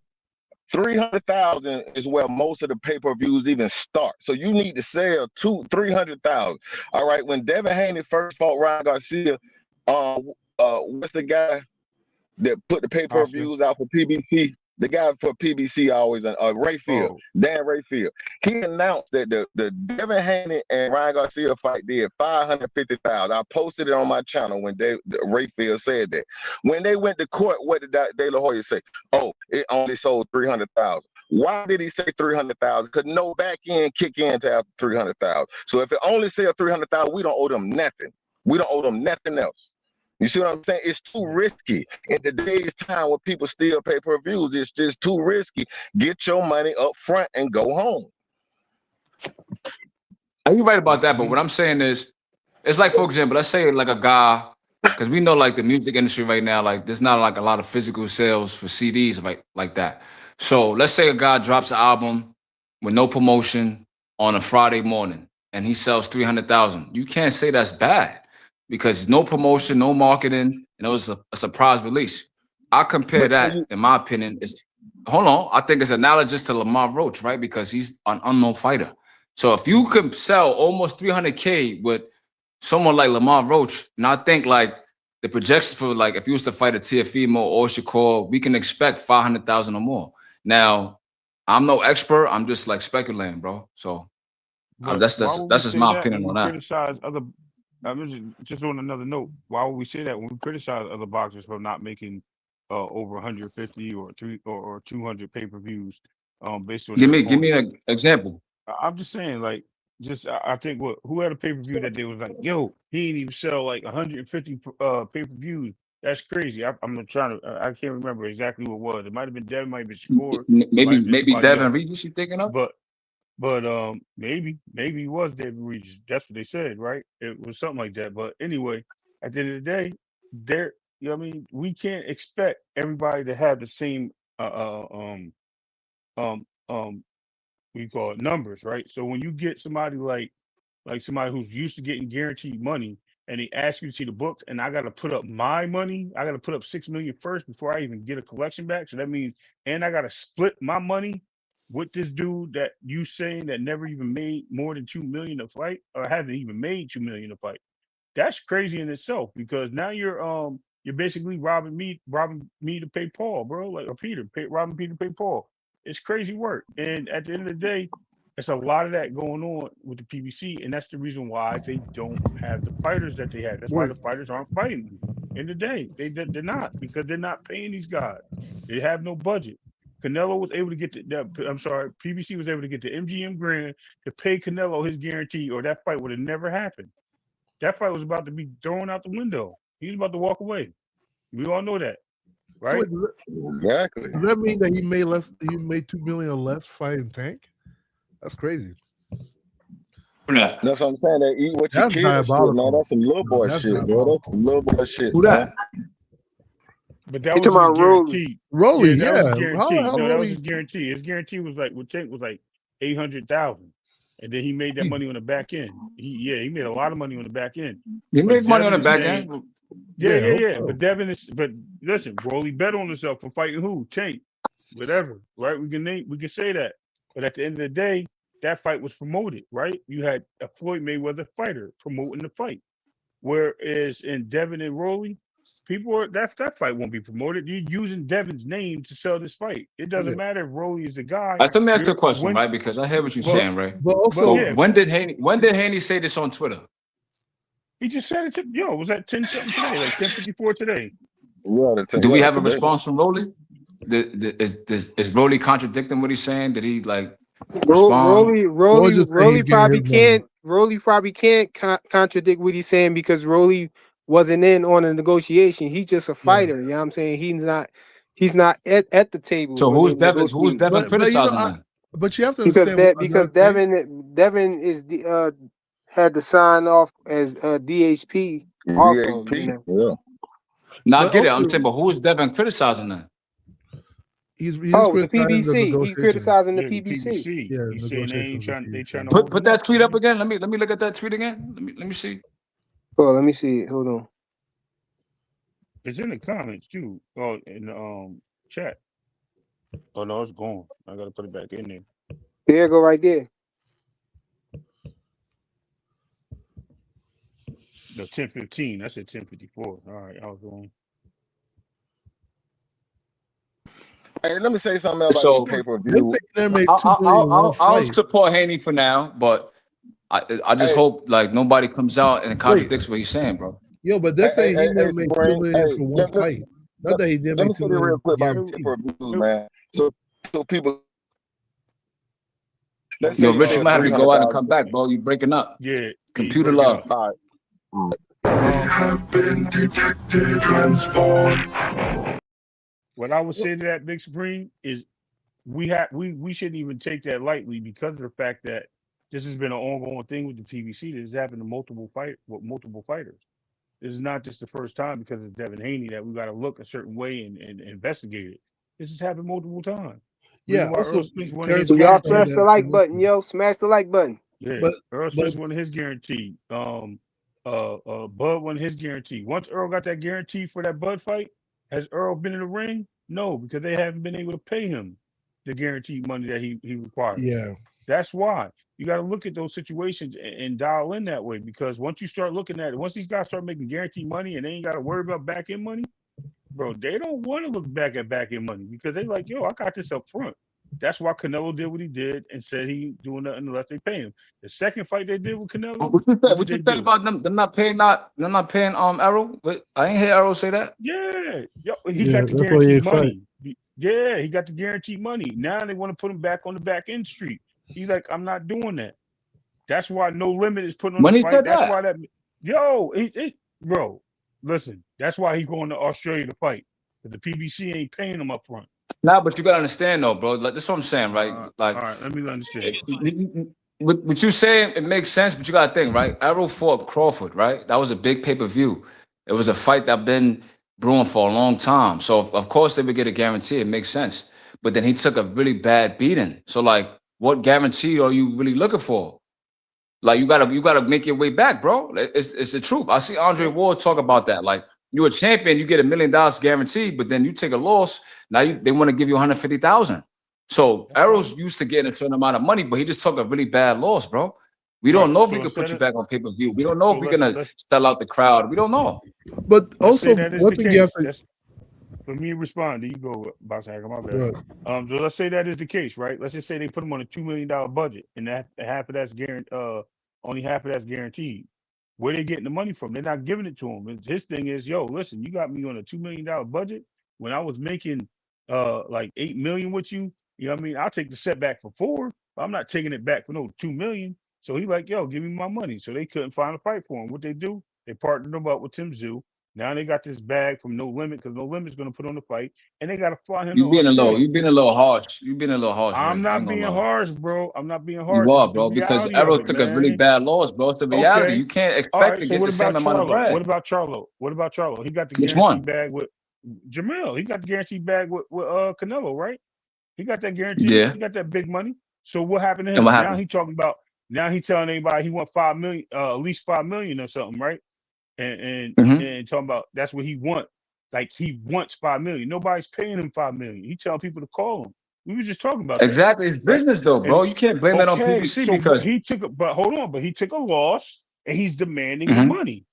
300,000 is where most of the pay-per-views even start. So you need to sell 300,000. All right. When Devin Haney first fought Ryan Garcia, what's the guy that put the Oscar. pay-per-views out for PBC? The guy for PBC always, Rayfield, Oh, Dan Rayfield. He announced that the Devin Haney and Ryan Garcia fight did 550,000. I posted it on my channel when Rayfield said that. When they went to court, what did De La Hoya say? Oh, it only sold 300,000. Why did he say 300,000? Because no back end kick in to after 300,000. So if it only sell 300,000, we don't owe them nothing. We don't owe them nothing else. You see what I'm saying? It's too risky. In today's time when people still pay per views, it's just too risky. Get your money up front and go home. Are you right about that? But mhm. what I'm saying is, it's like, for example, let's say like a guy, because we know like the music industry right now, like there's not like a lot of physical sales for CDs like that. So let's say a guy drops an album with no promotion on a Friday morning and he sells 300,000. You can't say that's bad because no promotion, no marketing, and it was a surprise release. I compare But that, in my opinion, hold on, I think it's analogous to Lamont Roach, right? Because he's an unknown fighter. So if you could sell almost 300K with someone like Lamont Roach, and I think like the projections for like if you was to fight a Tiafimo or Shakur, we can expect 500,000 or more. Now, I'm no expert. I'm just like speculating, bro. So But that's why would we that's just say my that when opinion we on that. criticize other? I mean, just on another note, why would we say that when we criticize other boxers for not making over 150 or 200 pay-per-views based on Give their me opponent? an example. I'm just saying, like, I think who had a pay-per-view that they was like, yo, he didn't even sell like 150 pay-per-views. That's crazy. I'm trying to. I can't remember exactly what it was. It might have been Devin, might have been Shakur, might have been Maybe somebody Devin else. Regis you thinking of? But maybe it was David Regis. That's what they said, right? It was something like that. But anyway, at the end of the day, there. You know what I mean? We can't expect everybody to have the same um we call it numbers, right? So when you get somebody like somebody who's used to getting guaranteed money and they ask you to see the books and I got to put up my money, I got to put up 6 million first before I even get a collection back. So that means, and I got to split my money with this dude that you saying that never even made more than 2 million a fight or hasn't even made 2 million a fight. That's crazy in itself because now you're basically robbing me to pay Paul, bro, like or Peter, robbing Peter to pay Paul. It's crazy work, and at the end of the day, it's a lot of that going on with the PBC, and that's the reason why they don't have the fighters that they had. That's why Wait, the fighters aren't fighting. In the day, they're not because they're not paying these guys. They have no budget. Canelo was able to get I'm sorry, PBC was able to get the MGM Grand to pay Canelo his guarantee, or that fight would have never happened. That fight was about to be thrown out the window. He was about to walk away. We all know that, so right? wait, exactly. does that mean that he made less? He made 2 million or less fighting Tank? That's crazy. Who That's what I'm saying. They eat what you That's kill shit, man. diabolical. That's some little No, boy that's shit, bro. diabolical. That's some little boy shit, man. that? But that You was talking his about Rolly? guarantee. Rolly, Yeah, that was his yeah. How the guarantee. hell No, that was Rolly? his guarantee. His guarantee was like with Tank was like 800,000, and then he made that He, money on the back end. He made a lot of money on the back end. He But made money on Devin the is back saying, end. yeah, yeah, yeah, hope yeah. so. But Devin is, but listen, Rolly bet on himself for fighting who? Tank, whatever, right? We can say that. But at the end of the day, that fight was promoted, right? You had a Floyd Mayweather fighter promoting the fight. Whereas in Devin and Rolly, people are that fight won't be promoted. You're using Devin's name to sell this fight. It doesn't Yeah. matter if Rolly is the guy. Let me ask you a You're question, when right? Because I hear what you're but But saying, right? but but So also yeah, when did Haney say this on Twitter? he just said it to it was at 10 something today, like 10:54 today. Do we Yeah, have a today. response from Rolly? Is Rolly contradicting what he's saying? Did he like Ro- respond? Rolly, we'll Rolly, just say Rolly he's getting probably his money. can't. Rolly probably can't contradict what he's saying because Rolly wasn't in on the negotiation. He's just a Yeah. fighter. You know what I'm saying? He's not at the table So when they who's negotiate. Devin But you know, criticizing then? but you have to Because understand because another thing. Devin is the had to sign off as DHP also. You DHP. know, Yeah. Now I But get it. I'm also saying, but who is Devin criticizing then? he's oh, the criticizing the PBC. He negotiations. criticizing the Yeah, the PBC. PBC. Yeah, He's saying negotiations with they trying to PBC. hold Put him up, that tweet up man. again. Let me look at that tweet again. Let me see. Oh, let me see. Hold on. It's in the comments too. Oh, in the chat. Oh no, it's gone. I gotta put it back in there. There you go, right there. The 10:15. I said 10:54. All right, I was wrong. Hey, let me say something else about So these They pay-per-view. say they made 2 million in one I'll fight. support Haney for now, but I just Hey, hope like nobody comes out and Wait, contradicts what he's saying, bro. yo, but they're saying he may hey, have made 2 Spring. million Hey, for one fight. Not that he didn't let me make 2 say this real million quick about the guaranteed. pay-per-views, man. So people, let's Yo, say you Rich, say you a might have to go out and 300,000. come back, bro. You breaking up. Yeah, he Computer breaking love. up. All right. have been detected transformed. What I would say to that, Big Supreme, is we shouldn't even take that lightly because of the fact that this has been an ongoing thing with the PBC. This has happened to multiple fighters. This is not just the first time because it's Devin Haney that we got to look a certain way and investigate it. This has happened multiple times. Yeah, Reason why also Earl Spence wanted Terrence his So y'all Crawford had smash guarantee. the that like button, promotion. yo. Smash the like button. Yeah, But Earl but Spence wanted his guarantee. Bud wanted his guarantee. Once Earl got that guarantee for that Bud fight, has Earl been in the ring? No, because they haven't been able to pay him the guaranteed money that he requires. yeah. That's why you got to look at those situations and dial in that way. Because once you start looking at it, once these guys start making guaranteed money and they ain't got to worry about back end money, bro, they don't want to look back at back end money because they like, yo, I got this up front. That's why Canelo did what he did and said he doing nothing unless they pay him. The second fight they did with Canelo, What you what said? did What you they said do? about them not paying Arrow? But I ain't hear Arrow say that. Yeah, yo, he Yeah, got the that's why he guaranteed ain't fight. money. Yeah, he got the guaranteed money. Now they want to put him back on the back end street. He's like, I'm not doing that. That's why No Limit is putting on the When he fight. said That's that. why bro, listen, that's why he's going to Australia to fight. Because the PBC ain't paying him up front. Nah, but you gotta understand though, bro. Like this is what I'm saying, right? All Like right, let me understand. what you saying, it makes sense, but you gotta think, right? Arrow fought Crawford, right? That was a big pay-per-view. It was a fight that been brewing for a long time. So of course they would get a guarantee. It makes sense. But then he took a really bad beating. So like, what guarantee are you really looking for? Like you gotta make your way back, bro. It's the truth. I see Andre Ward talk about that. Like you're a champion, you get $1 million guaranteed, but then you take a loss. Now they want to give you 150,000. So Arrow's used to getting a certain amount of money, but he just took a really bad loss, bro. We don't Right. know if So we let's can say put you that. back on pay-per-view. We don't know So if we're gonna let's sell out the crowd. We don't know. But let's say also that is one the thing you have case. to That's for me to respond. You go, Boss Hacker, my bad. good. So let's say that is the case, right? Let's just say they put him on a $2 million budget, and that half of that's only half of that's guaranteed. Where they getting the money from? They're not giving it to him. And his thing is, yo, listen, you got me on a $2 million budget when I was making like 8 million with you. You know what I mean? I'll take the setback for 4. But I'm not taking it back for no 2 million. So he like, yo, give me my money. So they couldn't find a fight for him. What they do? They partnered him up with Tim Zoo. Now they got this bag from No Limit because No Limit's gonna put on the fight, and they gotta fly him to You being a little, Australia. you being a little harsh. You being a little harsh, I'm Ray. I ain't not gonna being lie. harsh, bro. I'm not being harsh. You This are, is the bro, because reality of Arrow it, took a really man. bad loss, bro. It's the reality. Okay. You can't All expect right. to So get what the same about amount of Charlo? bread. What about Charlo? What about Charlo? He got the Which guaranteed one? bag with Jamel, he got the guarantee bag with Canelo, right? He got that guarantee. Yeah. He got that big money. So what happened to And what him? Now happened? he talking about. Now he telling everybody he want 5 million, at least 5 million or something, right? And Hmm. and talking about that's what he want. Like he wants 5 million. Nobody's paying him 5 million. He telling people to call him. We were just talking about that, Exactly. It's right? business though, And bro. You can't blame that on okay, PBC so but because he took. But hold on, but he took a loss and he's demanding the Mhm. money.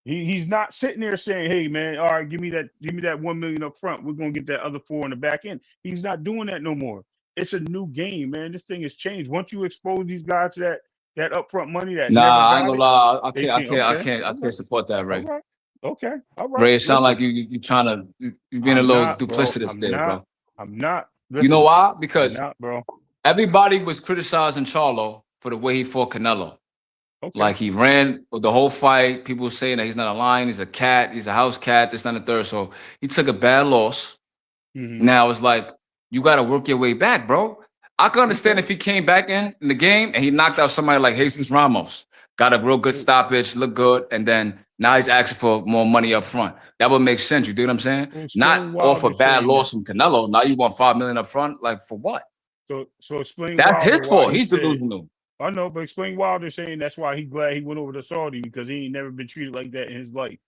He's not sitting there saying, "Hey, man, all right, give me that 1 million up front. We're gonna get that other 4 in the back end." He's not doing that no more. It's a new game, man. This thing has changed. Once you expose these guys to that upfront money that never Nah, I ain't got gonna it, lie. I they can't. I see, can't. I okay, can't. I all can't right, support that, all Ray. right, okay, all right. Ray, it sounds like Listen, you trying to you being a I'm little not, bro. duplicitous I'm there, not. bro. I'm not. You know Listen, why? I'm Because not, bro. everybody was criticizing Charlo for the way he fought Canelo. Okay. Like he ran the whole fight. People were saying that he's not a lion, he's a cat, he's a house cat, this, not the third. So he took a bad loss. Hmm. Now it's like you got to work your way back, bro. I can understand Okay. if he came back in the game and he knocked out somebody like Jesus Ramos, got a real good Well, stoppage, looked good, and then now he's asking for more money up front. That would make sense. You do what I'm saying? Not explain off a Wilder bad saying that. loss from Canelo. Now you want 5 million up front, like for what? So explain That's Wilder his why fault. he He's said. delusional. I know, but explain Wilder saying that's why he glad he went over to Saudi because he ain't never been treated like that in his life.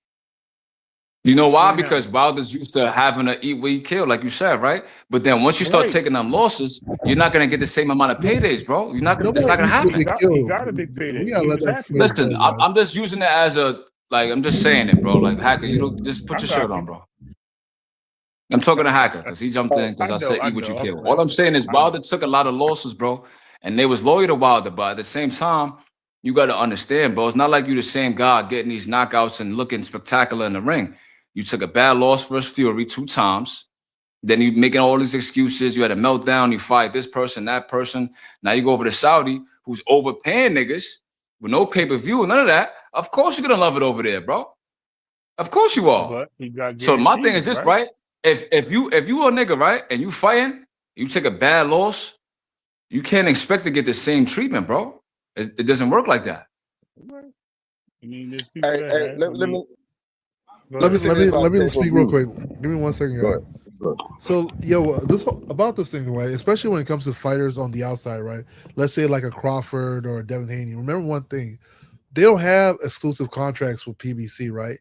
You know why? Explain that Because one. Wilder's used to having to eat what he kill, like you said, right? But then once you start Right. taking them losses, you're not gonna get the same amount of No, paydays, bro. You're not gonna. It's not nobody gonna eats what He they happen. got he kill. got a big We payday. gotta He let was that happy phrase with it. go, Listen, man. I'm just using it as a like. I'm just saying it, bro. Like Hacker, you Yeah. don't just put I your shirt got on, you. bro. I'm talking to Hacker because he jumped in because I I know, said I eat what you know. I'm kill. All playing. I'm saying is I know. Wilder took a lot of losses, bro, and they was loyal to Wilder. But at the same time, you got to understand, bro. It's not like you the same guy getting these knockouts and looking spectacular in the ring. You took a bad loss versus Fury 2 times. Then you making all these excuses. You had a meltdown. You fight this person, that person. Now you go over to Saudi, who's overpaying niggas with no pay-per-view, none of that. Of course you're gonna love it over there, bro. Of course you are. But he got So my thing is guarantees, this, right? right? If you a nigga, right, and you fighting, you take a bad loss, you can't expect to get the same treatment, bro. It doesn't work like that. Right. I mean, there's people Hey, that hey, have. I let mean, me go let me ahead. say this about Let me pay per speak real view. quick. Give me 1 second, Go guys. ahead. Go ahead. So, about this thing, right? Especially when it comes to fighters on the outside, right? Let's say like a Crawford or a Devin Haney. Remember one thing: they don't have exclusive contracts with PBC, right?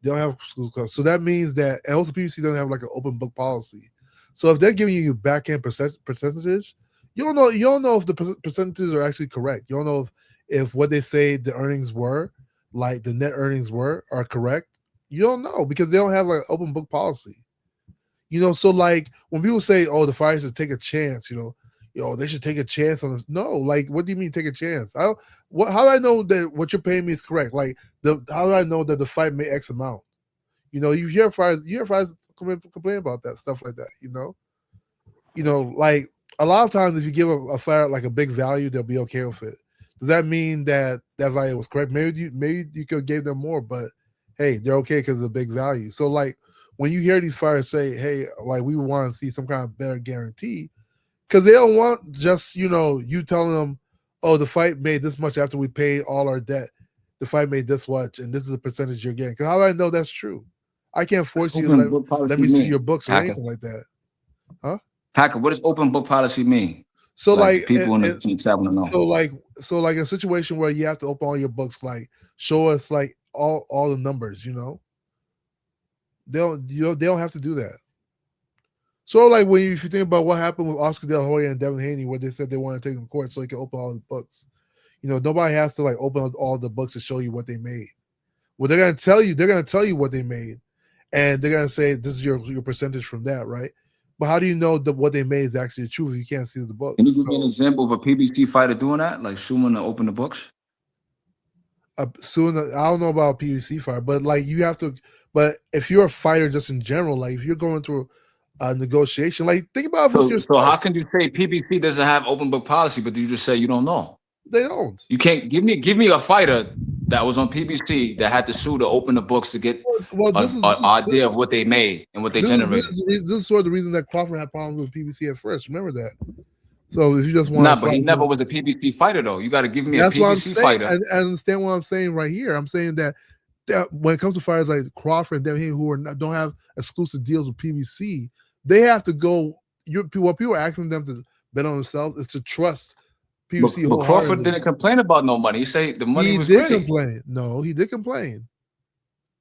They don't have exclusive contracts. So that means that, and also PBC doesn't have like an open book policy. So if they're giving you back end percentage, you don't know. You don't know if the percentages are actually correct. You don't know if what they say the earnings were, like the net earnings were, are correct. You don't know because they don't have like open book policy. So like when people say, "Oh, the fighters should take a chance," they should take a chance on them. No, like, what do you mean take a chance? How do I know that what you're paying me is correct? Like, how do I know that the fight made X amount? You hear fighters complain about that stuff like that. Like a lot of times if you give a fighter like a big value, they'll be okay with it. Does that mean that value was correct? Maybe you could give them more, but hey, they're okay because of the big value. So like when you hear these fighters say, "Hey, like we want to see some kind of better guarantee," because they don't want just you telling them, "Oh, the fight made this much after we paid all our debt. The fight made this much, and this is the percentage you're getting." Because how do I know that's true? I can't force you to Open book let policy me see mean, your books or Hacker. anything like that, huh? Hacker, what does open book policy mean? So Like the like, people in the chat want to know. so like a situation where you have to open all your books, like show us like all the numbers. They don't have to do that. So like if you think about what happened with Oscar De La Hoya and Devin Haney, where they said they want to take them to court so they can open all the books. Nobody has to like open all the books to show you what they made. Well, they're gonna tell you what they made, and they're gonna say this is your percentage from that, right? But how do you know what they made is actually the truth if you can't see the books? Can you give me an example of a PBC fighter doing that, like Schumann to open the books? Soon, I don't know about a PBC fighter, but like you have to. But if you're a fighter, just in general, like if you're going through a negotiation, like think about if it's yourself. So how can you say PBC doesn't have open book policy, but you just say you don't know? They don't. You can't give me a fighter that was on PBC that had to sue to open the books to get an idea of what they made and what they generated. This is sort of the reason that Crawford had problems with PBC at first. Remember that. So if you just want, but he never was a PBC fighter though. You got to give me a PBC fighter. I understand what I'm saying right here. I'm saying that when it comes to fighters like Crawford and Devin Haney who don't have exclusive deals with PBC, they have to go. What people are asking them to bet on themselves is to trust PBC But Crawford didn't complain about no money. He said the money was great. He did complain. No, he did complain.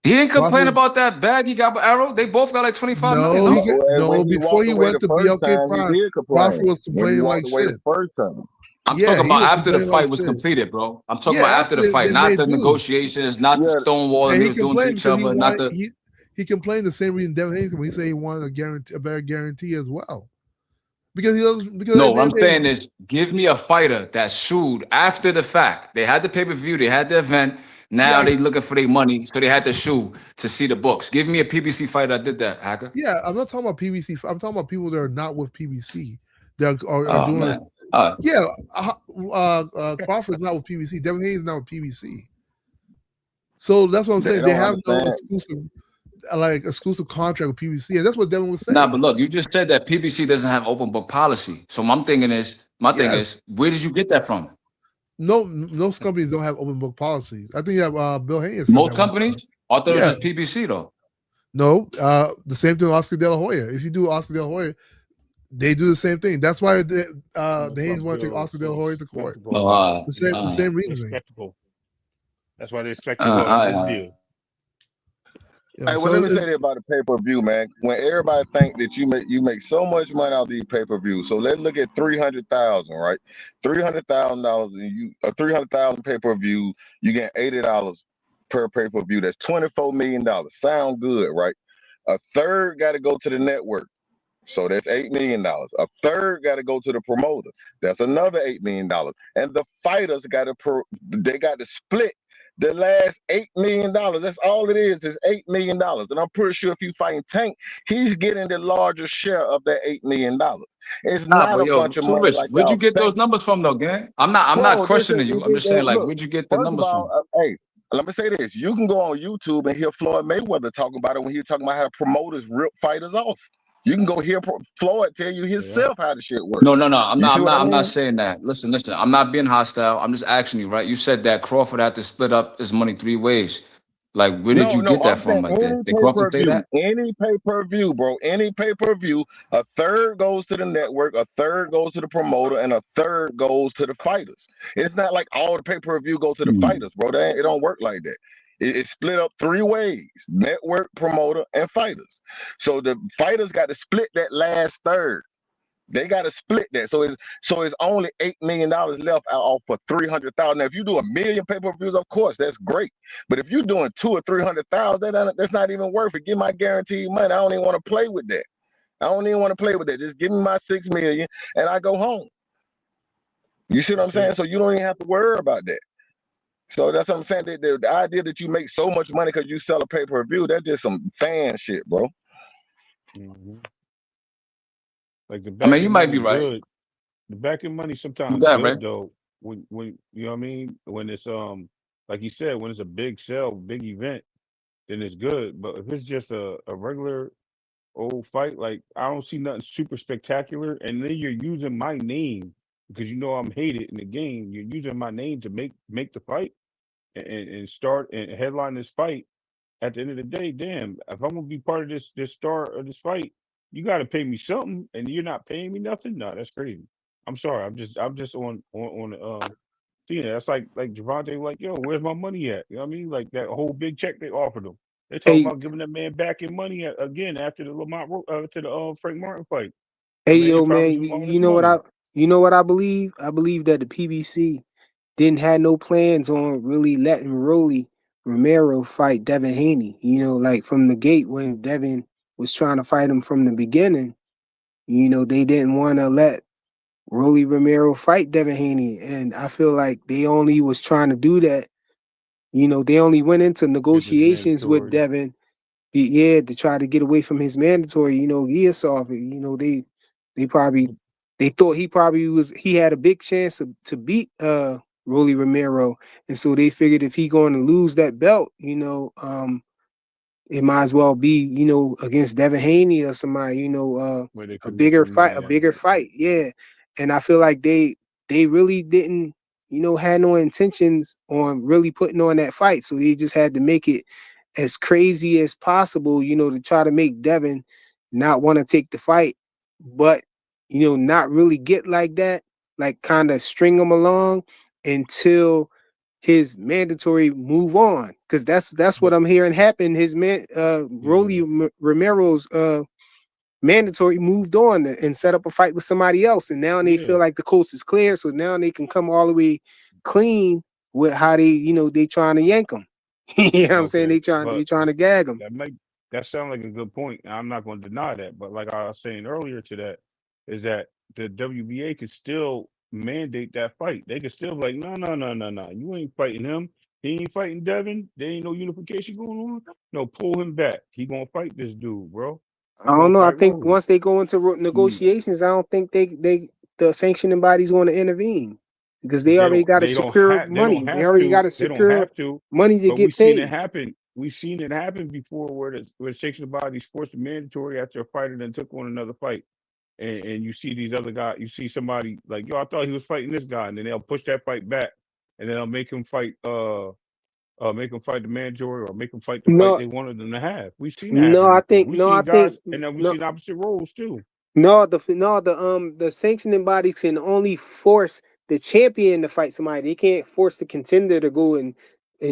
He didn't complain about that bag he got with Arrow. They both got like 25 million. No, before he went to BLK Prime, Crawford was complaining like shit. First time. I'm talking about after the fight was completed, bro. I'm talking about after the fight, not the negotiations, not the stonewall and he was doing to each other, not the. He complained the same reason Devin Haney when he said he wanted a better guarantee as well. Because he doesn't. Because no, what I'm saying is, give me a fighter that sued after the fact. They had the pay-per-view, they had the event. Now they looking for their money, so they had to sue to see the books. Give me a PBC fighter that did that, Hacker. Yeah, I'm not talking about PBC. I'm talking about people that are not with PBC. That are doing it. Crawford's not with PBC. Devin Haney is not with PBC. So that's what I'm saying. They have no exclusive contract with PBC, and that's what Devin was saying. Nah, but look, you just said that PBC doesn't have open book policy. So my thing is, where did you get that from? No, most companies don't have open book policies. I think that Bill Hayes. Most companies? I thought it was just PBC though. No, the same thing with Oscar De La Hoya. If you do Oscar De La Hoya, they do the same thing. That's why the Hayes want to take Oscar De La Hoya to court. The same reasoning. That's why they're spectacle this deal. Hey, well, let me say that about the pay-per-view, man. When everybody think that you make so much money out of these pay-per-views, so let's look at $300,000, right? $300,000 and $300,000 pay-per-view, you get $80 per pay-per-view. That's $24 million. Sound good, right? A third got to go to the network, so that's $8 million. A third got to go to the promoter. That's another $8 million. And the fighters got to split the last $8 million. That's all it is $8 million. And I'm pretty sure if you fighting Tank, he's getting the larger share of that $8 million. It's not a bunch of money. Like where'd you get those numbers from, though, gang? I'm not questioning you. I'm just saying, like, where'd you get the numbers from? Hey, let me say this. You can go on YouTube and hear Floyd Mayweather talking about it when he's talking about how promoters rip fighters off. You can go hear Floyd tell you himself how the shit works. No. I'm not saying that. Listen. I'm not being hostile. I'm just asking you, right? You said that Crawford had to split up his money 3 ways. Like, where did you get that from? Like that? Did Crawford say that? Any pay-per-view, bro. Any pay-per-view, a third goes to the network, a third goes to the promoter, and a third goes to the fighters. It's not like all the pay-per-view go to the fighters, bro. It don't work like that. It's split up 3 ways: network, promoter, and fighters. So the fighters got to split that last third. They got to split that. So it's only $8 million left out for $300,000. Now, if you do 1 million pay-per-views, of course, that's great. But if you're doing 200,000 or 300,000, that's not even worth it. Give my guaranteed money. I don't even want to play with that. Just give me my $6 million and I go home. You see what I'm saying? So you don't even have to worry about that. So that's what I'm saying. The idea that you make so much money because you sell a pay-per-view, that's just some fan shit, bro. Mm-hmm. Like you might be right. Good. The back end money sometimes good, right? Though. When you know what I mean? When it's like you said, when it's a big sell, big event, then it's good. But if it's just a regular old fight, like I don't see nothing super spectacular, and then you're using my name because you know I'm hated in the game. You're using my name to make the fight and start and headline this fight. At the end of the day, damn, if I'm gonna be part of this start of this fight, you got to pay me something, and you're not paying me nothing. No, that's crazy. I'm sorry. I'm just on seeing it. That's like Javante, like, yo, where's my money at? You know what I mean? Like that whole big check they offered him. They're talking about giving that man back in money again after the Frank Martin fight. Hey, yo, man, you know what I believe? I believe that the PBC didn't have no plans on really letting Rolly Romero fight Devin Haney. You know, like from the gate when Devin was trying to fight him from the beginning, you know, they didn't want to let Rolly Romero fight Devin Haney. And I feel like they only was trying to do that. You know, they only went into negotiations with Devin, to try to get away from his mandatory, years off. You know, they thought he had a big chance to beat Rolly Romero. And so they figured if he going to lose that belt, it might as well be, against Devin Haney or somebody, a bigger fight. Yeah. And I feel like they really didn't, had no intentions on really putting on that fight. So they just had to make it as crazy as possible, to try to make Devin not want to take the fight, but not really get like that, like kind of string him along until his mandatory move on. Because that's what I'm hearing happen. His Rolly Romero's mandatory moved on and set up a fight with somebody else, and now they feel like the coast is clear, so now they can come all the way clean with how they trying to yank them. You know what I'm saying? They trying to gag them. That sounds like a good point. I'm not going to deny that, but like I was saying earlier to that, is that the WBA can still mandate that fight. They can still be like, no, you ain't fighting him. He ain't fighting Devin. There ain't no unification going on. No, pull him back. He gonna fight this dude, bro. I don't know. I think once they go into negotiations, I don't think the sanctioning body's going to intervene because they already got to secure money. They already got to secure money to get paid. We've seen it happen before where the sanctioning bodies forced a mandatory after a fighter then took on another fight. And you see these other guys, you see somebody like, yo, I thought he was fighting this guy, and then they'll push that fight back, and then they'll make him fight make them fight the mandatory or make them fight the fight they wanted them to have. We've seen that happen before. We've seen opposite roles too. The sanctioning bodies can only force the champion to fight somebody. They can't force the contender to go and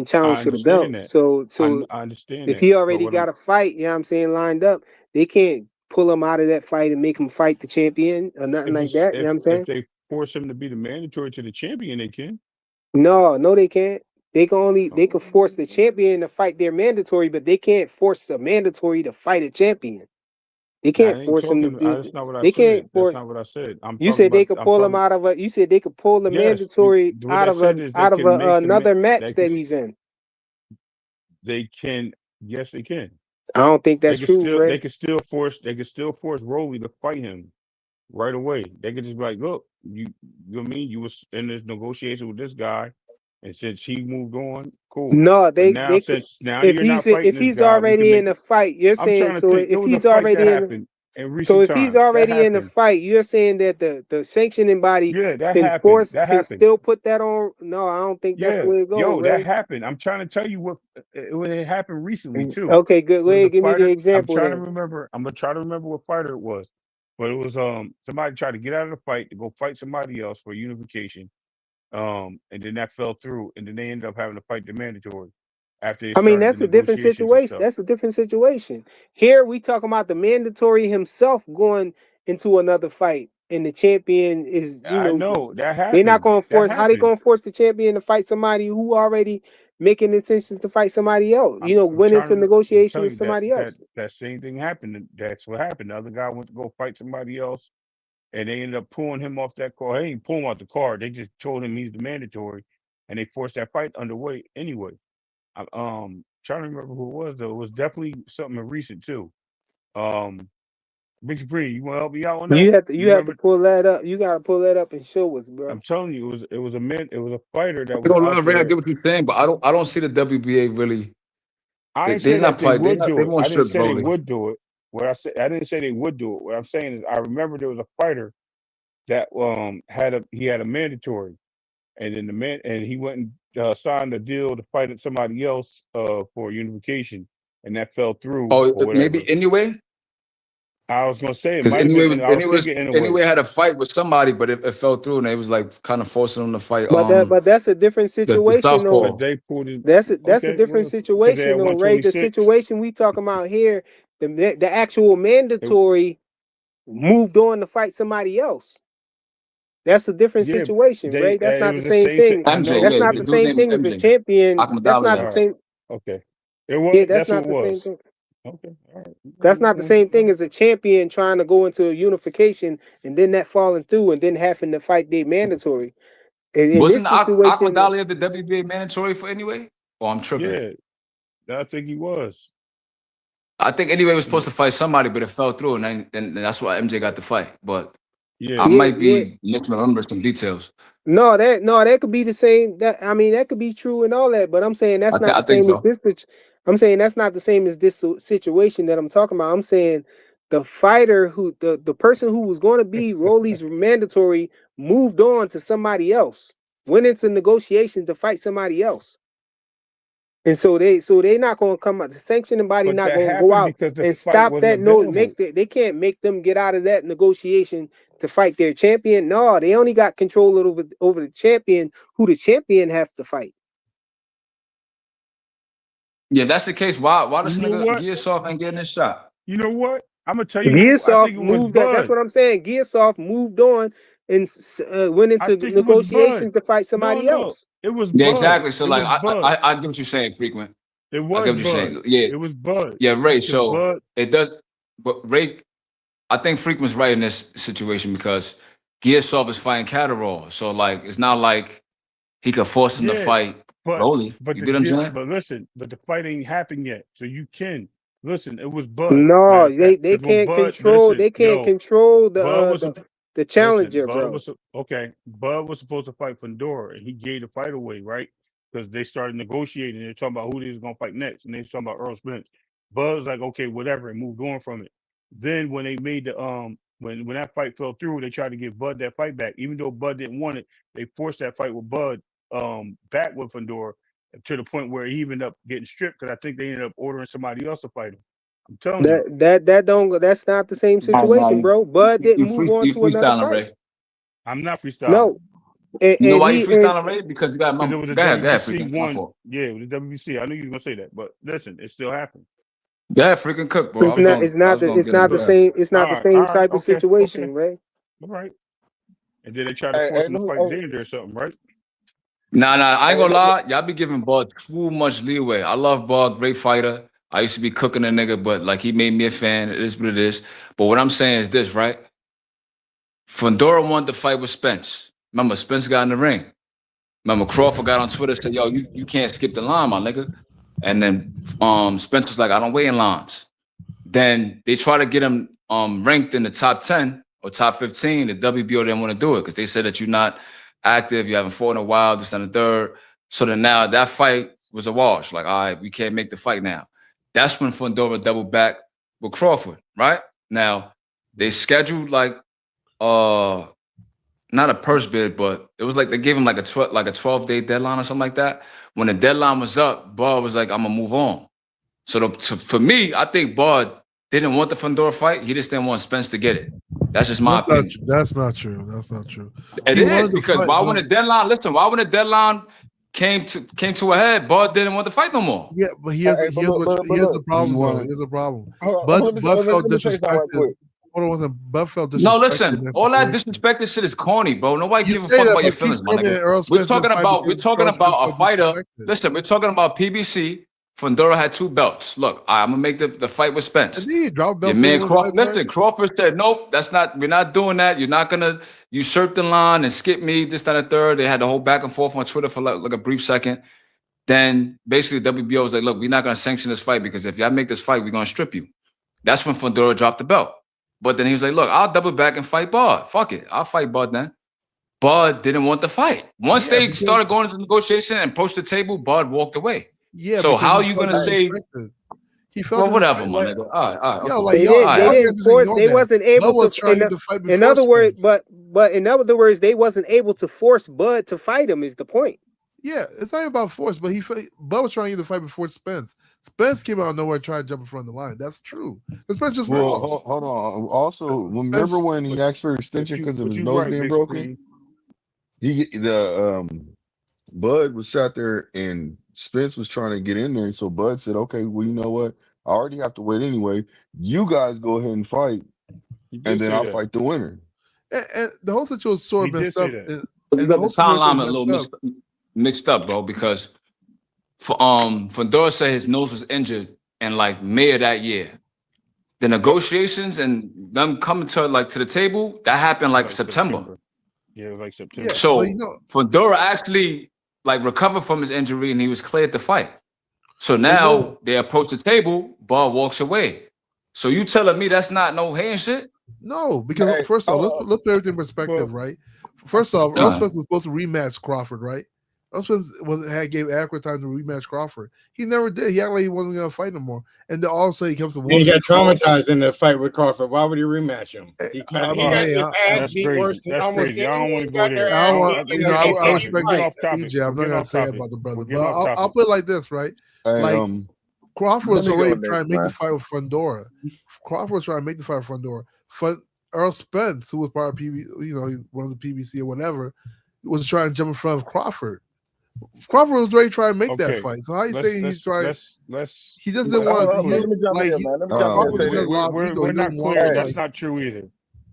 challenge for the belt. That. So I understand if he already got a fight, lined up, they can't pull him out of that fight and make him fight the champion or nothing like that. You know what I'm saying? If they force him to be the mandatory to the champion, they can. No, they can't. They can force the champion to fight their mandatory, but they can't force a mandatory to fight a champion. They can't force him to do it. That's not what I said. Said. That's not what I said. You said they could pull him out of a. You said they could pull the mandatory out of another match that he's in. They can. Yes, they can. I don't think that's true, right? They could still force Rolly to fight him right away. They could just be like, look, you know what I mean? You was in this negotiation with this guy, and since he moved on, cool. No, if he's already in the fight, you're saying if he's already in the fight, you're saying that the sanctioning body can still put that on. No, I don't think that's the way it goes. Yo, that happened. I'm trying to tell you what it happened recently too. Okay, good. Go ahead, give me the example. I'm gonna try to remember what fighter it was. But it was somebody tried to get out of the fight to go fight somebody else for unification. And then that fell through, and then they ended up having to fight the mandatory. After that's a different situation. That's a different situation. Here we talking about the mandatory himself going into another fight, and the champion is I know that happened. They're not going to force. How they going to force the champion to fight somebody who already making intentions to fight somebody else? Went into negotiation with somebody else. That same thing happened. That's what happened. The other guy went to go fight somebody else, and they ended up pulling him off that car. They didn't pull him off the car. They just told him he's the mandatory, and they forced that fight underway anyway. I'm trying to remember who it was though. It was definitely something recent too. Big Supreme, you want to help me out on that? You have to pull that up. You got to pull that up and show us, bro. I'm telling you, it was a fighter that was. I get what you're saying, but I don't see the WBA really. They're not fighting. They won't strip Broly. They would do it. I didn't say they would do it. What I'm saying is, I remember there was a fighter that had a mandatory, and then he went and signed a deal to fight somebody else for unification, and that fell through. Oh, maybe anyway. I was gonna say because anyway had a fight with somebody, but it fell through, and they was like kind of forcing them to fight. But that's a different situation, though. That's a different situation, though, right? The situation we talking about here, the actual mandatory moved on to fight somebody else. That's a different situation, right? That's not the same thing. That's not the same thing as the champion. That's not the same. Okay. That's not the same thing. Okay, all right. That's not the same thing as a champion trying to go into a unification and then that falling through and then having to fight their mandatory. Wasn't Akmadali at the WBA mandatory for anyway? Oh, I'm tripping. Yeah, I think he was. I think anyway was supposed to fight somebody, but it fell through, and that's why MJ got the fight. But I might be misremembering some details. No, that could be the same. That could be true and all that. But I'm saying that's not the same as this. I'm saying that's not the same as this situation that I'm talking about. I'm saying the fighter the person who was going to be Rolly's mandatory moved on to somebody else. went into negotiations to fight somebody else. And so they not going to come out. The sanctioning body But not that going to go happened out because the and fight stop wasn't that note. available. They can't make them get out of that negotiation to fight their champion. No, they only got control over the champion, who the champion have to fight. Yeah, that's the case. Why this You know nigga what? Gearsoft ain't getting his shot? You know what? I'm gonna tell you. I Gearsoft think it was moved that. That's Bud. what I'm saying. Gearsoft moved on and went I into think it was Bud. negotiations to fight somebody No, else. it was Yeah, Bud. exactly. So It like was Bud. I get what you're saying, frequent. It I was get what you're Bud. saying. Yeah, It was Bud. yeah, Ray. Because So Bud. it does, but Ray, I think Freakman's right in this situation because Gearsoft is fighting Catterall. So like, it's not like he could force him to Yeah, fight but Broly. but You the get what I'm deal. saying? But listen, but the fight ain't happened yet. So you can listen. It was Bud. No, they Because when can't Bud, control. listen, They can't yo, control Bud was the listen. challenger, bro. Bud was supposed to fight Fundora, and he gave the fight away, right? Because they started negotiating. They're talking about who they was gonna fight next, and they was talking about Earl Spence. Bud was like, okay, whatever, and moved on from it. Then when they made the when that fight fell through, they tried to give Bud that fight back, even though Bud didn't want it. They forced that fight with Bud back with Fundora to the point where he ended up getting stripped because I think they ended up ordering somebody else to fight him. I'm telling you. That's not the same Nah, situation, bro. Bud didn't move on you to another freestyling, fight. Ray. I'm not freestyling. No, You know and why you he and freestyling, Ray? Because you got because my. it was a Go ahead, WBC freaking. My one. fault. Yeah, it was a WBC. I knew you were gonna say that, but listen, it still happened. Go ahead, freaking cook, bro. it's not I was gonna it's get him. not Go the ahead. same. It's not the same All right, type of okay, situation, right? all right. And then they tried to Hey, force hey, him to let me, fight hey, Xander or something, right? Nah, I ain't hey, gonna lie. Y'all be giving Bud too much leeway. I love Bud, great fighter. I used to be cooking a nigga, but like he made me a fan. It is what it is. But what I'm saying is this, right? Fundora wanted to fight with Spence. Remember, Spence got in the ring. Remember, Crawford got on Twitter and said, yo, you can't skip the line, my nigga. And then Spence was like, I don't wait in lines. Then they try to get him ranked in the top 10 or top 15. The WBO didn't want to do it because they said that you're not active, you haven't fought in a while, this and the third. So then now that fight was a wash. Like, all right, we can't make the fight now. That's when Fundora doubled back with Crawford, right? Now, they scheduled like not a purse bid, but it was like they gave him like a 12-day deadline or something like that. When the deadline was up, Bud was like, I'm gonna move on. So for me, I think Bud didn't want the Fundora fight. He just didn't want Spence to get it. That's just my opinion. That's not true. That's not true. It He is wanted to because fight, why but when the deadline? Listen, why when the deadline came to a head, Bud didn't want to fight no more. yeah, but here's hey, but look, but here's the look. problem You though. want Here's the problem. Hold on, Bud felt let me say something right disrespected. quick. Hold on, Bud felt disrespected. No, in listen, that all that situation. disrespected shit is corny, bro. Nobody You give a say fuck that, about your but feelings, keep my saying nigga. Earl We're Spence talking didn't fight about because Earl Spence a felt fighter. disrespected. Listen, we're talking about PBC. Fundora had 2 belts. Look, I'm gonna make the fight with Spence. And then he dropped Your belts. man Crawford. Listen, Crawford said, nope, we're not doing that. You're not gonna usurp the line and skip me, this, that, and third. They had the whole back and forth on Twitter for like a brief second. Then basically WBO was like, look, we're not gonna sanction this fight because if y'all make this fight, we're gonna strip you. That's when Fundora dropped the belt. But then he was like, look, I'll double back and fight Bud. Fuck it. I'll fight Bud then. Bud didn't want the fight. Once they started going into negotiation and approached the table, Bud walked away. Yeah. So how are you felt gonna say, disrespected. He felt well, whatever, disrespected. my Like, nigga. All right, yo, okay. like They y'all, didn't. They y'all didn't can't just force. ignore They that. wasn't able Bud was to. trying to fight In before other words, Spence. but in other words, they wasn't able to force Bud to fight him. Is the point? Yeah, it's not about force, but Bud was trying to get the fight before Spence. Spence came out of nowhere trying to jump in front of the line. That's true. But Spence just Well, lost. hold on. Also, remember Spence, when he asked for extension because of But his you nose right, being Big broken? Screen. Bud was sat there and Spence was trying to get in there, and so Bud said, "Okay, well, you know what? I already have to wait anyway. You guys go ahead and fight, He and did then say I'll that. fight the winner." and the whole situation was sort He of did messed say up. that. You And the got the whole situation timeline a was little messed up. mixed up, bro, because Fundora said his nose was injured in like May of that year. The negotiations and them coming to the table, that happened like September. Yeah, it was like September. Yeah, So but you know, Fundora actually like recovered from his injury and he was cleared to fight. So but you now know, they approach the table, Bud walks away. So you telling me that's not no hand shit? no, because Hey, first off, let's put everything in perspective, Well, right? First off, All Earl right. Spence was supposed to rematch Crawford, right? Errol Spence gave adequate time to rematch Crawford. He never did. He acted like he wasn't gonna fight no more. And then all of a sudden he comes to He got traumatized in the fight with Crawford. Why would he rematch him? He got his ass That's beat crazy. worse than That's almost crazy. I anyone don't want to go got there. their I ass don't beat want, in you know, a I respect We're getting off topic. EJ. I'm We're not getting gonna off say topic. about the brother, We're but getting off I'll topic. put it like this, right? Hey, Like Crawford let was me go already next, trying to make the man. fight with Fundora. Crawford was trying to make the fight with Fundora. Earl Spence, who was part of PB, you know, he runs the PBC or whatever, was trying to jump in front of Crawford. Crawford was ready to try and make that fight. So how you saying he's trying? He just didn't want Let to. me jump in Like here, man. Let me jump in and Crawford say just has this. a lot of ego. We're He not doesn't want clear. to That's like. not true either.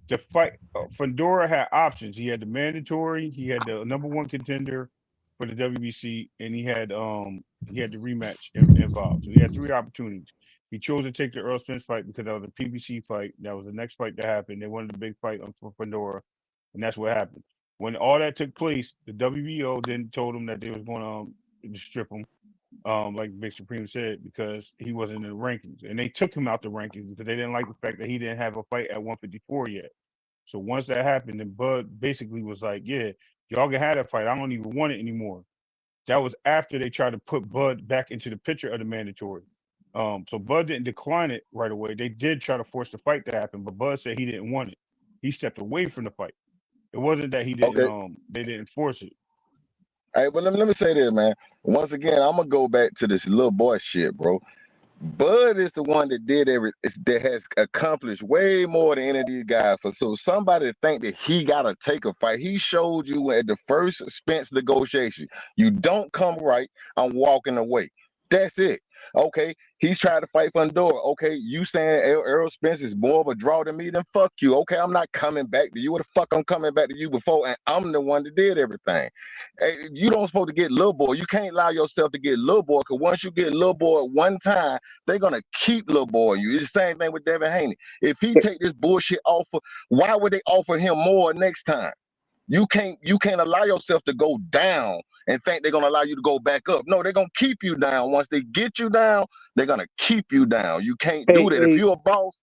The fight, Fedora had options. He had the mandatory. He had the number one contender for the WBC, and he had the rematch involved. So he had three opportunities. He chose to take the Earl Spence fight because that was a PBC fight. That was the next fight that happened. They wanted a big fight for Fedora, and that's what happened. When all that took place, the WBO then told him that they was going to strip him, like Big Supreme said, because he wasn't in the rankings, and they took him out the rankings because they didn't like the fact that he didn't have a fight at 154 yet. So once that happened, then Bud basically was like, "Yeah, y'all can have that fight. I don't even want it anymore." That was after they tried to put Bud back into the picture of the mandatory. So Bud didn't decline it right away. They did try to force the fight to happen, but Bud said he didn't want it. He stepped away from the fight. It wasn't that he didn't. Okay. They didn't force it. Hey, but let me say this, man. Once again, I'm gonna go back to this little boy shit, bro. Bud is the one that that has accomplished way more than any of these guys. So somebody to think that he gotta take a fight, he showed you at the first Spence negotiation. You don't come right, I'm walking away. That's it. Okay, he's trying to fight Fundora. Okay, you saying Errol Spence is more of a draw than me? Then fuck you. Okay, I'm not coming back to you. What the fuck I'm coming back to you before? And I'm the one that did everything. Hey, you don't supposed to get little boy. You can't allow yourself to get little boy, because once you get little boy at one time, they're gonna keep little boy you. It's the same thing with Devin Haney. If he take this bullshit offer, why would they offer him more next time? You can't allow yourself to go down and think they're gonna allow you to go back up. No, they're gonna keep you down. Once they get you down, they're gonna keep you down. You can't do that. If you're a boss,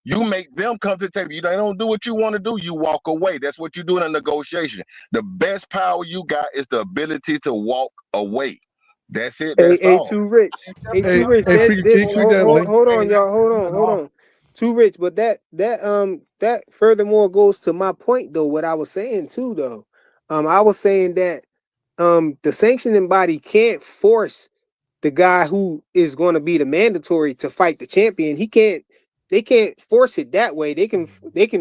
you make them come to the table. They don't do what you want to do, you walk away. That's what you do in a negotiation. The best power you got is the ability to walk away. That's it. That's Hey, all. too rich. Hey, too rich. Hey, Freaky, can you click that link? Hold on, y'all. Hold on. Too rich. But that furthermore goes to my point though. What I was saying too though. I was saying that the sanctioning body can't force the guy who is going to be the mandatory to fight the champion. They can't force it that way. They can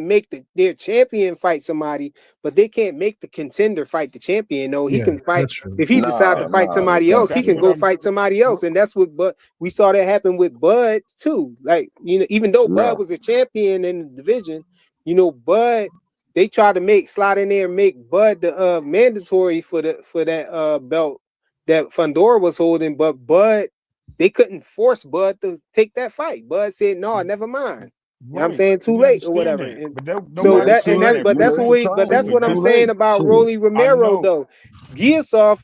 make their champion fight somebody, but they can't make the contender fight the champion. No, he can fight if he decides to fight somebody else. He can go fight somebody else, and that's what. But we saw that happen with Bud too. Like even though Bud was a champion in the division, Bud. They tried to slide in there and make Bud the mandatory for that belt that Fundora was holding, but Bud, they couldn't force Bud to take that fight. Bud said, "No, never mind." I'm saying too late or whatever. And so that's what I'm saying about Rolly Romero though. Giasov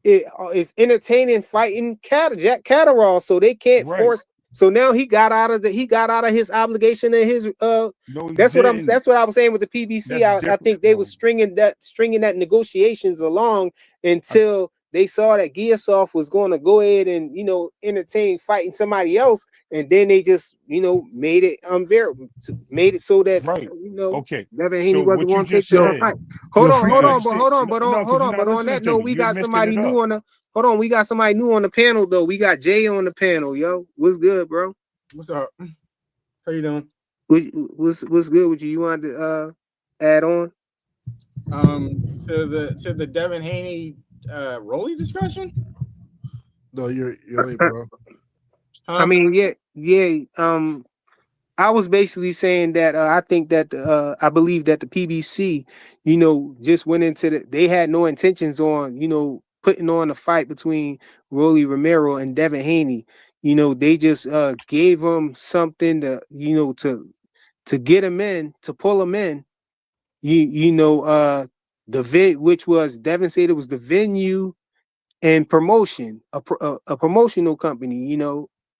is entertaining fighting Jack Catterall, so they can't force. So now he got out of his obligation and his that's what I was saying with the PBC. I think they were stringing that negotiations along until they saw that Giasov was going to go ahead and entertain fighting somebody else, and then they just made it unbearable, made it so that Devin Haney wasn't going to take the fight. Hold on, but on that note, we got somebody new on the. Hold on, we got somebody new on the panel though. We got Jay on the panel, yo. What's good, bro? What's up? How you doing? What's good with you? You want to add on? To the Devin Haney Rolly discussion? No, you're late, bro. I mean, yeah. I was basically saying that I think that I believe that the PBC, just went into they had no intentions on, putting on a fight between Rolly Romero and Devin Haney. They just gave him something to, to get him in, to pull him in. Which was Devin said it was the venue and promotion, a promotional company,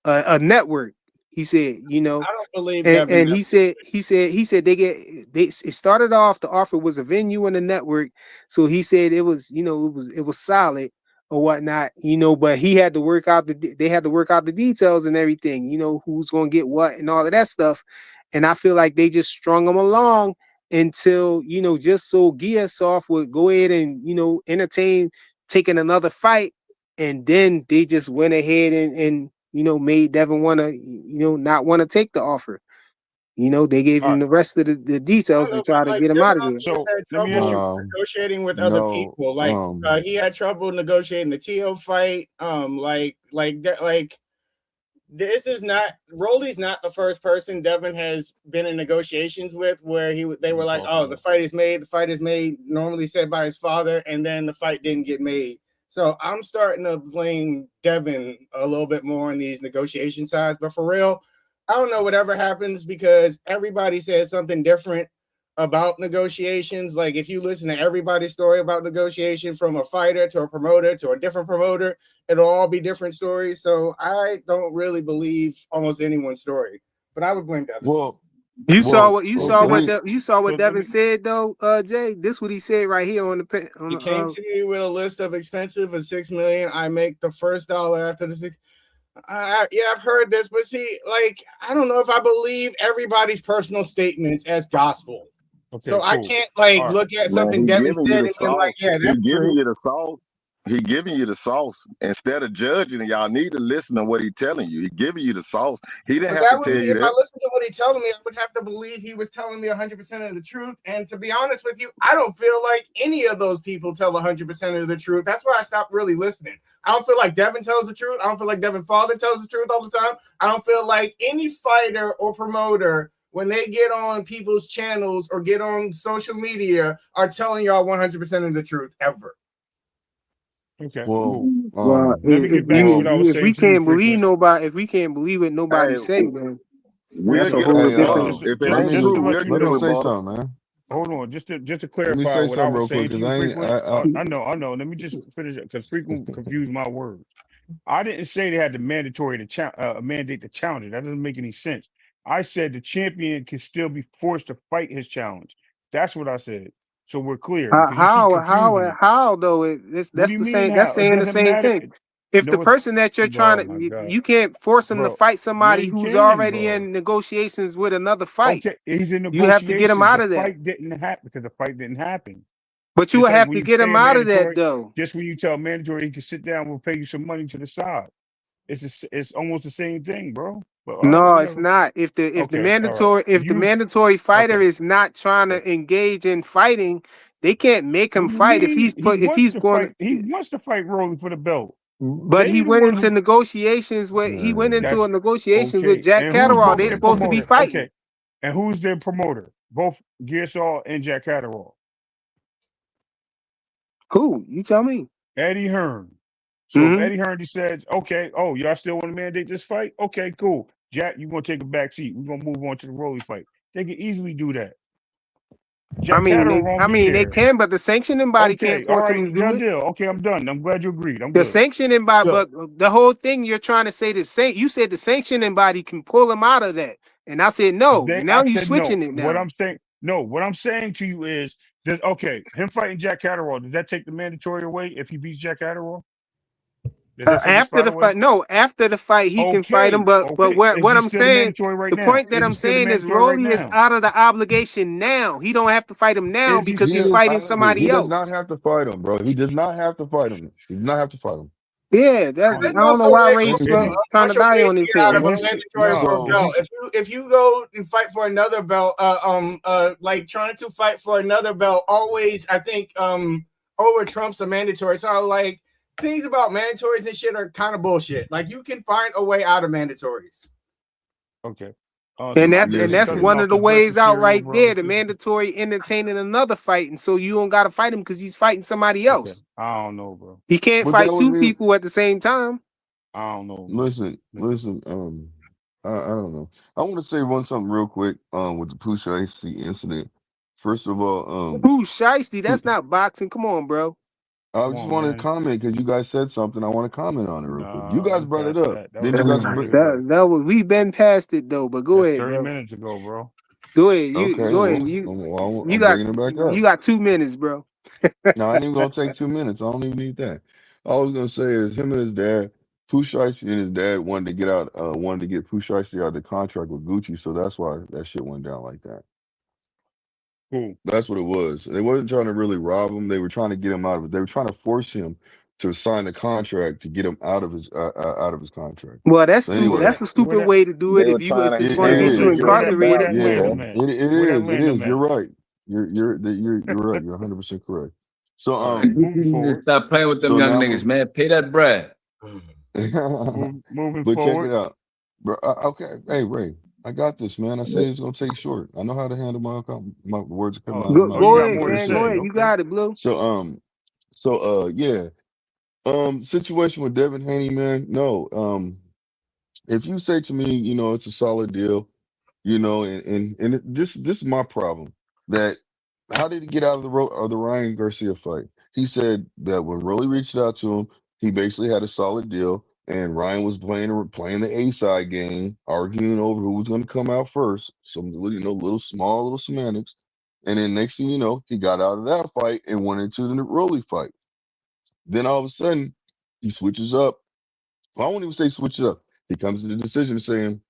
a network. He said, I don't believe Devin. And he said it started off, the offer was a venue and a network. So he said it was, it was solid. or whatnot, you know, but he had to work out they had to work out the details and everything, you know, who's going to get what and all of that stuff. And I feel like they just strung him along until, you know, just so Giasoft would go ahead and, you know, entertain taking another fight. And then they just went ahead and you know, made Devin want to, you know, not want to take the offer. You know, they gave him the rest of the details to try to get him out of there. So had let me ask you. trouble negotiating with other people. Like he had trouble negotiating the Tio fight. This is not Rolly's not the first person Devin has been in negotiations with where they were like, oh, the fight is made, normally said by his father, and then the fight didn't get made. So I'm starting to blame Devin a little bit more on these negotiation sides. But for real, I don't know whatever happens because everybody says something different about negotiations. Like if you listen to everybody's story about negotiation, from a fighter to a promoter to a different promoter, it'll all be different stories. So I don't really believe almost anyone's story, but I would blame Devin. Well, you saw what Devin said though, Jay. This what he said right here on the. He came to me with a list of expensive of $6 million. I make the first dollar after the six. Yeah, I've heard this, but see, like, I don't know if I believe everybody's personal statements as gospel. Okay, so cool. I can't look at something Devin said and be like, yeah, that's true. You the sauce. He giving you the sauce instead of judging, and y'all need to listen to what he's telling you. He giving you the sauce. He didn't have to tell you that. If I listen to what he's telling me, I would have to believe he was telling me 100% of the truth. And to be honest with you, I don't feel like any of those people tell 100% of the truth. That's why I stopped really listening. I don't feel like Devin tells the truth. I don't feel like Devin's father tells the truth all the time. I don't feel like any fighter or promoter, when they get on people's channels or get on social media, are telling y'all 100% of the truth ever. Okay. Well, if we can't believe nobody, if we can't believe what nobody say, then that's a whole different. Let me say something, man. Hold on, just to clarify what I was saying to you, I know. Let me just finish it because Frequent confused my words. I didn't say they had to mandate the challenge. That doesn't make any sense. I said the champion can still be forced to fight his challenge. That's what I said. So we're clear. How though? That's the same. That's saying the same thing. If the person that you're trying to, you can't force him to fight somebody who's already in negotiations with another fight. Okay, he's in negotiations. You have to get him out of that. The fight didn't happen because the fight didn't happen. But you will have to get him out of that though. Just when you tell mandatory he can sit down, we'll pay you some money to the side. It's almost the same thing, bro. But, no, it's not. If the mandatory fighter is not trying to engage in fighting, they can't make him fight. He wants to fight Rolly for the belt. But he went into negotiations with with Jack Catterall. They're supposed to be fighting. Okay. And who's their promoter? Both Gearsaw and Jack Catterall. Who? You tell me. Eddie Hearn. So if Eddie Hearn says, okay, y'all still want to mandate this fight? Okay, cool. Jack, you're gonna take a back seat. We're gonna move on to the Rolly fight. They can easily do that. Jack they can, but the sanctioning body can't force him to do it. Deal. Okay, I'm done. I'm glad you agreed. The sanctioning body, but the whole thing you're trying to say you said the sanctioning body can pull him out of that, and I said no. Now you're switching it. Now what I'm saying to you is that him fighting Jack Catterall, does that take the mandatory away if he beats Jack Catterall? After the fight, he can fight him. But what I'm saying, the point that I'm saying is Rolly is out of the obligation now. He don't have to fight him now because he's fighting somebody else. He does not have to fight him, bro. He does not have to fight him. He does not have to fight him. Yeah, I don't know why Ray's trying to die on this hill. If you go and fight for another belt, like trying to fight for another belt, always I think over trumps a mandatory. So like. Things about mandatories and shit are kind of bullshit. Like you can find a way out of mandatories. Okay. And that's one of the ways out right there. The mandatory entertaining another fight, and so you don't got to fight him because he's fighting somebody else. Okay. I don't know, bro. He can't fight two people at the same time. I don't know. Listen. I don't know. I want to say something real quick. With the Pooh Shiesty incident. First of all, Pooh Shiesty, that's not boxing. Come on, bro. I just want to comment because you guys said something. I want to comment on it real quick. You guys brought it up. We've been past it though. But go ahead. 30 minutes ago, bro. Go ahead. Go ahead. You got 2 minutes, bro. No, I ain't even gonna take 2 minutes. I don't even need that. I was gonna say is him and his dad, Pooh Shiesty and his dad wanted to get Pooh Shiesty out of the contract with Gucci, so that's why that shit went down like that. Cool. That's what it was. They wasn't trying to really rob him. They were trying to get him out of it. They were trying to force him to sign a contract to get him out of his contract. Well, that's So stupid. anyway, That's a stupid way to do it. They were trying If to it's it, going to it get you is. Where incarcerated. that land Yeah, him at? it Where that is. It land him is. at? You're right. You're right. You're 100% correct. So All right, moving forward. Stop playing with them so young now niggas, man. Pay that bread. Moving but check forward. it out. Bro, okay, hey Ray, I got this, man. I said it's gonna take short. I know how to handle my words that come out of my Oh, mouth. you Go got ahead, more to man. Go say. ahead. You Okay. got it, Blue. So yeah. Situation with Devin Haney, man. No, if you say to me, it's a solid deal, this is my problem. That how did he get out of the Ryan Garcia fight? He said that when Rolly reached out to him, he basically had a solid deal, and Ryan was playing the A side game, arguing over who was going to come out first. Some little semantics, and then next thing you know, he got out of that fight and went into the Rolly fight. Then all of a sudden, he switches up. Well, I won't even say switches up. He comes to the decision saying,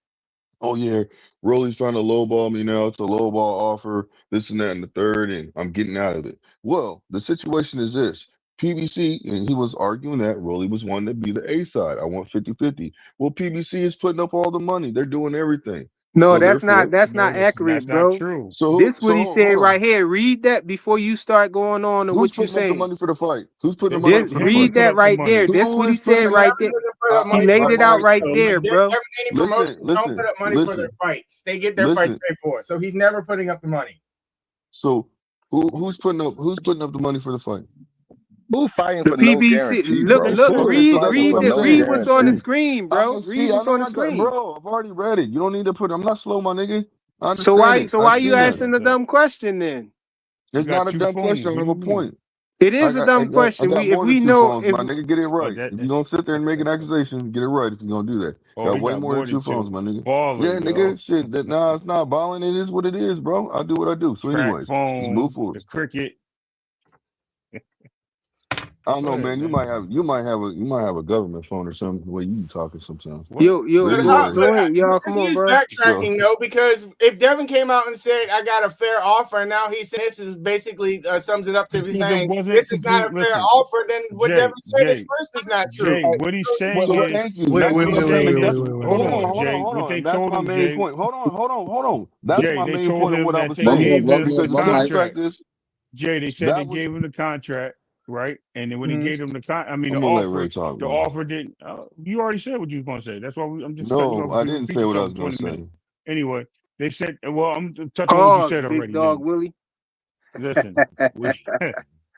"Oh yeah, Rolly's trying to lowball me now. It's a lowball offer, this and that and the third, and I'm getting out of it." Well, the situation is this. PBC, and he was arguing that Rolly was wanting to be the A side. I want 50-50. Well, PBC is putting up all the money. They're doing everything. No, So that's therefore, not Listen, accurate, that's not bro. true. This what he said hold on. right here. Read that before you start going on to Who's what you putting up the saying. money for the fight? Who's putting the It's money This, up up for to the him to read fight? put that up the right there. money. This Who what he is putting said the But right Devin there. doesn't put up I, He money for laid the it out fights, right though. there, bro. Any promotions don't put up money for their listen. fights. They get their fights Listen. paid for. So he's never putting up the money. So who's putting up the money for the fight? Who fighting The for no PBC. guarantee, Look, bro? They look, said Who they're is read, fighting fighting read for for the, the no read what's on the guarantee? screen, bro. Read what's on the screen. Bro, I've already read it. You don't need to put. I'm not slow, my nigga. I So understand why, it. so I've why you seen that. asking the dumb question then? You It's got not a two dumb phones. question. I What have do a you mean? point. It is a dumb I question. got If more than we two know, phones, if my nigga. Get it Oh, right. If you're gonna sit there and make an accusation, get it right. If you're gonna do that, got he way got more than more than two phones, two. my nigga. Yeah, Balling, nigga. yo. Shit. It's not balling. It is what it is, bro. I do what I do. So, Track anyways, let's move phone, forward. the cricket. I don't Go know, ahead, man. You man. might have a government phone or something the way you be talking sometimes. What? But But anyways, go ahead, y'all. because Come he on, is bro. so backtracking though, because if Devin came out and said I got a fair offer, and now he's saying this is basically sums it up to Because it saying wasn't this is not a complete. fair Listen, offer, then what Devin said is Jay, first is not true. what he's saying so is, thank you. Wait, That's what wait, what he's wait, I'm wait, saying. wait, saying But wait, is, that's wait, wait, hold wait, on, wait. Jay. hold What on. they That's told my him, main Jay. point. Hold on. That's Jay, my they main told point of him what I that was they saying. gave him Because the the contract. contract is Jay, they said they that was. gave him the contract, right? And then when he gave him the I'm the gonna let Ray offer, talk, the man. offer didn't. You already said what you was gonna say. That's why I'm just cutting you No, off I because you didn't repeat say what I yourself was for gonna 20 minutes. say. Anyway, they said, well, I'm touching on what you Pause, said big already. dog Then Willie. listen,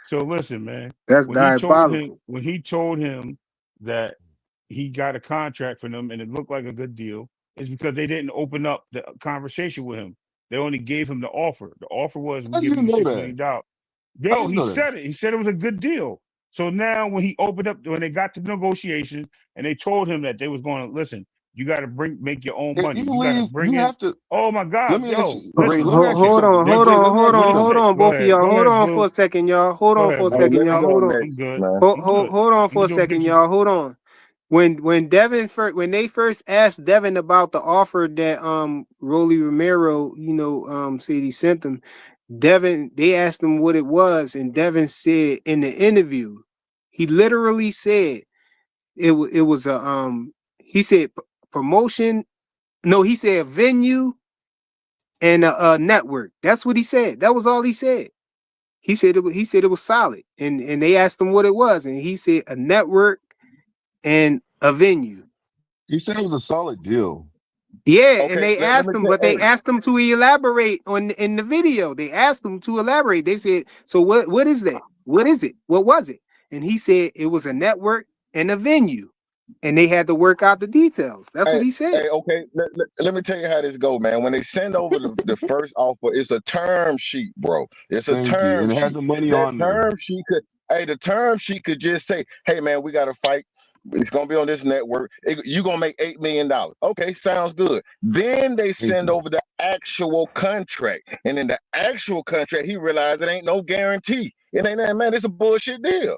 so listen, man. That's diabolical. When he told him that he got a contract for them and it looked like a good deal, is because they didn't open up the conversation with him. They only gave him the offer. The offer was, we How do give you you know $6 that? million. How do Yo, you he know that? said it. He said it was a good deal. So now when he opened up, when they got to negotiations and they told him that they was going to listen, you got to make your own If money. you You got to leave, bring you in. have to. Oh my Let God, me ask yo, you, Ray. listen, Let me look ask at you this. something. They Ray, let me ask you what he Hold something. say? on, both of y'all. Go Hold ahead, on for Blue. a second, y'all. Hold Go on for ahead, a Hey, Blue. second, let me y'all. go Hold on. I'm next, good. man. I'm good. Hold on Let for me a go get second, you. y'all. Hold on. When Devin when they first asked Devin about the offer that Rolly Romero, said he sent them, they asked him what it was, and Devin said in the interview, he literally said it was a he said promotion. No, he said venue and a network. That's what he said. That was all he said. He said it was solid, and they asked him what it was, and he said a network and a venue. He said it was a solid deal. Yeah, and Okay, they let asked me him, tell. but they Hey, asked him to elaborate in the video. They asked him to elaborate. They said, "So what is that? What is it? What was it?" And he said it was a network and a venue, and they had to work out the details. That's what hey, he said. hey, okay. Let me tell you how this go, man. When they send over the first offer, it's a term sheet, bro. It's a Thank you. term And it has sheet. the money That on there. term sheet could, the term sheet could just say, "Hey, man, we got to fight. It's gonna be on this network. You're gonna make $8 million. Okay, sounds good." Then they Thank send you. over the actual contract, and in the actual contract, he realized it ain't no guarantee. It ain't that, man. It's a bullshit deal.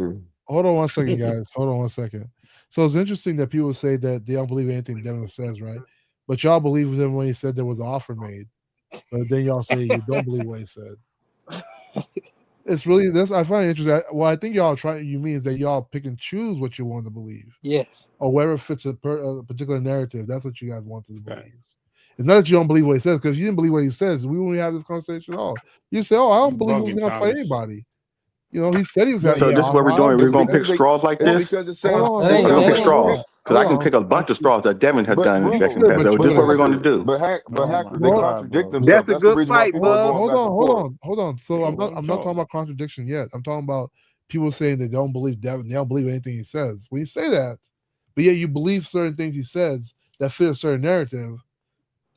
later. Hold on one second, guys. Hold on one second. So it's interesting that people say that they don't believe anything Devin says, right? But y'all believe him when he said there was an offer made. But then y'all say you don't believe what he said. It's really that's I find it interesting. What I think y'all trying you mean is that y'all pick and choose what you want to believe, Yes. or wherever fits a particular narrative. That's what you guys want to believe. It's not that you don't believe what he says, because if you didn't believe what he says, we wouldn't have this conversation at all. You say, "Oh, I don't believe he was going to fight anybody." You know, he said he was. So this is what we're doing. We're going to pick straws like It's this. because it Hold sounds. on, We're hold going to pick on, straws because I can hold pick a bunch of straws that Devin has done in bro, Jackson Pass. So this is what we're going to do. But Hacker, they Hold contradict That's themselves. a That's the good reason why fight, people are going Bubs. back and forth. hold on. So I'm not talking about contradiction yet. I'm talking about people saying they don't believe Devin, they don't believe anything he says. When you say that, but yet you believe certain things he says that fit a certain narrative,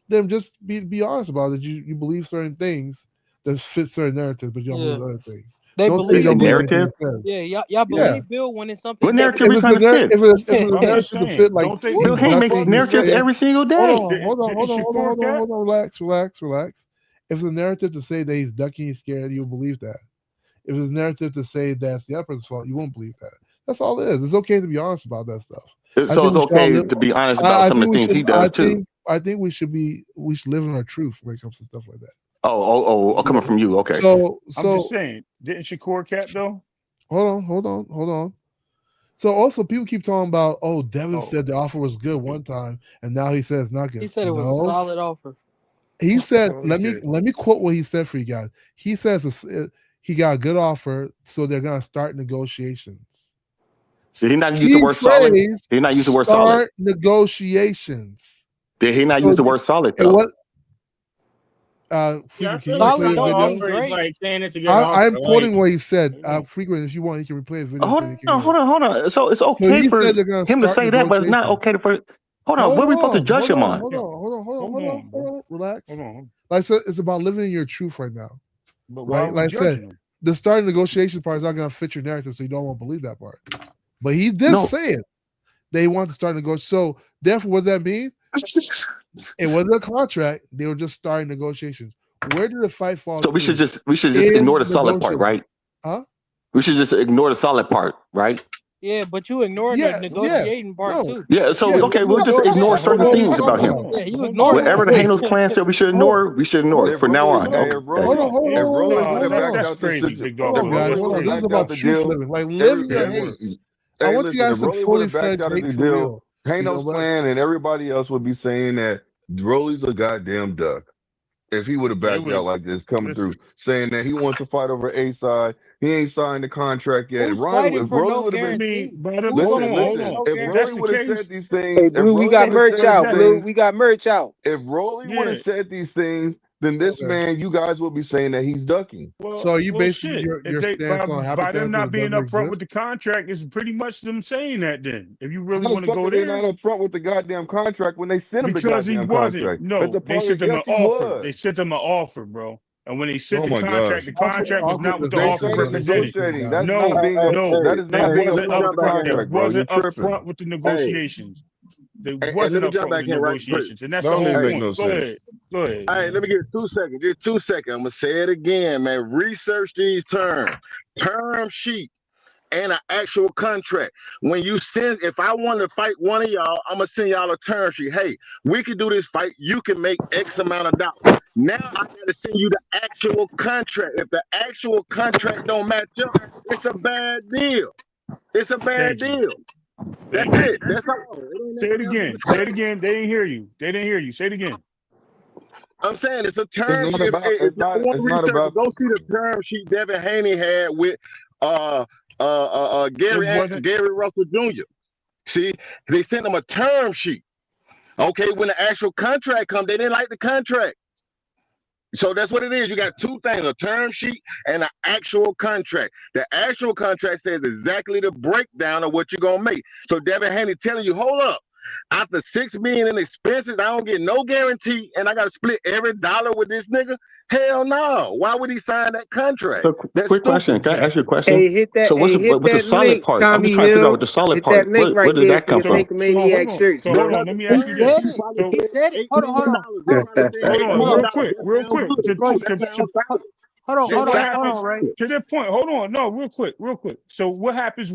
then just be honest about it. You believe certain things that fit certain narratives, but you don't believe other things. They Don't say you believe don't believe anything narrative. he says. y'all Yeah. believe Bill when it's something What that narrative we trying to fit? If it's a I'm just narrative to fit saying. like Don't they? Bill he's Hayne makes these ducking, he's narratives saying, every single day. hold on, relax. If it's a narrative to say that he's ducking, he's scared, you'll believe that. If it's a narrative to say that's the other person's fault, you won't believe that. That's all it is. It's okay to be honest about that stuff. So it's okay to be honest about some of the things he does too. I think we should live in our truth when it comes to stuff like that. Oh, coming from you. Okay. So I'm just saying, didn't Shakur cap though? Hold on. So also people keep talking about, Devin said the offer was good one time, and now he says not good. he said it was a solid offer. He said, let me quote what he said for you guys. He says he got a good offer, so they're gonna start negotiations. Did he not use the word solid? Did he not use the word solid? Start negotiations. Did he not use the word solid though? What? Yeah, I Frequent, can feel you like play the the video? offer is like saying it's a good offer. I'm quoting what he said. Frequent, if you want, you can replay his video. Hold on. So it's okay for him to say that, but it's not okay for. Hold on. What are we supposed to judge him on? Hold on. Relax. Like I said, it's about living in your truth right now. But right? Like I said, the starting negotiation part is not going to fit your narrative, so you don't want to believe that part. But he did say it. They want to start negotiation. So therefore, what does that mean? It wasn't a contract. They were just starting negotiations. Where did the fight fall? So we should just ignore the solid part, right? Huh? We should just ignore the solid part, right? Yeah, but you ignored the negotiating part too. Yeah, so okay, we'll just ignore certain things about him. Yeah, you ignored whatever the Hanos clan said we should ignore, we should ignore it from now on. If Rolly would have backed out crazy, big dog. This is about truth living. Like living your hate. I want you guys to fully fledged hate for real. Hanos clan and everybody else would be saying that Rolly's a goddamn duck. If he would have backed out like this, coming through, saying that he wants to fight over A side, he ain't signed the contract yet. If Rolly would have been, listen, if Rolly would have said these things, hey, Blue, we got merch out. Blue, we got merch out. If Rolly would have said these things, then this man, you guys will be saying that he's ducking. So are you basing your stance on by them not being upfront with the contract is pretty much them saying that. Then, if you really How want the to fuck go are they there, not upfront with the goddamn contract when they sent him the because he goddamn wasn't. contract? No, they sent him an offer. They sent him an offer, bro. And when they sent the contract was not what the offer represented. That is not being upfront. They wasn't upfront with the negotiations. They wasn't upfront with the negotiations, and that's the whole point. Go ahead. All right, let me get 2 seconds. Just 2 seconds. I'm gonna say it again, man. Research these terms. Term sheet and an actual contract. When you send, if I want to fight one of y'all, I'm gonna send y'all a term sheet. Hey, we can do this fight. You can make X amount of dollars. Now I gotta send you the actual contract. If the actual contract don't match up, it's a bad deal. It's a bad deal. That's it. That's all. Say it again. Say it again. They didn't hear you. They didn't hear you. Say it again. I'm saying it's a term sheet. If y'all want to research, go see the term sheet Devin Haney had with Gary Russell Jr. See, they sent them a term sheet. Okay, when the actual contract comes, they didn't like the contract. So that's what it is. You got two things, a term sheet and an actual contract. The actual contract says exactly the breakdown of what you're going to make. So Devin Haney telling you, hold up, after $6 million in expenses, I don't get no guarantee, and I got to split every dollar with this nigga? Hell no. Why would he sign that contract? So, quick question. Can I ask you a question? Hey, hit that. So what's hit the that solid link, part? Tommy I'm just trying to figure out what the solid hit part. that link Where right did there that for come your from? Fake Maniac shirts, so bro. hold on, let me He ask you said this. it. He said it. Hold on. Hold on, real quick. Ray. To that point, hold on. No, real quick. So what happens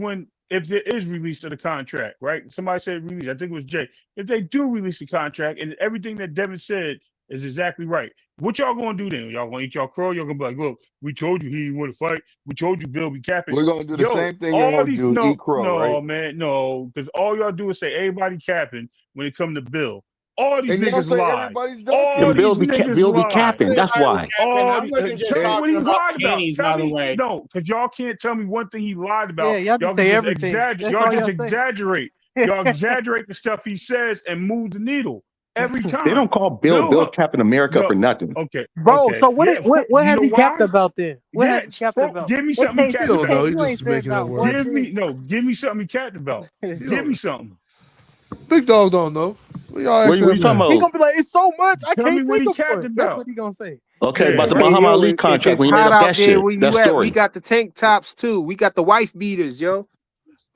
if there is release of the contract, right? Somebody said release. I think it was Jay. If they do release the contract and everything that Devin said is exactly right. What y'all gonna do then? Y'all gonna eat y'all crow? Y'all gonna be like, look, we told you he didn't want to fight. We told you Bill be capping. We're gonna do the Yo, same thing all y'all these do, eat crow, right? no, because all y'all do is say everybody capping when it come to Bill. All these And y'all niggas say lied. everybody's All And dunking. these niggas Bill be lied. capping. That's Everybody was why. capping. I All wasn't just tell me what he talking about lied about. panties, Tell by the me way. no, because y'all can't tell me one thing he lied Yeah, about. y'all just Y'all say can just everything. exaggerate. That's Y'all all just y'all say. exaggerate. Y'all exaggerate the stuff he says and move the needle every They don't time. call Bill Captain America No, for nothing. okay, Bro, so what yeah. what You has know he capped why? about then? What Yeah, has he capped about? give me It something he can't capped You don't know. about. He's you ain't just said making up not one words. thing. Give me something he capped about. He Give don't me know. something. Big Dog don't know. What y'all What asking are that you talking man? He about? gonna be like, it's so much, I Tell me can't what think he of capped one. That's about. what he gonna say. Okay, about Yeah. the Hey, Muhammad yo, Ali if contract it's when he made hot up out that there shit. where That you at, we story. got the tank tops too. We got the wife beaters, yo.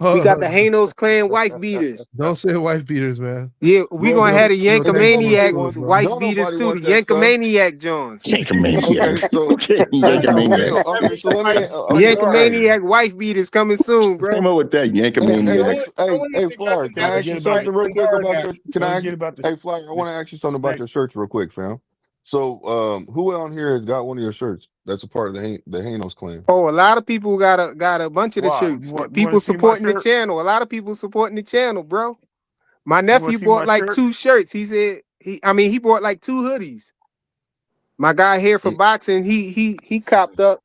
We got the Hanos Clan wife beaters. Don't say wife beaters, man. Yeah, we Bro, gonna have the You know, take some nobody Yankomaniac influence, want. bro. wife Don't beaters nobody too. want The that stuff. Yankomaniac Jones. Okay, Yankomaniac. so Yankomaniac. so let me all right. Yankomaniac wife beaters coming soon, Came bro. up with that Hey, Yankomaniac. hey, Flyer, can I Don't ask forget you about something real quick about your? Can don't I? forget about Hey, Flyer, I want to ask you something about snack. your shirts real quick, fam. So, who on here has got one of your shirts? That's a part of the Hanos clan. Oh, a lot of people got a bunch of the Why? shirts. You want People to see my supporting the shirt? channel. A lot of people supporting the channel, bro. My You want nephew to see my bought like shirt? 2 shirts. He said he bought like 2 hoodies. My guy here for Mm. boxing, he copped up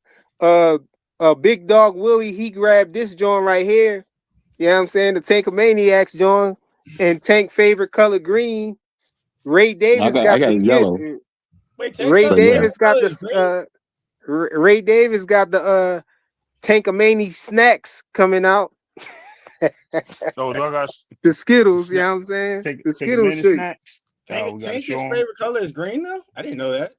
Big Dog Willie, he grabbed this joint right here. You know what I'm saying? The Tankomaniacs joint and Tank favorite color green. Ray Davis I got the got skit. yellow. Wait, Tank's Ray But yeah. Davis got color is this green? Ray Davis got the Tankomani snacks coming out. So do I got The Skittles, you snack? know what I'm saying? The Take a Skittles minute shit. snacks. We got to Tank, show his them. favorite color is green now? I didn't know that.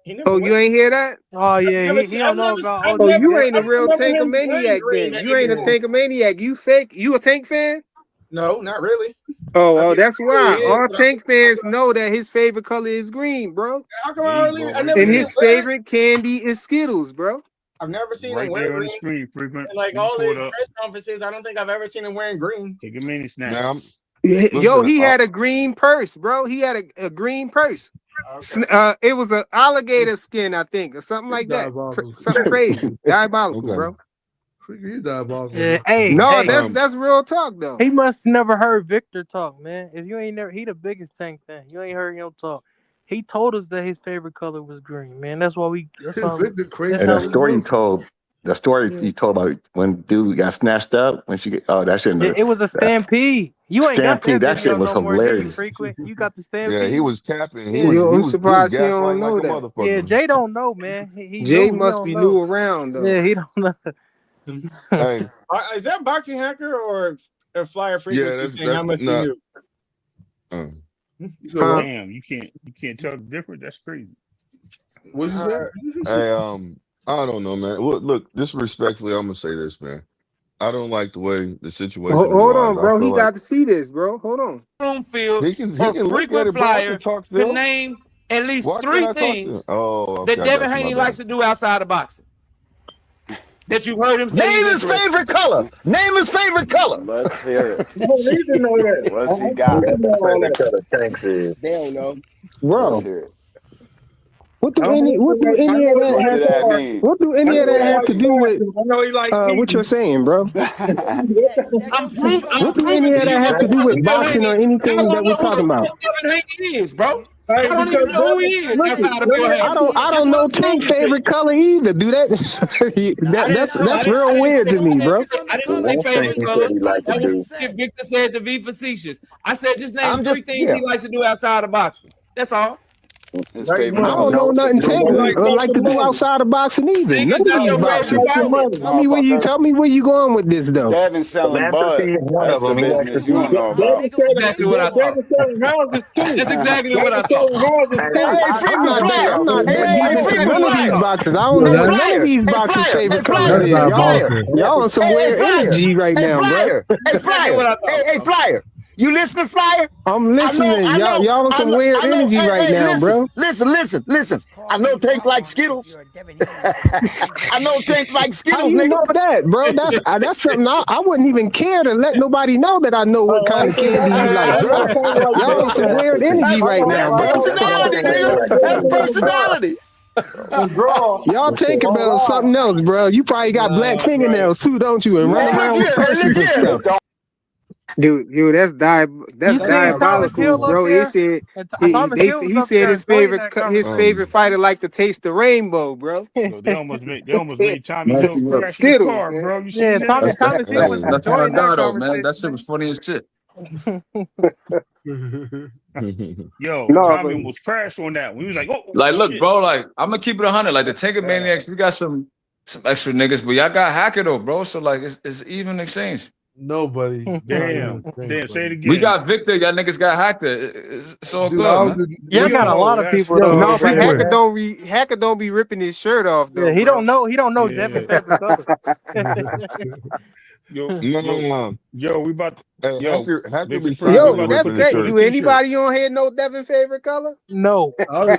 He never Oh, you wears. ain't hear that? Oh yeah, he don't know about I've Oh, OG you never, ain't a I've Dip. real remember him wearing Tankomaniac green then. You ain't a anymore. Tankomaniac. You fake. You a Tank fan? No, not really. Oh, I that's know who he why. is, All but Tank fans know that his favorite color is green, bro. how come There you go, I right never And seen there. him his wear it? favorite candy is Skittles, bro. I've never seen him Right wear there on the green. screen, frequent. And like You can all pull it his up. press conferences, I don't think I've ever seen him wearing green. Take a mini Now, snacks. Yo, listen, he had a green purse, bro. He had a green purse. Okay. It was an alligator skin, I think, or something He's like that. diabolical. Something crazy, diabolical, okay. bro. He's diabolical. Yeah, Man. No, hey, that's real talk though. he must never heard Victor talk, man. If you ain't never, he the biggest Tank fan. You ain't heard him talk. He told us that his favorite color was green, man. That's why we. That's how. Victor crazy. That's And how that we story you move. told, the story Yeah. you told about when dude got snatched up when she that shit. It was a stampede. You ain't got Stampede. that That shit video was no more, did you? hilarious. Frequent. You got the Yeah, he stampede. was capping. Yeah. He was I'm surprised he don't gaslighting like know a that. Yeah, motherfucker. Jay don't know, man. He Jay knew. He must don't be know. new around though. Yeah, he don't know. Hey, Is that boxing hacker or Flyer yeah, frequency saying I that's must be not. new? You said what? Damn, you can't tell the difference. That's crazy. What'd you say? Hey, I don't know, man. Look, just respectfully, I'm gonna say this, man. I don't like the way the situation Hold arrived. on, I bro. feel He like got to see this, bro. Hold on. Field he can or look at frequent it, bro. I can flyer talk to to him. name at least Why can't 3 I talk to him? things Oh, okay, that I Devin got you. My Haney likes bad. to do outside of boxing that you've heard him say he's Name his interested in. favorite color. Name his favorite color. Let's hear it. I don't need to know that. What's he I got? need to know all Favorite that. color Tanks is. They don't know. Let's Bro, hear it. what I do know any he what do like, I any of know he that What have do like that cars. mean? what do I any know of that he have like to do with fashion. I know he like what you're music. saying, bro? I'm What do proving any to of you that have that to do because with of Devin boxing or Haney, I anything don't that we're know who talking the about? fuck Devin Haney is, bro. Hey, I don't because even know who he Devin, is listen, outside of let Bill me I Haney. ask you. I That's don't what know I'm Tank's proving to you. favorite color either. Do that, I didn't know. that's real I didn't weird say to who me, said bro. I didn't say One thing favorite he said color. he like to That was do. if Victor said to be facetious. I said just name I'm 3 just, things yeah. he likes to do outside of boxing. That's all. His Make favorite I money. color don't know is nothing He Tank blue. like like to making do money. outside of boxing either. Think None it's of not these your He like favorite boxers. making fighter. money. Motherfucker. Tell me where you going with this though. Devin selling bud. Philanthropy is one of That's the them. He likes to business you do. don't know about. Devin selling, Exactly what I thought. Devin selling houses too. That's exactly what I Devin thought. selling houses Hey, too. I I'm I not I that. I'm talk to not him. that deep That's into exactly none of what I these thought. boxers. I don't know what none of these boxers' favorite colors That's is. diabolical. Y'all on some weird energy right now, bro. Exactly what I thought. Hey, Flyer. You listening, Flyer? I'm listening. Y'all on some weird energy right now, bro. Listen. I know Tank like Skittles. I know Tank like How Skittles, you nigga. know that, bro? That's something I wouldn't even care to let nobody know that I know what kind of candy you like, bro. Y'all on some weird energy right now, bro. Personality, nigga. That's personality. Y'all think about something else, bro. You probably got black fingernails too, don't you? And run around with purses and stuff. Dude, that's You seen Thomas Hill diabolical, up bro. They there? said And he Hill was he up said there his enjoying favorite that his conversation. favorite fighter like to taste the rainbow, bro. Yo, they almost made Tommy Hill Nasty crash lips. in the Skittles, car, man. bro. You Yeah, seen that? Thomas Hill was That's how I enjoying that die though, man. That shit conversation. was funny as shit. Yo, No, Tommy but almost crashed on that one. He was like, "Oh Like, look, shit!" bro. Like, I'm gonna keep it 100. Like the Tanker Maniacs, we got some extra niggas, but y'all got Hacker though, bro. So like, it's even exchange. Nobody. Damn, say it again. We got Victor. Y'all niggas got Hacker. It's all Dude, good, man. Y'all got a lot of that's people so though. no, but sad. Hacker don't be ripping his shirt off though, Yeah, he bro. don't know Devin's favorite color. Yo, No. we about Hey, Hacker Big be surprise. We Yo, about secretly to that's put ripping his this great. on a Do shirt. anybody on here know Devin's favorite color? No.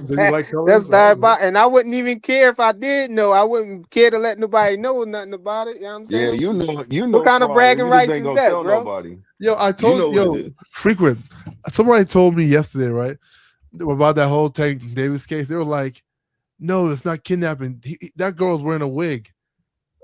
Do you like colors? That's diabolical. And I wouldn't even care if I did know. I wouldn't care to let nobody know nothing about it. You know what I'm Yeah, saying? you know What kind of Flyer. bragging You just rights ain't is gonna that, tell bro? nobody. Yo, I You told know what it is. frequent. Somebody told me yesterday, right, about that whole Tank Davis case. They were like, "No, it's not kidnapping. That girl was wearing a wig."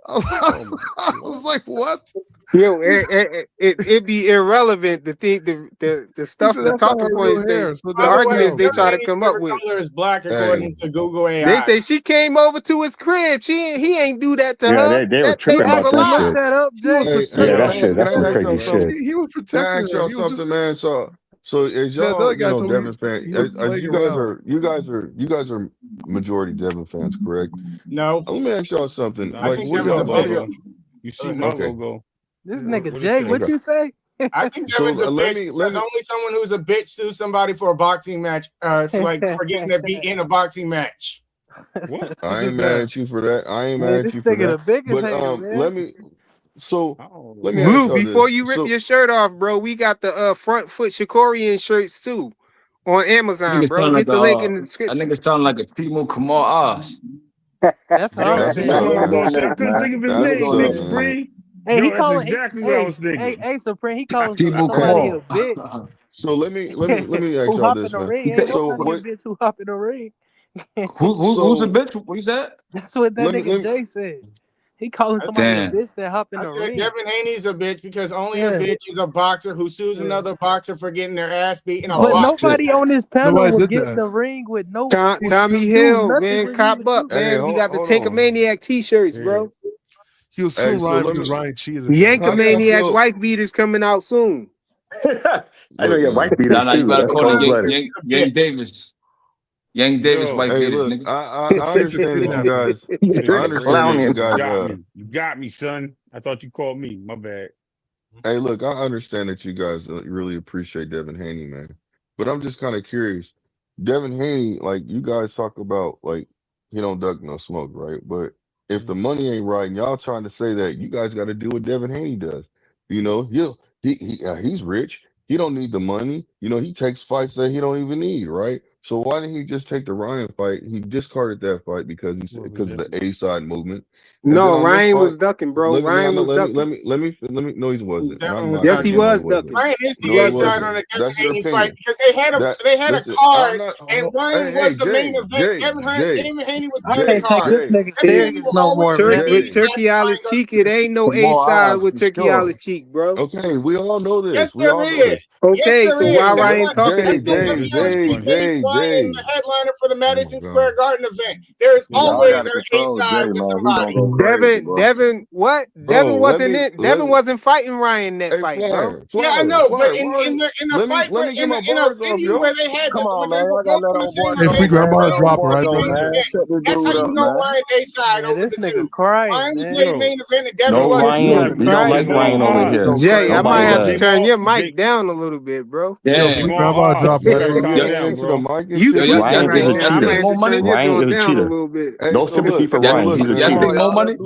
I was like, "What?" Yo, it'd be irrelevant. The thing, the stuff, said the that's not talking her points, real hair. So the By the way, arguments they Devin try to Haney's come up favorite with. color is black, according to Google AI. They say she came over to his crib. He ain't do that to her. they were That tripping tape was about a that lie. shit. That up, Jay. That's some crazy shit. He was Can I protecting ask her. y'all He was just something, man? So as the y'all, other guy told me Devin fans, he was laying around. you guys are majority Devin fans, correct? No. Let me ask y'all something. Nah, I Like, think what do Devin's a y'all? What do bitch. y'all? You see my Okay. logo. This nigga What it Jay, say? what you say? I think So Devin's a let bitch me because only someone who's a bitch sues somebody for a boxing match, for getting their beat in a boxing match. What? I ain't mad at you for that. I ain't mad at This you for nigga the that. biggest But hater, man. let me Oh, ask Blue, y'all before this. you rip So your shirt off, bro, we got the front foot Shakorian shirts too on Amazon, Niggas bro. sound like Hit the link in the that description. nigga sound like a Timo Kamal Oz. That's what I Yo, was that's see, what's you know saying. what I up. was gonna say. I couldn't think of his That's what's name, up, Big man. Spree. Hey, Yo, he that's calling exactly what I was thinking. Supreme, he calling Timo somebody a Kamal. bitch. So let me ask Who y'all hop in this, the man. ring? Ain't So nobody a what? bitch who hop in the ring. Who's a So bitch? What is that? That's what that let nigga me. Jay said. He calling I somebody a said, Damn. bitch that hop in the I said ring. Devin Haney's a bitch because only a Yeah. bitch is a boxer who sues another boxer for getting their ass beat in a But boxing nobody match. on this panel Nobody would did get in that. the ring with no Tommy do Hill, nothing man, what he cop would up, do. Hey, man. We got the hold on. Tankamaniac t-shirts, bro. He was Hey, suing so Ryan let because me. Ryan cheated. How y'all Yankamaniac feel? wife beaters coming out soon. I know Look, you got man. white beaters Nah, you too. better That's call it cold blooded. He's a Yang bitch. Davis. Yang Davis Yo, white Hey, beaters, look. nigga. I understand that you guys. I Straight understand that you clowning. guys. you got me, son. I thought you called me. My bad. Hey, look. I understand that you guys really appreciate Devin Haney, man. But I'm just kind of curious. Devin Haney, like you guys talk about, like he don't duck no smoke, right? But if the money ain't right, and y'all trying to say that, you guys got to do what Devin Haney does. You know, he's rich. He don't need the money. You know, he takes fights that he don't even need, right? So why didn't he just take the Ryan fight? He discarded that fight because because of the A side movement. And then No, on this Ryan fight, was ducking, bro. Ryan was ducking. no, he wasn't. Devin was Yes, he ducking. No, he was wasn't. ducking. Ryan is He the No, he A was side ducking. on wasn't. a Devin That's your Haney fight opinion. because they had a Listen, I'm card not. and Ryan Hey, was the main Jay, event. Jay, Devin Haney was I undercard. can't take this Jay, nigga Devin Haney serious will no always more, be man. With the Turkey Island satisfying. Cheek, it ain't no A Kamal side Oz with for Turkey sure. Island Cheek, bro. okay, we all know Yes, this. We there all know is. this. Yes, Okay, there so is. why That's Ryan why talking like that? Turkey Island Cheek made Ryan the headliner for the Oh my Madison Square God. Garden event. There's Y'all always gotta an A control side Jay, with man. He gonna somebody. go crazy, bro. Devin, what? Bro, Devin wasn't in. Devin wasn't fighting Ryan that hey, fight, bro. Yeah, I Flyer, know, but Flyer, why in the let fight me where get my in a bars off, venue where yo. they had Come on, when they man. were Y'all gotta both let on the old boy same Hey, go, event, Freak, I'm man. about Let to old drop it boy right go, there, main man. man. event. Shut this That's how dude you up, know man. Ryan's A side Man, over this the two. nigga crying, Ryan was man. made main Yo, event and Devin No was This Ryan. nigga We don't crying. like Jamal Ryan over Oz. here. Jay, I might Nobody have to does. turn your J- mic down a little little bit, bro. Yo, Damn. Jamal, Grab our drop, you man. gotta Hey, calm getting down, into the bro. mic and You shit, Yo, man. y'all tweaking Come think right on, y'all now. I might think man. have more to turn money? your Ryan joint is a down a cheater. little bit. Hey, No so sympathy look, for Y'all so Ryan. look, He's a think man. y'all cheater. think more money?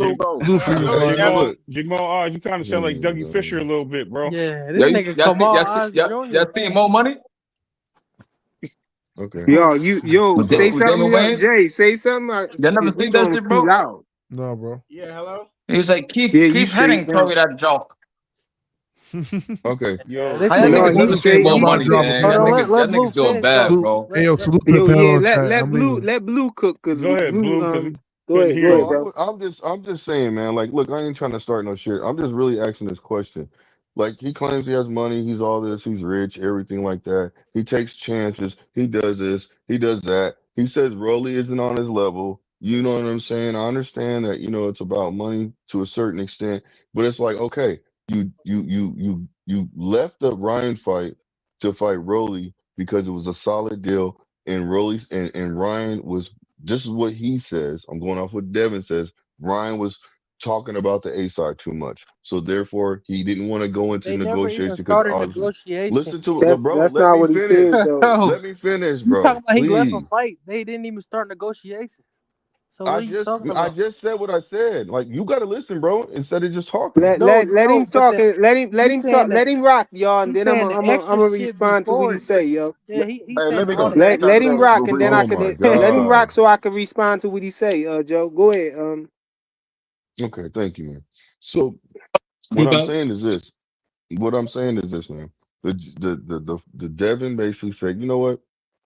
Blue for you, Hey, man. Jamal, Look. you kind of sound like Dougie Fisher a little bit, bro. Yeah, this Y'all, nigga y'all think Kamal y'all think Oz y'all Jr. think more money? Okay. Yo, With, say with Damon something, yo, Wayans? Jay. Say something. Y'all never Cause we think that going shit, too bro? loud. No, bro. Yeah, hello. He was like, Yeah, you Keith straight Henning told now. me that joke. Okay. Yeah, Yo, this How y'all nigga No, niggas he never Blue. think straight. more Grab He our money, drop, man? okay? Hold on, Y'all let Blue niggas doing finish bad, though. Blue, bro. hey, yo, salute to the Yo, panel yeah. in Let chat. let I'm blue leaving. let blue cook. Cause go ahead, blue. Blue, because Go couldn't ahead. hear Go So ahead, you. bro. I'm just saying, man. Like, look, I ain't trying to start no shit. I'm just really asking this question. Like, he claims he has money, he's all this, he's rich, everything like that. He takes chances, he does this, he does that. He says Rolly isn't on his level. You know what I'm saying? I understand that, it's about money to a certain extent, but it's like, okay, you left the Ryan fight to fight Rolly because it was a solid deal, and Rolly's and Ryan was, this is what he says. I'm going off what Devin says. Ryan was talking about the A side too much. So therefore, he didn't want to go into They never even negotiation because started obviously, negotiations. listen to That's bro. that's Let not me what he finish. said though. Yo, Let me finish, you talking bro. about he left a Please. fight? They didn't even start negotiations. So I what are you just talking I about? just said what I said. Like you got to listen, bro, instead of just talking. No, Let him no, but talk. the Let you him talk. saying that Let him rock, y'all. And he's then I'm saying a, the I'm a, I'm extra gonna shit respond to what before he it. say, yo. Yeah, he's Hey, saying let me all go the Let next extra after let him that. shit. rock, and then I Oh could my let him God. rock so I can respond to what he say. Joe, go ahead. Okay, thank you, man. So He what I'm got saying is this. What I'm saying is this, man. The Devin basically said, you know what?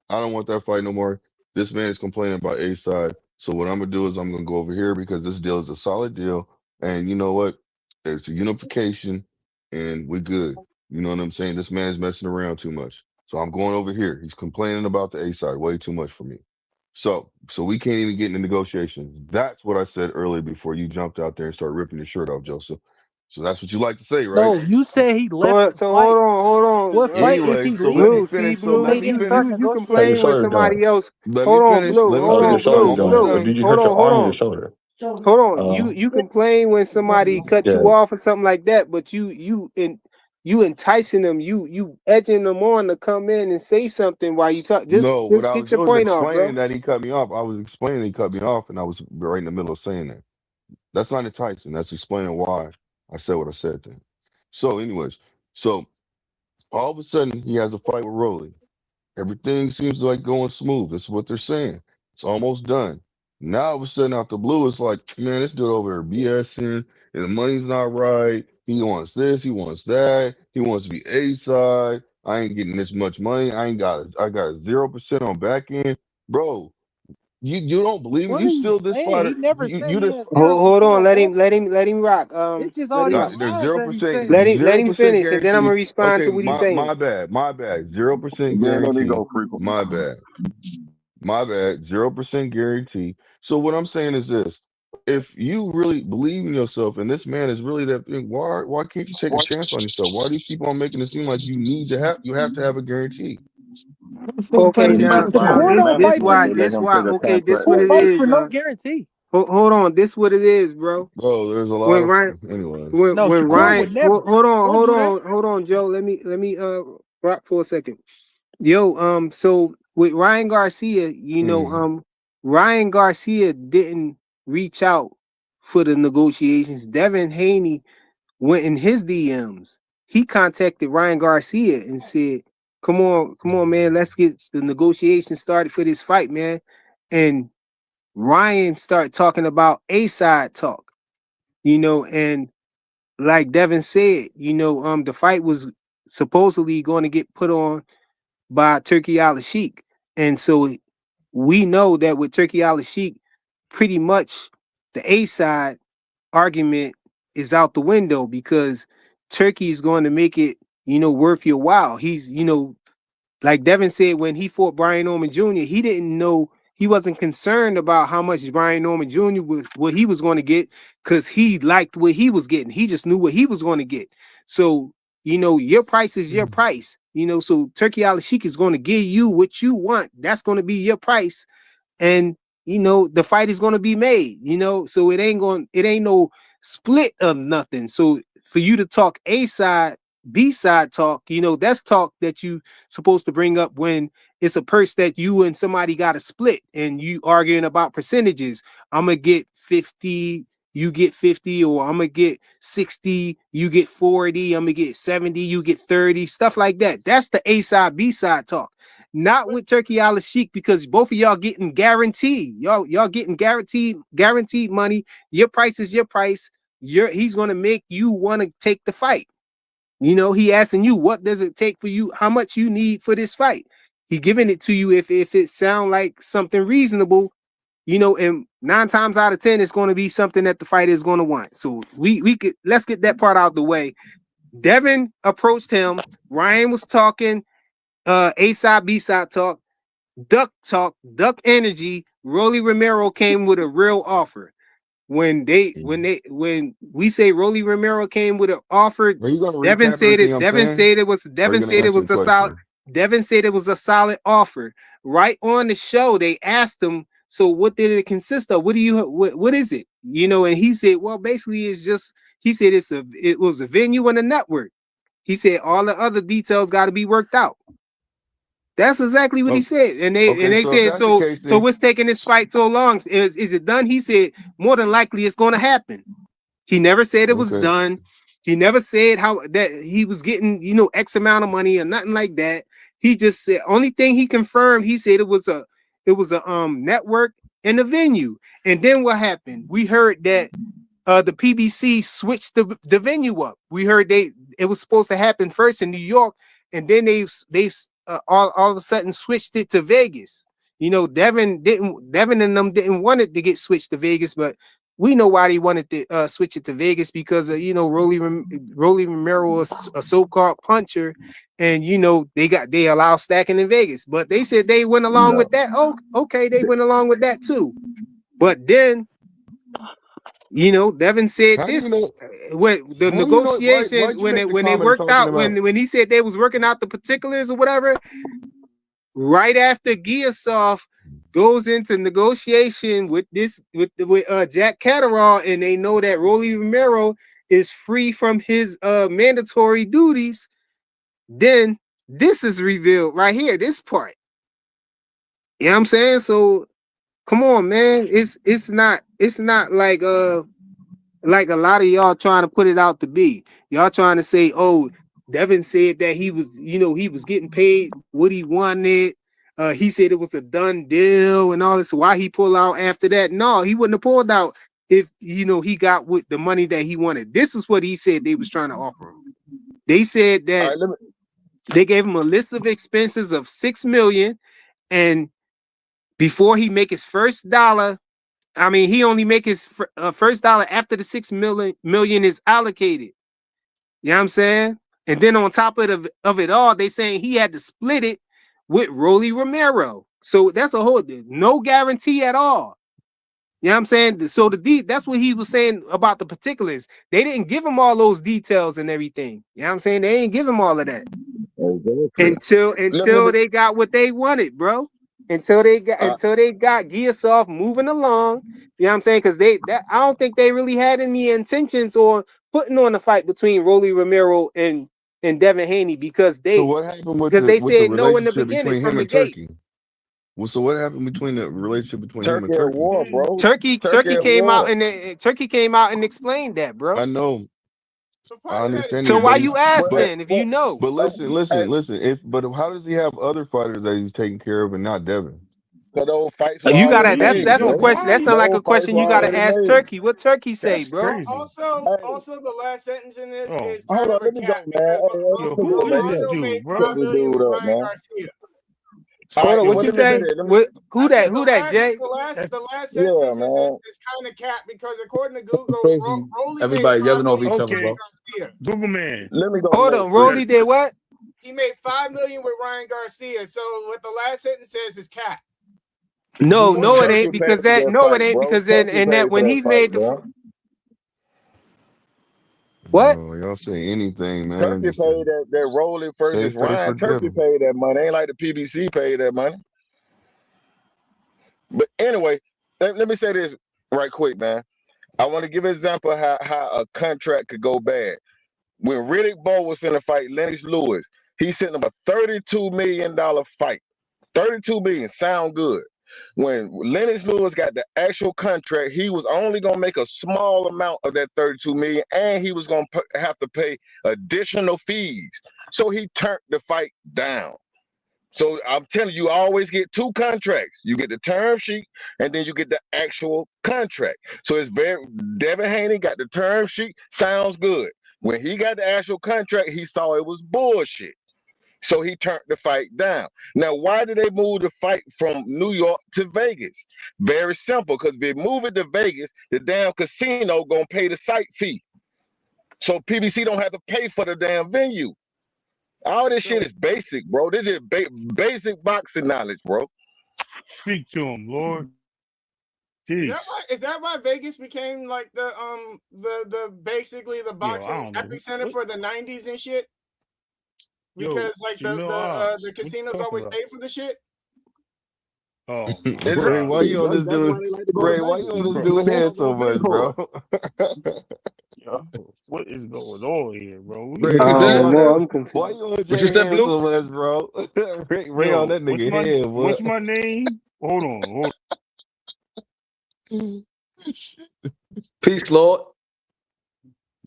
I don't want that fight no more. This man is complaining about A side. So what I'm gonna do is I'm gonna go over here because this deal is a solid deal. And you know what? It's a unification and we're good. You know what I'm saying? This man is messing around too much. So I'm going over here. He's complaining about the A side way too much for me. So we can't even get into negotiations. That's what I said earlier before you jumped out there and started ripping your shirt off, Joseph. So that's what you like to say, right? No, you said he left the So fight. hold What on. fight is Anyway, he so let me leaving? Blue, see finish. So blue. let They me didn't finish. start You How's your complain when negotiations. shoulder doing? somebody else. Let me Hold on, finish. blue. Let me Hold How's your on, finish. shoulder I'm blue. doing? almost Blue. Or done. did you Hold hurt your on, hold arm or your on. shoulder? Hold on. Uh, You complain when somebody cut yeah. you off or something like that, but you enticing them, you edging them on to come in and say something while you talk. No, what Just I was get your doing is point off, bro. explaining that he cut me off. I was explaining he cut me off, and I was right in the middle of saying that. That's not enticing. That's explaining why I said what I said then. So, anyways, so all of a sudden he has a fight with Rolly. Everything seems like going smooth. That's what they're saying. It's almost done. Now all of a sudden out the blue, it's like, man, this dude over here BSing, and the money's not right. He wants this, he wants that, he wants to be A side. I ain't getting this much money. I got 0% on back end. Bro, you don't believe it. What You are you still this saying? He fighter. never You said he this had 0% Hold on. on Let back. him rock. It's just Let all him these there's lies zero that he's percent saying. let zero him percent finish, and then I'm guarantee. gonna respond Okay, to what he's my saying. bad, my bad. 0% Then let me guarantee. go, frequent. My bad. My bad. 0% guarantee. So what I'm saying is this. If you really believe in yourself and this man is really that thing, why can't you take a chance on yourself? Why do you keep on making it seem like you have to have a guarantee? Okay, Because he now just The fired now his core this don't manager this fight for when why they let this him guarantee. why take a okay this contract what Who it with him. fights is. for no guarantee? Hold on, this what it is, bro. Bro, there's a lot When of Ryan anyways. No, when Shakur Ryan would never. Don't do that. hold on, Joe. Let me rock for a second. Yo, so with Ryan Garcia, Mhm. Ryan Garcia didn't reach out for the negotiations. Devin Haney went in his DMs. He contacted Ryan Garcia and said, come on, man, let's get the negotiations started for this fight, man." And Ryan started talking about A side talk, and like Devin said, the fight was supposedly going to get put on by Turkey Al Sheik. And so we know that with Turkey Al Sheik, pretty much the A side argument is out the window because Turkey is going to make it, worth your while. He's, like Devin said, when he fought Brian Norman Jr., he didn't know, he wasn't concerned about how much Brian Norman Jr. was, what he was going to get, because he liked what he was getting. He just knew what he was going to get. So, your price is your price. So Turkey Al Sheik is going to give you what you want. That's going to be your price. And the fight is going to be made, so it ain't no split of nothing. So for you to talk A side, B-side talk, that's talk that you supposed to bring up when it's a purse that you and somebody got to split and you arguing about percentages. I'm gonna get 50, you get 50, or I'm gonna get 60, you get 40, I'm gonna get 70, you get 30, stuff like that. That's the A-side, B-side talk. Not with Turkey Al Sheik, because both of y'all getting guaranteed. Y'all getting guaranteed money. Your price is your price. He's gonna make you want to take the fight. He asking you, what does it take for you? How much you need for this fight? He giving it to you if it sound like something reasonable, and 9 times out of 10, it's going to be something that the fighter is going to want. So let's get that part out of the way. Devin approached him. Ryan was talking, A-side, B-side talk, duck energy. Rolly Romero came with a real offer. When we say Rolly Romero came with an offer, Are you going to Devin recap said everything it. I'm Devin saying? said it was. Or are Devin you going to said it answer the was a solid. question? Devin said it was a solid offer. Right on the show, they asked him, "So what did it consist of? What is it?" And he said, "Well, basically, it's just." He said it was a venue and a network. He said all the other details got to be worked out. That's exactly what he said. And they So if said, that's the case, so then what's taking this fight so long? Is it done? He said, more than likely it's going to happen. He never said it was okay. done. He never said how that he was getting, X amount of money or nothing like that. He just said, only thing he confirmed, he said it was a network and a venue. And then what happened? We heard that the PBC switched the venue up. We heard it was supposed to happen first in New York, and then they all of a sudden switched it to Vegas. Devin and them didn't want it to get switched to Vegas, but we know why they wanted to switch it to Vegas, because Rolly Romero was a so-called puncher, and they allow stacking in Vegas. But they said they went along with that. Oh, okay, they went along with that too. But then Devin said How do you this know? when the How do you know? negotiation, Why'd you make the when they comment worked talking out, about? when he said they was working out the particulars or whatever, right after Giasov goes into negotiation with Jack Catterall, and they know that Rolly Romero is free from his mandatory duties, then this is revealed right here, this part. You know what I'm saying? So come on, man. It's not like a lot of y'all trying to put it out to be. Y'all trying to say, oh, Devin said that he was getting paid what he wanted. He said it was a done deal and all this. Why he pull out after that? No, he wouldn't have pulled out if he got with the money that he wanted. This is what he said they was trying to offer him. They said that they gave him a list of expenses of $6 million, and before he make his first dollar, I mean, he only make his first dollar after the $6 million is allocated. You know what I'm saying? And then on top of it all, they saying he had to split it with Rolly Romero. So that's a whole no guarantee at all. You know what I'm saying? So that's what he was saying about the particulars. They didn't give him all those details and everything. You know what I'm saying? They ain't give him all of that. Exactly. Until they got what they wanted, bro. Until they got Giasov moving along. You know what I'm saying? Because I don't think they really had any intentions on putting on a fight between Rolly Romero and Devin Haney, because So what happened with they the said no in the relationship beginning between from him the and gate. Turkey? Well, so what happened between the relationship between him and Turkey at Turkey? war, bro. Turkey at came war. out and explained that, bro. I know, I understand So it, why but you ask But, then if you know? but listen. But how does he have other fighters that he's taking care of and not Devin? Cause those fights were You gotta already that's made, a bro. question. That sounds like Those a fights question were you gotta already ask made. Turkey. What Turkey say, bro? Also, the last sentence in this Hey, is hold kind on, of a let me go, cap man. because Hey, let me go, man. Aldo made Shut $5 this million dude with up, Ryan man. Garcia. All Hold right, on, well, what you let me say say? that. Who I said that, Jay? the last Yeah, sentence man. is kind of cap because according to Google, Crazy. Rolly made Everybody $5 yelling over million each with other, Okay, bro. Garcia. Google man. Let me go Hold next, on, Chris. Rolly did what? He made $5 million with Ryan Garcia. So what the last sentence says is cap. No, Google no, man. it Turkey ain't, paid because for that that no, it fight, ain't, bro. because then Turkey and that paid for when that he fight, made bro. what? Oh, y'all say anything, man. Turkey Just paid that Rolly save versus face for Ryan. Turkey Devin. paid that money. Ain't like the PBC paid that money. But anyway, let me say this right quick, man. I want to give an example how a contract could go bad. when Riddick Bowe was finna fight Lennox Lewis, he sent him a $32 million fight. 32 million, sound good. When Lennox Lewis got the actual contract, he was only gonna make a small amount of that 32 million, and he was gonna have to pay additional fees. So he turned the fight down. So I'm telling you, always get two contracts. You get the term sheet, and then you get the actual contract. So it's very Devin Haney got the term sheet, sounds good. When he got the actual contract, he saw it was bullshit. So he turned the fight down. Now, why did they move the fight from New York to Vegas? Very simple, because if they move it to Vegas, the damn casino gonna pay the site fee. So PBC don't have to pay for the damn venue. All this shit is basic, bro. This is basic boxing knowledge, bro. Speak to him, Lord. Is that why Vegas became like the basically the boxing epicenter for the 90s and shit? Because like the casinos always pay for the shit. Oh, Ray, why you on this dude? Ray, why you on this dude's head so much, bro? Yo, what is going on here, bro? Ray, I'm confused. why you on Jay's head so much, bro? Ray on that nigga head, boy. What's my name? Hold on. Peace, Lord.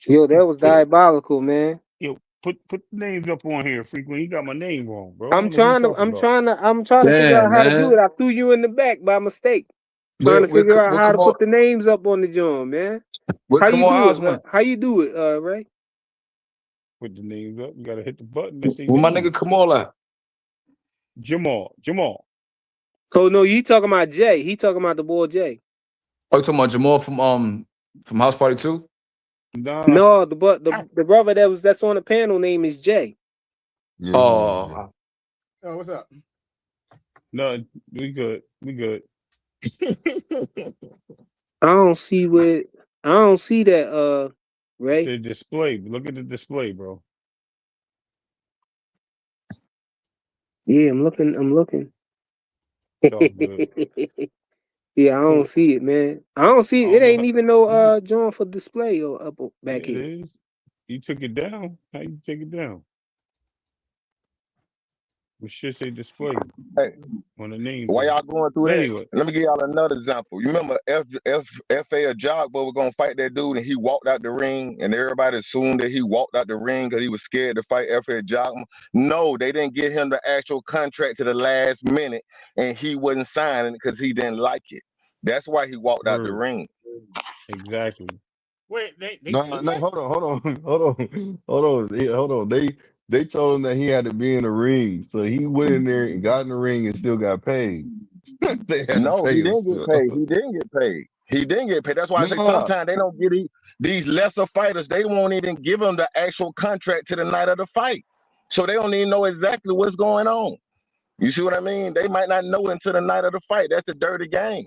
Yo, that was diabolical, man. Yo, put the names up on here, frequent. You got my name wrong, bro. I'm trying to figure out how to do it. I threw you in the back by mistake. Trying to figure out how to put the names up on the joint, man. How you do it, Ray? Put the names up. You gotta hit the button. Where my nigga Kamal at? Jamal. Oh no, you talking about Jay? He talking about the boy Jay. Oh, you talking about Jamal from House Party 2? No, the brother that's on the panel name is Jay. Yeah, oh, what's up? No, we good. I don't see that, Ray. The display. Look at the display, bro. Yeah, I'm looking. Yeah, I don't see it, man. I don't see it. It ain't even no joint for display or up back here. It is. You took it down. How you take it down? We should say display on the name. Why y'all going through that? Let me give y'all another example. You remember F.A. Jogba was gonna fight that dude, and he walked out the ring, and everybody assumed that he walked out the ring because he was scared to fight F.A. Jogba. No, they didn't get him the actual contract to the last minute, and he wasn't signing because he didn't like it. That's why he walked out the ring. Exactly. Wait, no, hold on. They told him that he had to be in the ring, so he went in there and got in the ring and still got paid. No, he didn't get paid. He didn't get paid. That's why I say sometimes they don't get these lesser fighters. They won't even give them the actual contract to the night of the fight, so they don't even know exactly what's going on. You see what I mean? They might not know until the night of the fight. That's the dirty game.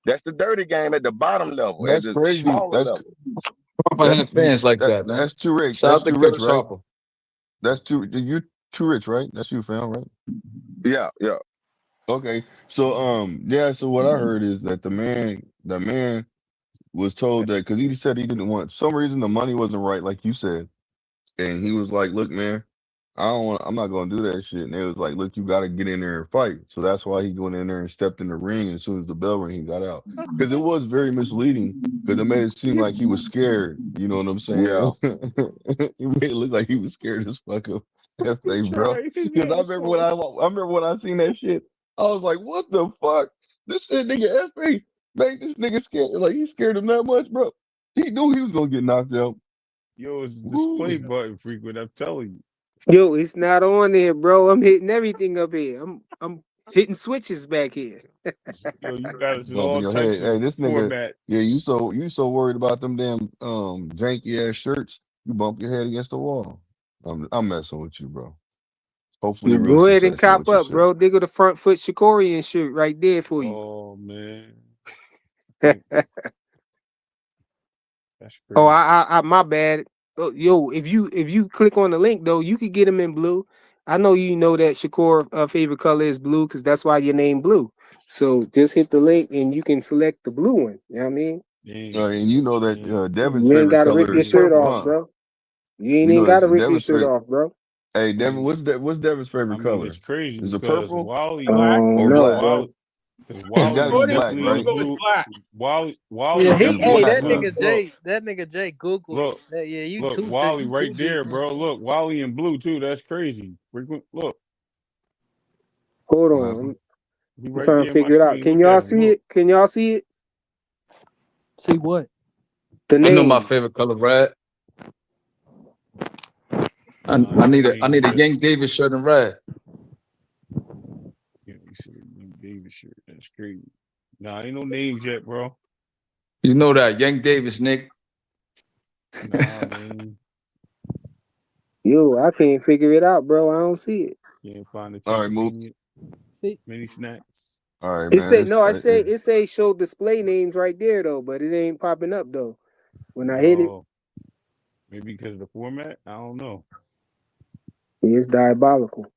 That's the dirty game at the bottom level. That's at the crazy. Smaller level. I have fans like that, man. That's too rich. Shout out to Chris right? Harper. That's you too rich, right? That's you, fam, right? Yeah. Okay. So so what I heard is that the man was told that because he said he didn't want some reason the money wasn't right, like you said. And he was like, look, man, I'm not gonna do that shit. And it was like, look, you gotta get in there and fight. So that's why he went in there and stepped in the ring, and as soon as the bell rang, he got out. Because it was very misleading, because it made it seem like he was scared. You know what I'm saying? Yeah. He made it look like he was scared as fuck of FA, bro. Because I remember when I seen that shit, I was like, what the fuck? This shit nigga FA made this nigga scared. Like he scared him that much, bro. He knew he was gonna get knocked out. Yo, it's the display button, frequent. I'm telling you. Yo, it's not on there, bro. I'm hitting everything up here. I'm hitting switches back here. Yo, you got us in all Your types head. Hey, this nigga. format. Yeah, you so worried about them damn janky ass shirts. You bump your head against the wall. I'm messing with you, bro. Hopefully, You real go ahead and success cop with your up, shit. bro. Dig of the front foot Shakorian shirt right there for you. Oh man. That's crazy. Oh, I my bad. Oh, yo, if you click on the link though, you could get them in blue. I know you know that Shakur favorite color is blue because that's why your name blue. So just hit the link and you can select the blue one. You know what I mean? And you know that Devin's You ain't favorite gotta color rip your is shirt purple, off, huh? bro. You ain't You even know, gotta it's rip your Devin's shirt favorite. off, bro. Hey, I Devin, mean, what's Devin's I favorite mean, it's color? crazy Is it because purple Wally, Black. or No, black? bro. It's got to be According to black, Wearing right? Google, it's blue. black. Wally Yeah, Okay, he. got Hey, blue. black. that Huh? nigga Jay. That nigga Jay Googled it. Look, Yeah, you look, Wally you right too deep, there, man. bro. Look, Wally in blue too. That's crazy. Look, Hold What on. happened? he I'm right trying there to in my figure it out. screen. Can Look at y'all him. see Look, it? Can y'all see it? See what? The You know my names. favorite color, red. nah, I ain't no need names a yet. Yank Davis shirt in red. Yeah, you see the Davis shirt. That's crazy. Nah, ain't no names yet, bro. You know that Yank Davis, Nick. Nah, man. Yo, I can't figure it out, bro. I don't see it. Can't find the All too right, move. convenient See, mini snacks. All right, It man. say no. It's It say show display names right there though, but it ain't popping up though. When I hit it, Oh, maybe because of the format. I don't know. it's diabolical.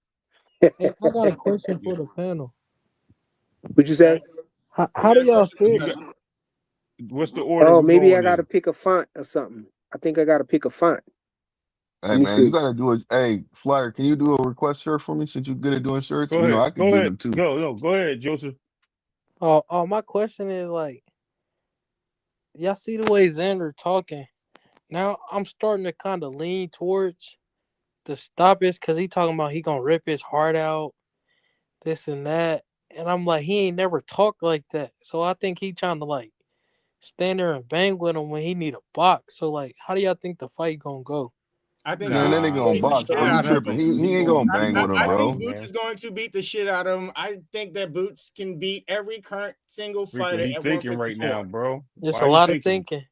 hey, I got a question Yeah. for the panel. What you say? How do y'all feel? You got what's the order Oh, we maybe I going gotta in? pick a font or something. I think I gotta pick a font. Hey Let me man, you see. gotta do it. Hey, Flyer, can you do a request shirt for me since you're good at doing shirts? Go You know, ahead. I could Go do ahead. them too. Go, no, go ahead, Joseph. My question is like, y'all see the way Xander talking? Now I'm starting to kind of lean towards the stop it because he talking about he gonna rip his heart out, this and that, and I'm like, he ain't never talked like that. So I think he trying to like stand there and bang with him when he need a box. So like, how do y'all think the fight gonna go? I think Man, that Boots is nigga Nah, going on to beat the box, shit bro. You out of tripping? him. He ain't gonna bang with him, I think bro. Boots man. is going to beat the shit out of him. I think that Boots can beat every current single Freaking, fighter he at thinking right 154. now, bro. Just Why a you lot of thinking? thinking.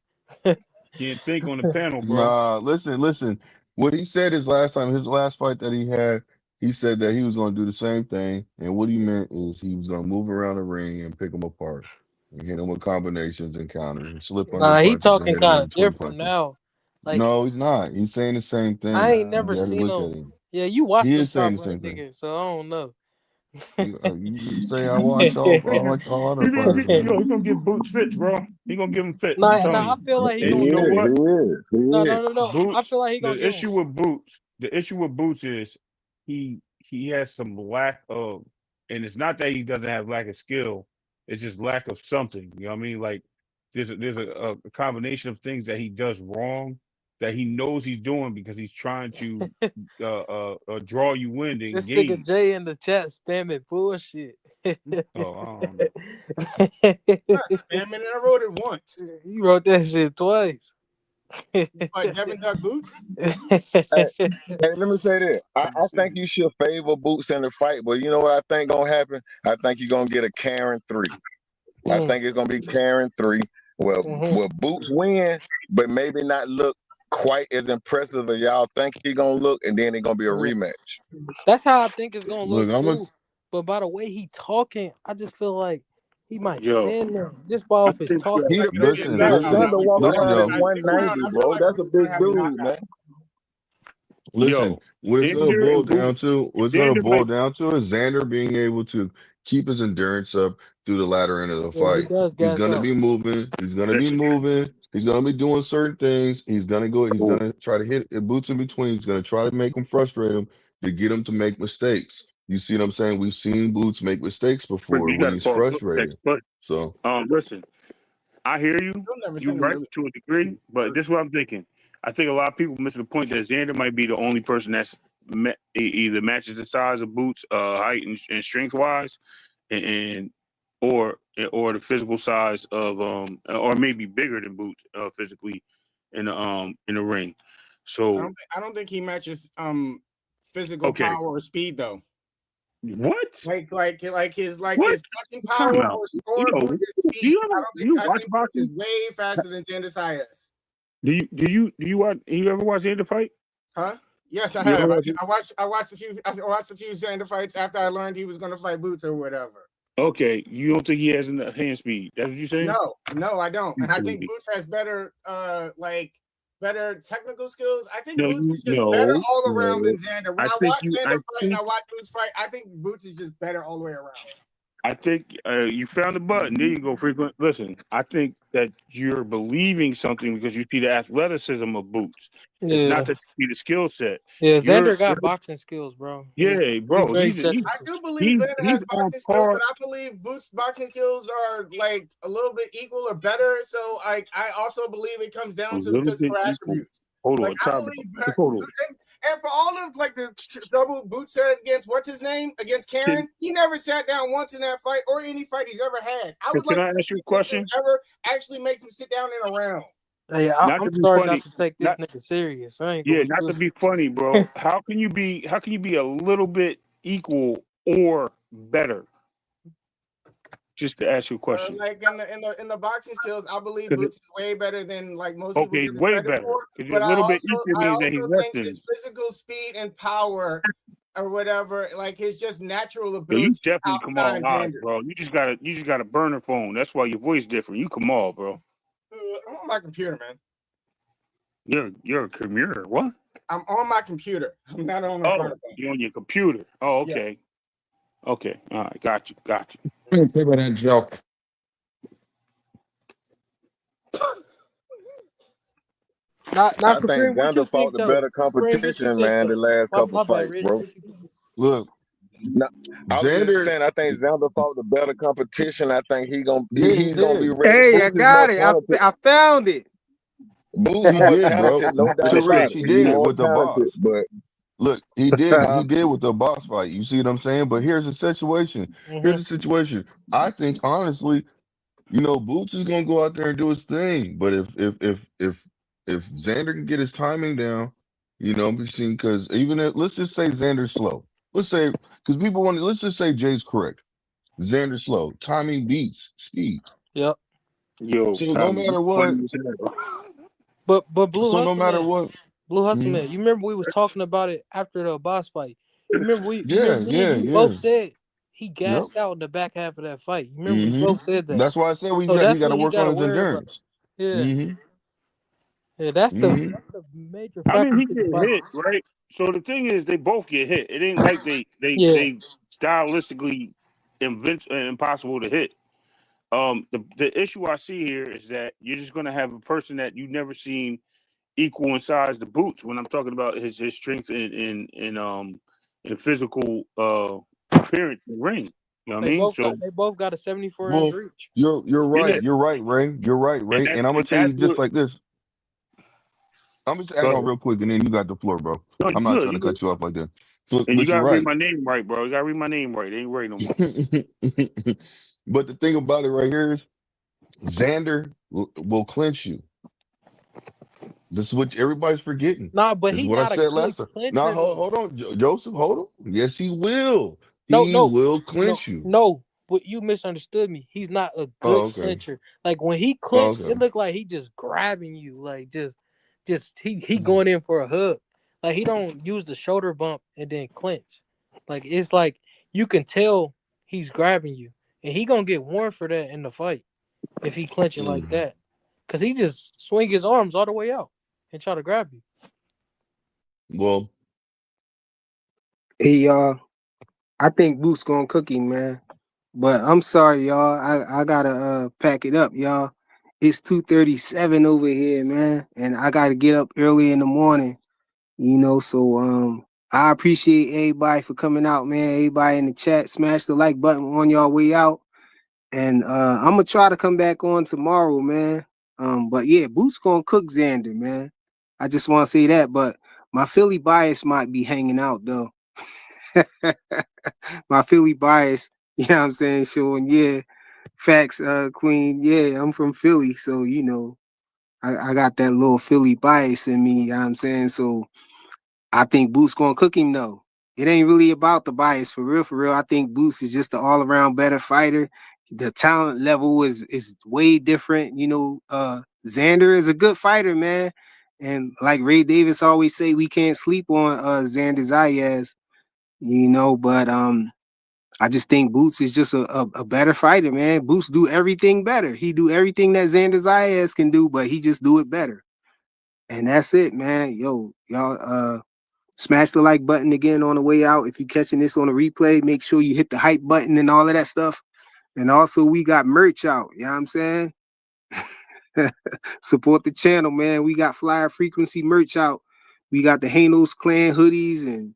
Can't think on the panel, bro. Nah, listen. What he said his last time, his last fight that he had, he said that he was gonna do the same thing, and what he meant is he was gonna move around the ring and pick them apart, and hit them with combinations and counters, and slip under Nah, he punches and talking hit him kind in of between different punches. now. Like No, he's not. He's saying the same I thing. ain't You never Nah. got to seen look at him. him. Yeah, you He watched him is saying talk the like same thing. nigga, so I don't know. You can say I watch all other fighters, Yo, man. he gonna give Boots fits, bro. He gonna give him fits. I'm Nah, telling I you. feel like he He And gonna you know give is. him. what? He is. He No, is. no, no, no. I Boots. feel like he gonna give him. The issue with Boots is he has some lack of, and it's not that he doesn't have lack of skill. It's just lack of something. You know what I mean? Like there's a combination of things that he does wrong that he knows he's doing because he's trying to draw you in to This nigga engage. Jay in the chat spamming bullshit. Oh, I don't know. I'm not spamming it. I wrote it once. You wrote that shit twice. But Devin Duck Boots? Hey, hey, let me say this. Let me I see. think you should favor Boots in the fight, but you know what I think gonna happen? I think you're gonna get a Karen 3. I think it's gonna be Karen 3. Well, Mhm. well, Boots win, but maybe not look quite as impressive as y'all think he gonna look, and then it's gonna be a Yeah. rematch. That's how I think it's gonna Look, look I'm a too. But by the way he talking, I just feel like he might Yo, stand there just by I off his think talking. He Like if, if listen, Xander Xander wins, walk listen, Xander around wins at y'all. the second round, 190, I feel bro. like That's a Boots gonna big have a dude, knockout. man. Listen, yo, what it's gonna Xander boil and down Boots. to, what it's gonna Xander boil might. down to is Xander being able to keep his endurance up through the latter end of the Yeah, he fight. does He's gas gonna out. be moving. He's gonna be Listen, moving. He's gonna be doing certain things. He's gonna go. He's so gonna try to hit Boots in between. He's gonna try to make him frustrate him to get him to make mistakes. You see what I'm saying? We've seen Boots make mistakes before you when got to he's call frustrated. text. But So listen, I hear you. You'll never You send him right really. to a degree, but this is what I'm thinking. I think a lot of people missing the point that Xander might be the only person that's either matches the size of Boots, height and strength wise, and or the physical size of or maybe bigger than Boots physically in the ring. So I don't think he matches physical okay, power or speed though. what? Like What? his punching power Time out. or scoring Yo, Boots' do speed. you ever do you I watch think Boots is boxing? way faster than Xander Sayas. Do you watch? You ever watch Xander fight? Huh? Yes, I You ever have. watch it? I watched a few Xander fights after I learned he was gonna fight Boots or whatever. Okay, you don't think he has enough hand speed? That's what you're saying? No, I don't. You And I think crazy. Boots has better technical skills. I think No, Boots you is just better no, all around no. than Xander. When I I think watch you. Xander I fight and think I watch Boots fight, I think Boots is just better all the way around. I think you found the button. There you go, frequent. Listen, I think that you're believing something because you see the athleticism of Boots. It's not Yeah. that you see the skill set. Yeah, You're, Xander got boxing skills, bro. yeah, He bro. very He's I technical. do believe Ben he's has on boxing skills, par but I believe Boots' boxing skills are like a little bit equal or better. So I also believe it comes a down to the little bit physical equal. attributes. Hold Like on, I time believe, out. Hold on. and for all of like the double Boots said against what's his name against Can, Karen, he never sat down once in that fight or any fight he's ever had. I so would can like I to see ask you a if this thing question? ever actually makes him sit down in a round. Hey, Not I'm to be starting funny. not to take this Not nigga serious. I ain't yeah, gonna not to listen. be funny, bro. How can you be a little bit equal or better? Just to ask you a question. Like in the boxing skills, I believe 'Cause Boots is way better than like most people okay, give him way credit better. for. Because But a little bit equal I means that he's also think resting. his physical speed and power or whatever, like his just natural Yo, you abilities definitely Kamal outshine Oz, Xander. bro. You just got a burner phone. That's why your voice different. You Kamal, bro. I'm on my computer, man. You're a commuter. What? I'm on my computer. I'm not on a Oh, phone. you're on your computer. Oh, Yeah. okay. Okay. All right. Got you. Got you. I'm gonna play by that joke. I Not think Supreme. What you Xander fought think the though? better Supreme, what you competition, think man, the though? last couple My bad, fights, Rich. bro. What you think? Look, No, I was just Xander, saying, I think Xander fought the better competition. I think yeah, he he's gonna be did. ready. Hey, I Boots is more got it. talented. I found it. Boots He more did, bro. talented, no doubt So about Rich, it. he He did more with the talented, boss. but Look, he did with the boss fight. You see what I'm saying? But here's the situation. Here's the situation. I think honestly, Boots is gonna go out there and do his thing. But if Xander can get his timing down, because even if let's just say Xander's slow. Let's say because people want to let's just say Jay's correct. Xander's slow. Timing beats speed. Yep. Yo, So no Tommy, you matter what, funny as hell. But Blue so no Hustle matter Man, what, Blue Hustle mhm. Man. You remember we was talking about it after the boss fight. You Yeah, remember me and yeah, you yeah. both said he Yep. gassed out in the back half of that fight. You remember we hmm both said that. That's why I said So he that's got to what he work got on to his worry about. endurance. Yeah, hmm yeah. hmm That's the major I mean, factor he to the get fight. hit, right? So the thing is, they both get hit. It ain't like Yeah. they stylistically impossible to hit. The issue I see here is that you're just gonna have a person that you've never seen equal in size to Boots. When I'm talking about his strength in physical appearance in the ring. You know what I mean? So They both got a 74-inch Well, reach. you're yeah, right. You're right, Ray. You're right, Ray. And I'm gonna and tell you that's just what. like this. I'm just Go add on ahead. real quick, and then you got the floor, bro. No, I'm you not good. trying You to good. cut you off like that. So, And you but you're gotta read right. my name right, bro. You gotta read my name right. It ain't right no more. But the thing about it right here is Xander will clinch you. This is what everybody's forgetting. Nah, but This is he what I not a said good last time. Now, clincher though. hold on, Joseph, hold on. Yes, he will. No, He no, will clinch you. no. But you misunderstood me. He's not a Oh, good okay. clincher. Like when he Oh, clinched, it okay. looked like he just grabbing you, like just he going in for a hug. Like he don't use the shoulder bump and then clinch. Like it's like you can tell he's grabbing you, and he gonna get warned for that in the fight if he clinching like Mm. that, cause he just swing his arms all the way out and try to grab you. Well, Hey y'all, I think Boots gonna cook him, man. But I'm sorry, y'all. I gotta pack it up, y'all. It's 2:37 over here, man, and I gotta get up early in the morning. So I appreciate everybody for coming out, man. Everybody in the chat, smash the like button on your way out. And I'm gonna try to come back on tomorrow, man. But yeah, Boots gonna cook Xander, man. I just wanna say that, but my Philly bias might be hanging out though. My Philly bias, you know what I'm saying? Showing, yeah, facts, Queen. Yeah, I'm from Philly, so I got that little Philly bias in me, you know what I'm saying? So I think Boots gonna cook him though. It ain't really about the bias for real, for real. I think Boots is just an all around better fighter. The talent level is way different. Xander is a good fighter, man. And like Ray Davis always say, we can't sleep on Xander Zayas, but I just think Boots is just a better fighter, man. Boots do everything better. He do everything that Xander Zayas can do, but he just do it better. And that's it, man. Yo, y'all smash the like button again on the way out. If you're catching this on a replay, make sure you hit the hype button and all of that stuff. And also we got merch out. You know what I'm saying? Support the channel, man. We got Flyer Frequency merch out. We got the Hanos Clan hoodies and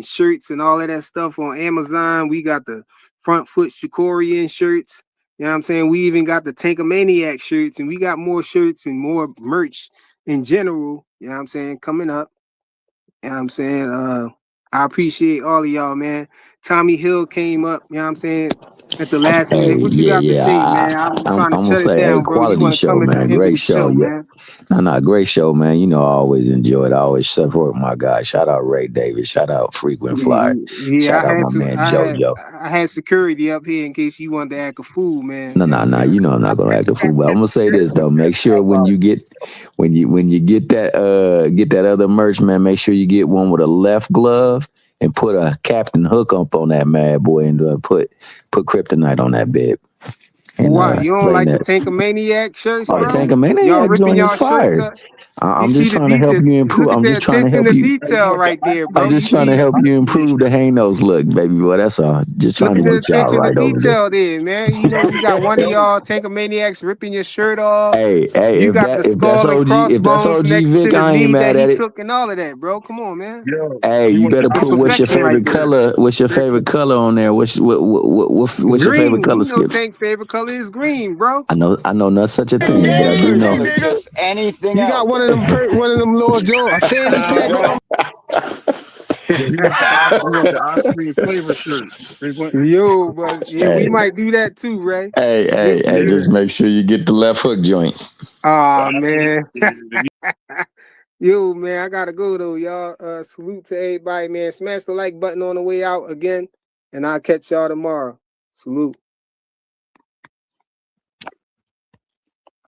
shirts and all of that stuff on Amazon. We got the Front Foot Shakorian shirts. You know what I'm saying? We even got the Tankamaniac shirts, and we got more shirts and more merch in general. You know what I'm saying? Coming up. You know what I'm saying? I appreciate all of y'all, man. Tommy Hill came up, you know what I'm saying, at the last Hey, minute. What you got to say, man? I'm I'm trying to gonna shut it say, hey, down, bro. You quality want to show, come at the man. end of Great the show. show, Yeah. man? No, great show, man. You know, I always enjoy it. I always support my guy. Shout out Ray Davis. Shout out Frequent Flyer. Yeah, Shout out my man JoJo. I had security up here in case you wanted to act a fool, man. No, You know what I'm saying? you know I'm not gonna act a fool, but I'm gonna say this though. Make sure when you get that other merch, man, make sure you get one with a left glove and put a Captain Hook up on that mad boy and put kryptonite on that bib. And Why? You don't sling like the that. Tankamaniac shirts, Oh, the bro? Y'all Tankamaniac ripping joint is y'all shirts fire. up. You I'm see just the trying to help detail. you Look improve. at I'm the just trying to attention help to you. detail right there, bro. I'm You just trying to see, help you improve the Hanos look, baby boy. That's all. Just trying look to at the get y'all attention to right over there. detail there, man. You know, you got one of y'all Tankamaniacs ripping your shirt off. Hey, You got the if that's skull and OG crossbones next to Vic, the I ain't knee that mad he at it. took and all of that, bro. Come on, man. Hey, you better It's put what's your perfection right favorite there. color? What's your favorite color on there? What's your favorite Green. color, You know Skip? Tank's favorite color is green, bro. I know not such a thing, but I do First, know. niggas. Anything You got else? one of them Lord Joe, a fanny pack on. Yeah, he want the ice cream flavor shirt. Yo, but yeah, we Hey, might do that too, Ray. hey, just make sure you get the left hook joint. Ah, man. Yo, man, I gotta go though, y'all. Salute to everybody, man. Smash the like button on the way out again, and I'll catch y'all tomorrow. Salute.